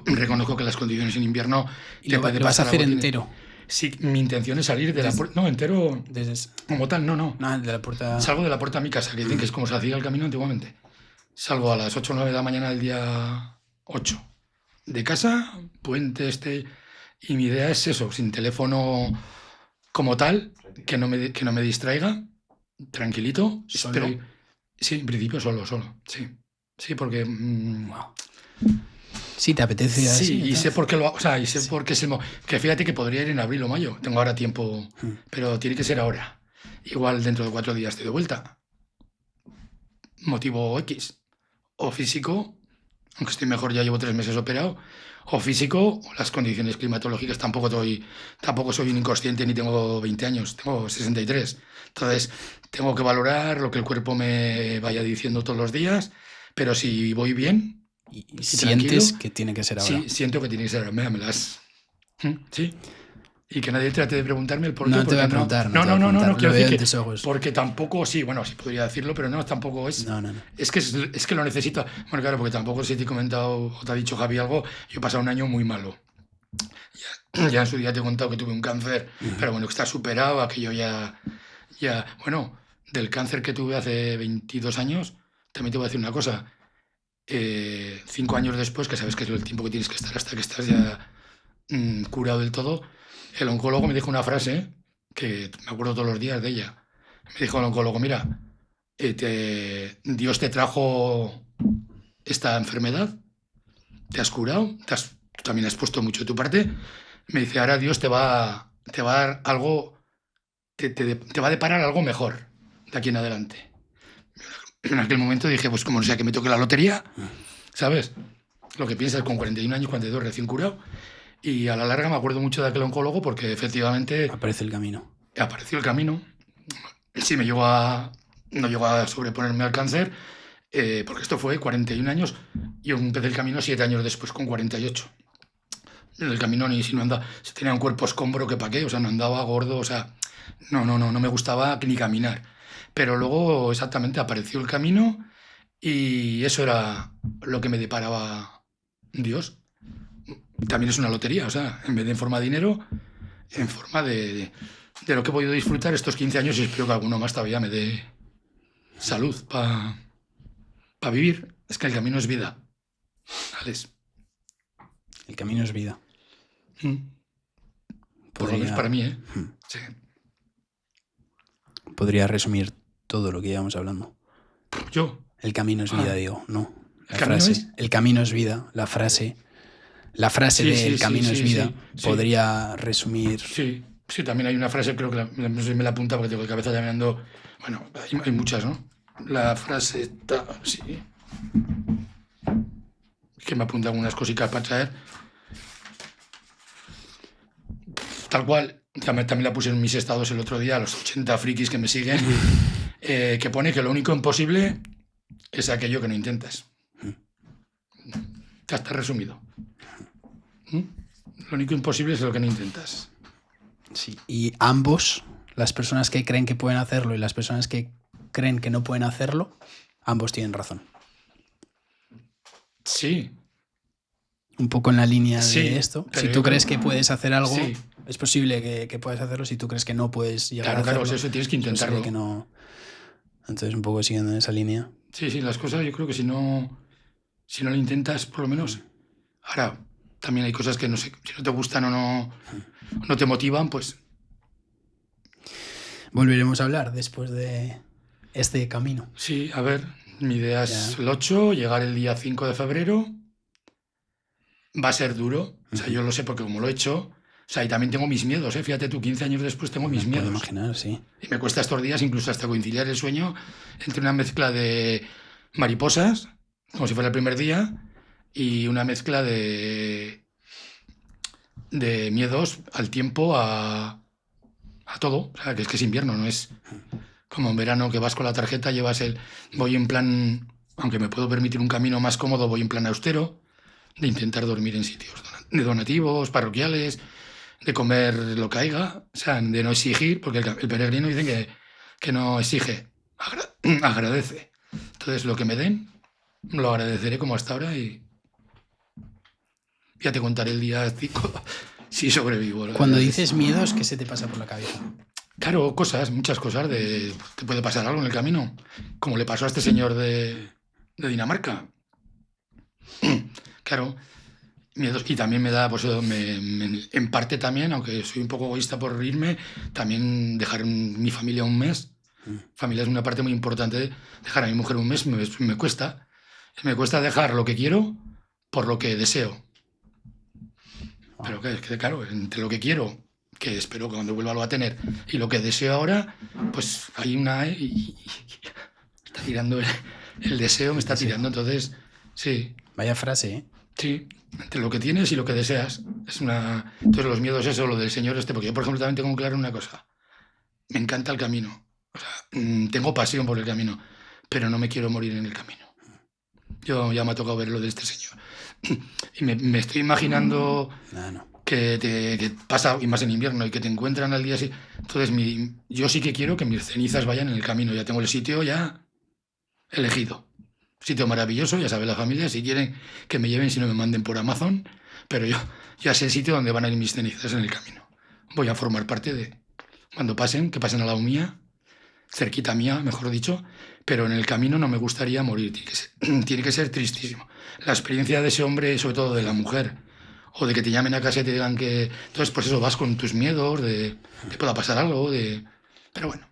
reconozco que las condiciones en invierno... ¿Y lo vas a hacer entero? Sí, mi intención es salir de la puerta... No, entero como tal, no. De la puerta... Salgo de la puerta a mi casa, que dicen que es como se hacía el camino antiguamente. Salgo a las 8 o 9 de la mañana del día 8. De casa, puente y mi idea es eso, sin teléfono como tal, que no me distraiga, tranquilito. ¿Solo? Pero, sí, en principio solo, sí. Sí, porque... Wow. Sí, te apetece sí, así. Y sé por qué lo hago, o sea, y sé por qué es que fíjate que podría ir en abril o mayo, tengo ahora tiempo, pero tiene que ser ahora. Igual dentro de 4 días estoy de vuelta. Motivo X. O físico, aunque estoy mejor, ya llevo 3 meses operado, o físico, o las condiciones climatológicas, tampoco soy un inconsciente ni tengo 20 años, tengo 63. Entonces, tengo que valorar lo que el cuerpo me vaya diciendo todos los días, pero si voy bien... ¿Y sientes que tiene que ser ahora? Sí, siento que tiene que ser ahora. Sí. Y que nadie trate de preguntarme el por qué. No te voy a preguntar. No, quiero decir que... ojos. Porque tampoco, sí, podría decirlo, pero no, tampoco es... No. Es que lo necesito. Bueno, claro, porque tampoco si te he comentado o te ha dicho Javi algo, yo he pasado un año muy malo. Ya en su día te he contado que tuve un cáncer, pero bueno, que está superado, aquello ya... Bueno, del cáncer que tuve hace 22 años, también te voy a decir una cosa. 5 años después, que sabes que es el tiempo que tienes que estar hasta que estás ya curado del todo, el oncólogo me dijo una frase que me acuerdo todos los días de ella. Me dijo el oncólogo, mira, Dios te trajo esta enfermedad, te has curado, tú también has puesto mucho de tu parte. Me dice, ahora Dios te va a dar algo, te va a deparar algo mejor de aquí en adelante. En aquel momento dije, pues como no sea que me toque la lotería, ¿sabes? Lo que piensas con 41 años, 42, recién curado. Y a la larga me acuerdo mucho de aquel oncólogo porque efectivamente... Apareció el camino. Sí, no llegó a sobreponerme al cáncer, porque esto fue 41 años. Yo empecé el camino 7 años después, con 48. En el camino ni si no andaba... Se tenía un cuerpo escombro que pa' qué, o sea, no andaba gordo, o sea... No me gustaba ni caminar. Pero luego exactamente apareció el camino y eso era lo que me deparaba Dios. También es una lotería, o sea, en vez de en forma de dinero, en forma de lo que he podido disfrutar estos 15 años y espero que alguno más todavía me dé salud para vivir. Es que el camino es vida, Alex. El camino es vida. Por lo menos para mí, ¿eh? Sí. Podría resumir todo lo que íbamos hablando. ¿Yo? El camino es vida, digo, no. ¿El camino es? El camino es vida, la frase de el camino es vida, podría resumir... Sí, también hay una frase, creo que me la apunta porque tengo la cabeza llameando... Bueno, hay muchas, ¿no? La frase está... Sí. Que me apunta algunas cositas para traer. Tal cual, también la puse en mis estados el otro día, a los 80 frikis que me siguen, que pone que lo único imposible es aquello que no intentas. Ya está resumido. Lo único imposible es lo que no intentas. Sí, y ambos, las personas que creen que pueden hacerlo y las personas que creen que no pueden hacerlo, ambos tienen razón. Sí. Un poco en la línea de esto. Si tú crees que puedes hacer algo, sí, es posible que puedas hacerlo. Si tú crees que no puedes llegar a hacerlo, claro, eso tienes que intentarlo. Es que no. Entonces, un poco siguiendo en esa línea. Sí, las cosas yo creo que si no lo intentas, por lo menos... Ahora, también hay cosas que no sé, si no te gustan o no te motivan, pues... Volveremos a hablar después de este camino. Sí, a ver, mi idea es el 8, llegar el día 5 de febrero. Va a ser duro, o sea, yo lo sé porque como lo he hecho... O sea, y también tengo mis miedos, ¿eh? Fíjate tú, 15 años después tengo mis miedos. Puedo imaginar, sí. Y me cuesta estos días incluso hasta conciliar el sueño entre una mezcla de mariposas, como si fuera el primer día, y una mezcla de miedos al tiempo, a todo. O sea, que es invierno, no es como en verano que vas con la tarjeta, voy en plan, aunque me puedo permitir un camino más cómodo, voy en plan austero, de intentar dormir en sitios de donativos, parroquiales, de comer lo que haya, o sea, de no exigir, porque el peregrino dicen que no exige, agradece. Entonces, lo que me den, lo agradeceré como hasta ahora y Ya te contaré el día 5 si sobrevivo. Cuando dices miedos, ¿qué se te pasa por la cabeza? Claro, muchas cosas. Te puede pasar algo en el camino, como le pasó a este señor de Dinamarca. Claro, miedos. Y también me da, pues en parte también, aunque soy un poco egoísta por irme, también dejar mi familia un mes. Familia es una parte muy importante. Dejar a mi mujer un mes me cuesta. Me cuesta dejar lo que quiero por lo que deseo. Pero que claro, entre lo que quiero, que espero que cuando vuelva lo va a tener, y lo que deseo ahora, pues hay una... Y está tirando el deseo, me está tirando, entonces, sí. Vaya frase, ¿eh? Sí, entre lo que tienes y lo que deseas. Entonces los miedos, eso, lo del señor porque yo, por ejemplo, también tengo claro una cosa. Me encanta el camino. O sea, tengo pasión por el camino, pero no me quiero morir en el camino. Yo ya me ha tocado ver lo de este señor. Y me estoy imaginando que pasa, y más en invierno, y que te encuentran al día así. Entonces, yo sí que quiero que mis cenizas vayan en el camino. Ya tengo el sitio ya elegido. Sitio maravilloso, ya sabe la familia. Si quieren que me lleven, si no me manden por Amazon. Pero yo ya sé el sitio donde van a ir mis cenizas en el camino. Voy a formar parte de... Cuando pasen, que pasen al lado mía, cerquita mía, mejor dicho, pero en el camino no me gustaría morir. Tiene que ser tristísimo. La experiencia de ese hombre, sobre todo de la mujer, o de que te llamen a casa y te digan que... Entonces, pues eso, vas con tus miedos, de te pueda pasar algo, Pero bueno.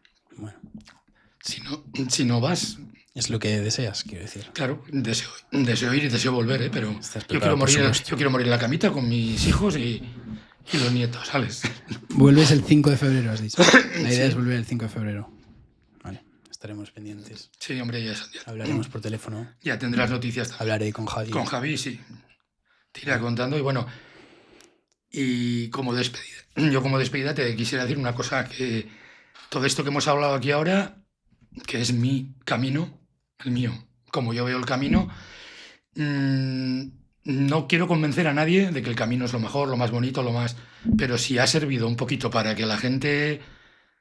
Si no vas... Es lo que deseas, quiero decir. Claro, deseo ir y deseo volver, pero yo quiero morir en la camita con mis hijos y los nietos, ¿sabes? Vuelves el 5 de febrero, has dicho. La idea es volver el 5 de febrero. Vale, estaremos pendientes. Sí, hombre, ya hablaremos por teléfono. Ya tendrás noticias también. Hablaré con Javi. Con Javi, sí. Te iré contando y bueno. Y como despedida te quisiera decir una cosa, que todo esto que hemos hablado aquí ahora, que es mi camino, el mío, como yo veo el camino, no quiero convencer a nadie de que el camino es lo mejor, lo más bonito, pero si ha servido un poquito para que la gente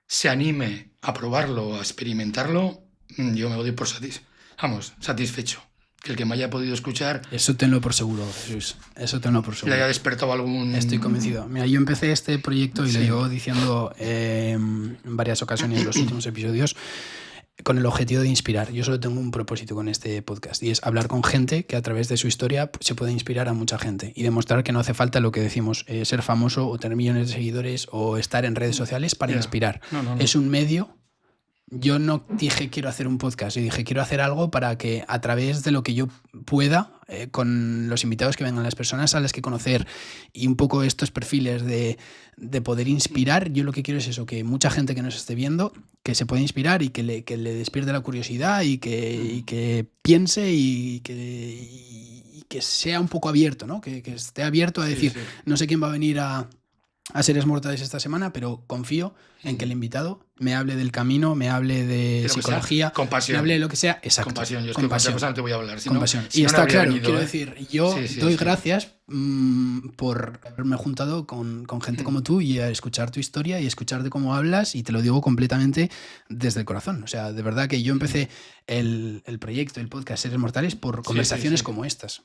se anime a probarlo, a experimentarlo, yo me doy por satisfecho. Que el que me haya podido escuchar... Eso tenlo por seguro, Jesús. Eso tenlo por seguro. Le haya despertado algún... Estoy convencido. Mira, yo empecé este proyecto y lo llevo diciendo en varias ocasiones en los últimos episodios, con el objetivo de inspirar. Yo solo tengo un propósito con este podcast, y es hablar con gente que a través de su historia se puede inspirar a mucha gente y demostrar que no hace falta lo que decimos, ser famoso o tener millones de seguidores o estar en redes sociales para inspirar. No. Es un medio. Yo no dije quiero hacer un podcast, yo dije quiero hacer algo para que a través de lo que yo pueda, con los invitados que vengan, las personas a las que conocer y un poco estos perfiles de poder inspirar, yo lo que quiero es eso, que mucha gente que nos esté viendo, que se pueda inspirar y que le despierte la curiosidad y que piense y que sea un poco abierto, ¿no? Que esté abierto a decir, no sé quién va a venir a Seres Mortales esta semana, pero confío en que el invitado me hable del camino, me hable de psicología, compasión, me hable de lo que sea. Exacto. Compasión. Yo es que con otra cosa no te voy a hablar. Compasión. Y está claro, quiero decir, yo doy gracias por haberme juntado con gente como tú y a escuchar tu historia y escuchar de cómo hablas, y te lo digo completamente desde el corazón. O sea, de verdad que yo empecé el proyecto, el podcast Seres Mortales por conversaciones como estas,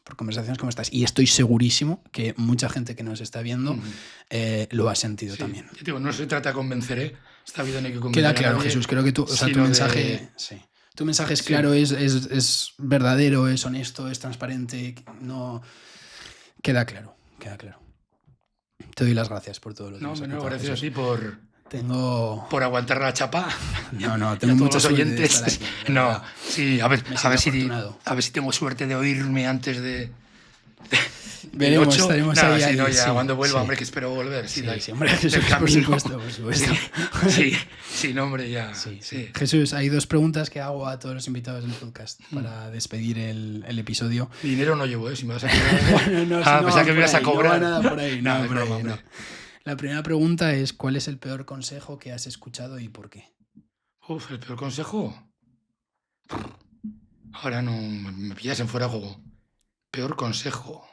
y estoy segurísimo que mucha gente que nos está viendo lo ha sentido también. Yo digo, no se trata de convencer, esta vida no hay que convencer. Queda claro, Jesús, creo que tu mensaje... Tu mensaje es claro, es verdadero, es honesto, es transparente, no... Queda claro. Te doy las gracias por todo lo que has contado. No, gracias a ti por aguantar la chapa. No, tengo muchos oyentes. A ver si tengo suerte de oírme antes de... Veremos, estaremos ahí. Cuando vuelva, hombre, que espero volver. Hombre, Jesús, por supuesto. Hombre, ya. Sí. Jesús, hay dos preguntas que hago a todos los invitados del podcast para despedir el episodio. Dinero no llevo, si me vas a cobrar. Pensaba que me ibas a cobrar. No, nada por ahí. No. La primera pregunta es, ¿cuál es el peor consejo que has escuchado y por qué? El peor consejo. Ahora no me pillas en fuera de juego. Peor consejo.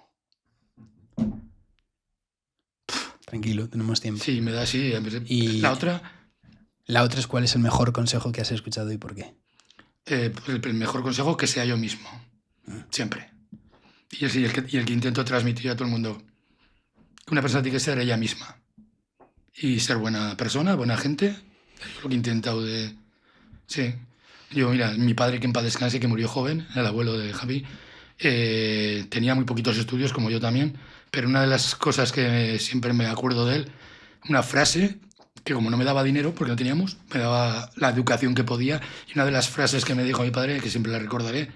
Tranquilo, tenemos tiempo. Sí, me da así. ¿Y la otra? La otra es, ¿cuál es el mejor consejo que has escuchado y por qué? El mejor consejo, que sea yo mismo. Siempre. Y el que intento transmitir a todo el mundo. una persona tiene que ser ella misma. Y ser buena persona, buena gente. Es lo que he intentado de... Sí. Yo, mira, mi padre, que en paz descanse, que murió joven, el abuelo de Javi, tenía muy poquitos estudios, como yo también, pero una de las cosas que siempre me acuerdo de él, una frase que como no me daba dinero, porque no teníamos, me daba la educación que podía, y una de las frases que me dijo mi padre, que siempre la recordaré,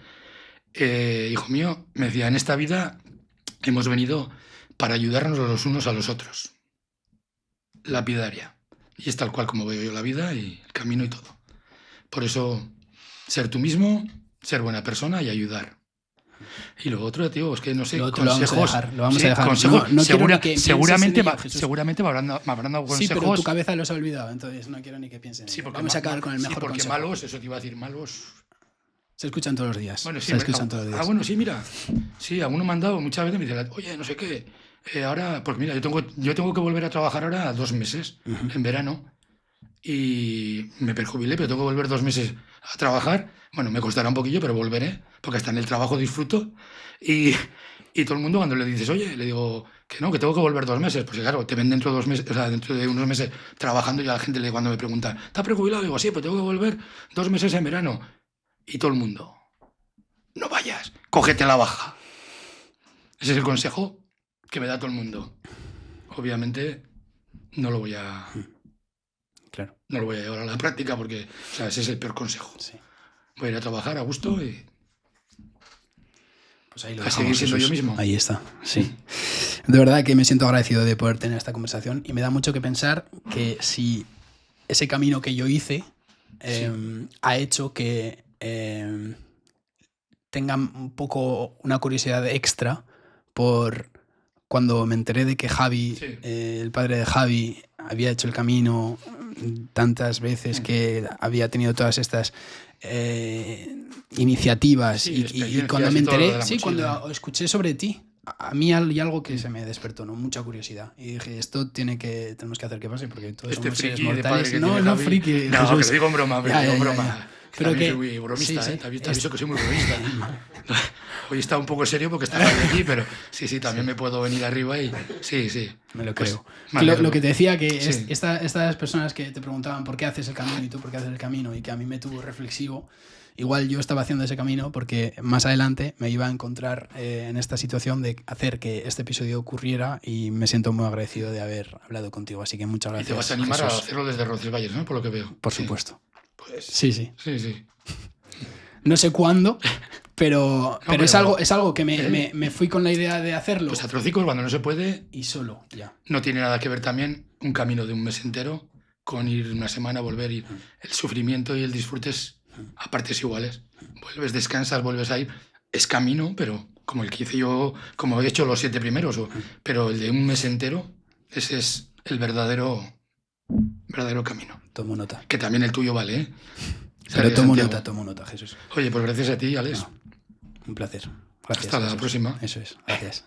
hijo mío, me decía, en esta vida hemos venido para ayudarnos los unos a los otros. Lapidaria. Y es tal cual como veo yo la vida y el camino y todo. Por eso, ser tú mismo, ser buena persona y ayudar. Y lo otro, tío, es que no sé, consejos. Lo vamos a dejar. Consejos, No seguramente me habrán dado consejos. Sí, pero tu cabeza los ha olvidado, entonces no quiero ni que piensen. Sí, vamos a acabar con el mejor porque consejo. Malos, eso te iba a decir, malos... Se escuchan todos los días. Bueno, sí, se escuchan todos los días. Bueno, sí, mira. Sí, alguno me han dado muchas veces, me dice, oye, no sé qué, ahora, porque mira, yo tengo que volver a trabajar ahora 2 meses, en verano, y me perjubilé, pero tengo que volver 2 meses a trabajar. Bueno, me costará un poquillo, pero volveré, porque hasta en el trabajo disfruto. Y todo el mundo cuando le dices, oye, le digo que no, que tengo que volver 2 meses. Pues claro, te ven dentro de 2 meses, o sea, dentro de unos meses trabajando, y a la gente cuando me pregunta, ¿estás prejubilado? Digo, sí, pero tengo que volver 2 meses en verano. Y todo el mundo, no vayas, cógete la baja. Ese es el consejo que me da todo el mundo. Obviamente no lo voy a... Claro. No lo voy a llevar a la práctica porque, o sea, ese es el peor consejo. Sí. Voy a ir a trabajar a gusto y... Pues ahí lo a dejamos, seguir siendo Jesús. yo mismo. Ahí está, sí. De verdad que me siento agradecido de poder tener esta conversación y me da mucho que pensar que si ese camino que yo hice ha hecho que tenga un poco una curiosidad extra por cuando me enteré de que Javi, el padre de Javi, había hecho el camino tantas veces, que había tenido todas estas iniciativas y cuando me enteré, cuando escuché sobre ti, a mí hay algo que se me despertó, ¿no? Mucha curiosidad. Y dije, esto tenemos que hacer que pase porque todos somos seres mortales. No, friki. No, que lo digo en broma, Ya. Pero que soy muy bromista, sí, te aviso que soy muy bromista. Hoy está un poco serio porque estaba aquí, pero sí, también me puedo venir arriba y sí. Me lo creo. Pues, lo que te decía, que estas personas que te preguntaban por qué haces el camino y tú por qué haces el camino y que a mí me tuvo reflexivo, igual yo estaba haciendo ese camino porque más adelante me iba a encontrar en esta situación de hacer que este episodio ocurriera y me siento muy agradecido de haber hablado contigo. Así que muchas gracias. Y te vas a animar Jesús. a hacerlo desde Roncesvalles, ¿no? Por lo que veo. Por supuesto. Pues, sí. No sé cuándo, pero es algo que me fui con la idea de hacerlo. Pues a trocicos cuando no se puede. Y solo, ya. No tiene nada que ver también un camino de un mes entero con ir una semana, volver, ir. El sufrimiento y el disfrute es a partes iguales. Vuelves, descansas, vuelves a ir. Es camino, pero como el que hice yo, como he hecho los 7 primeros, pero el de un mes entero, ese es el verdadero camino. Tomo nota. Que también el tuyo vale, ¿eh? Pero tomo nota, Jesús. Oye, pues gracias a ti, Alex. Un placer. Gracias. Hasta la próxima. Eso es. Gracias.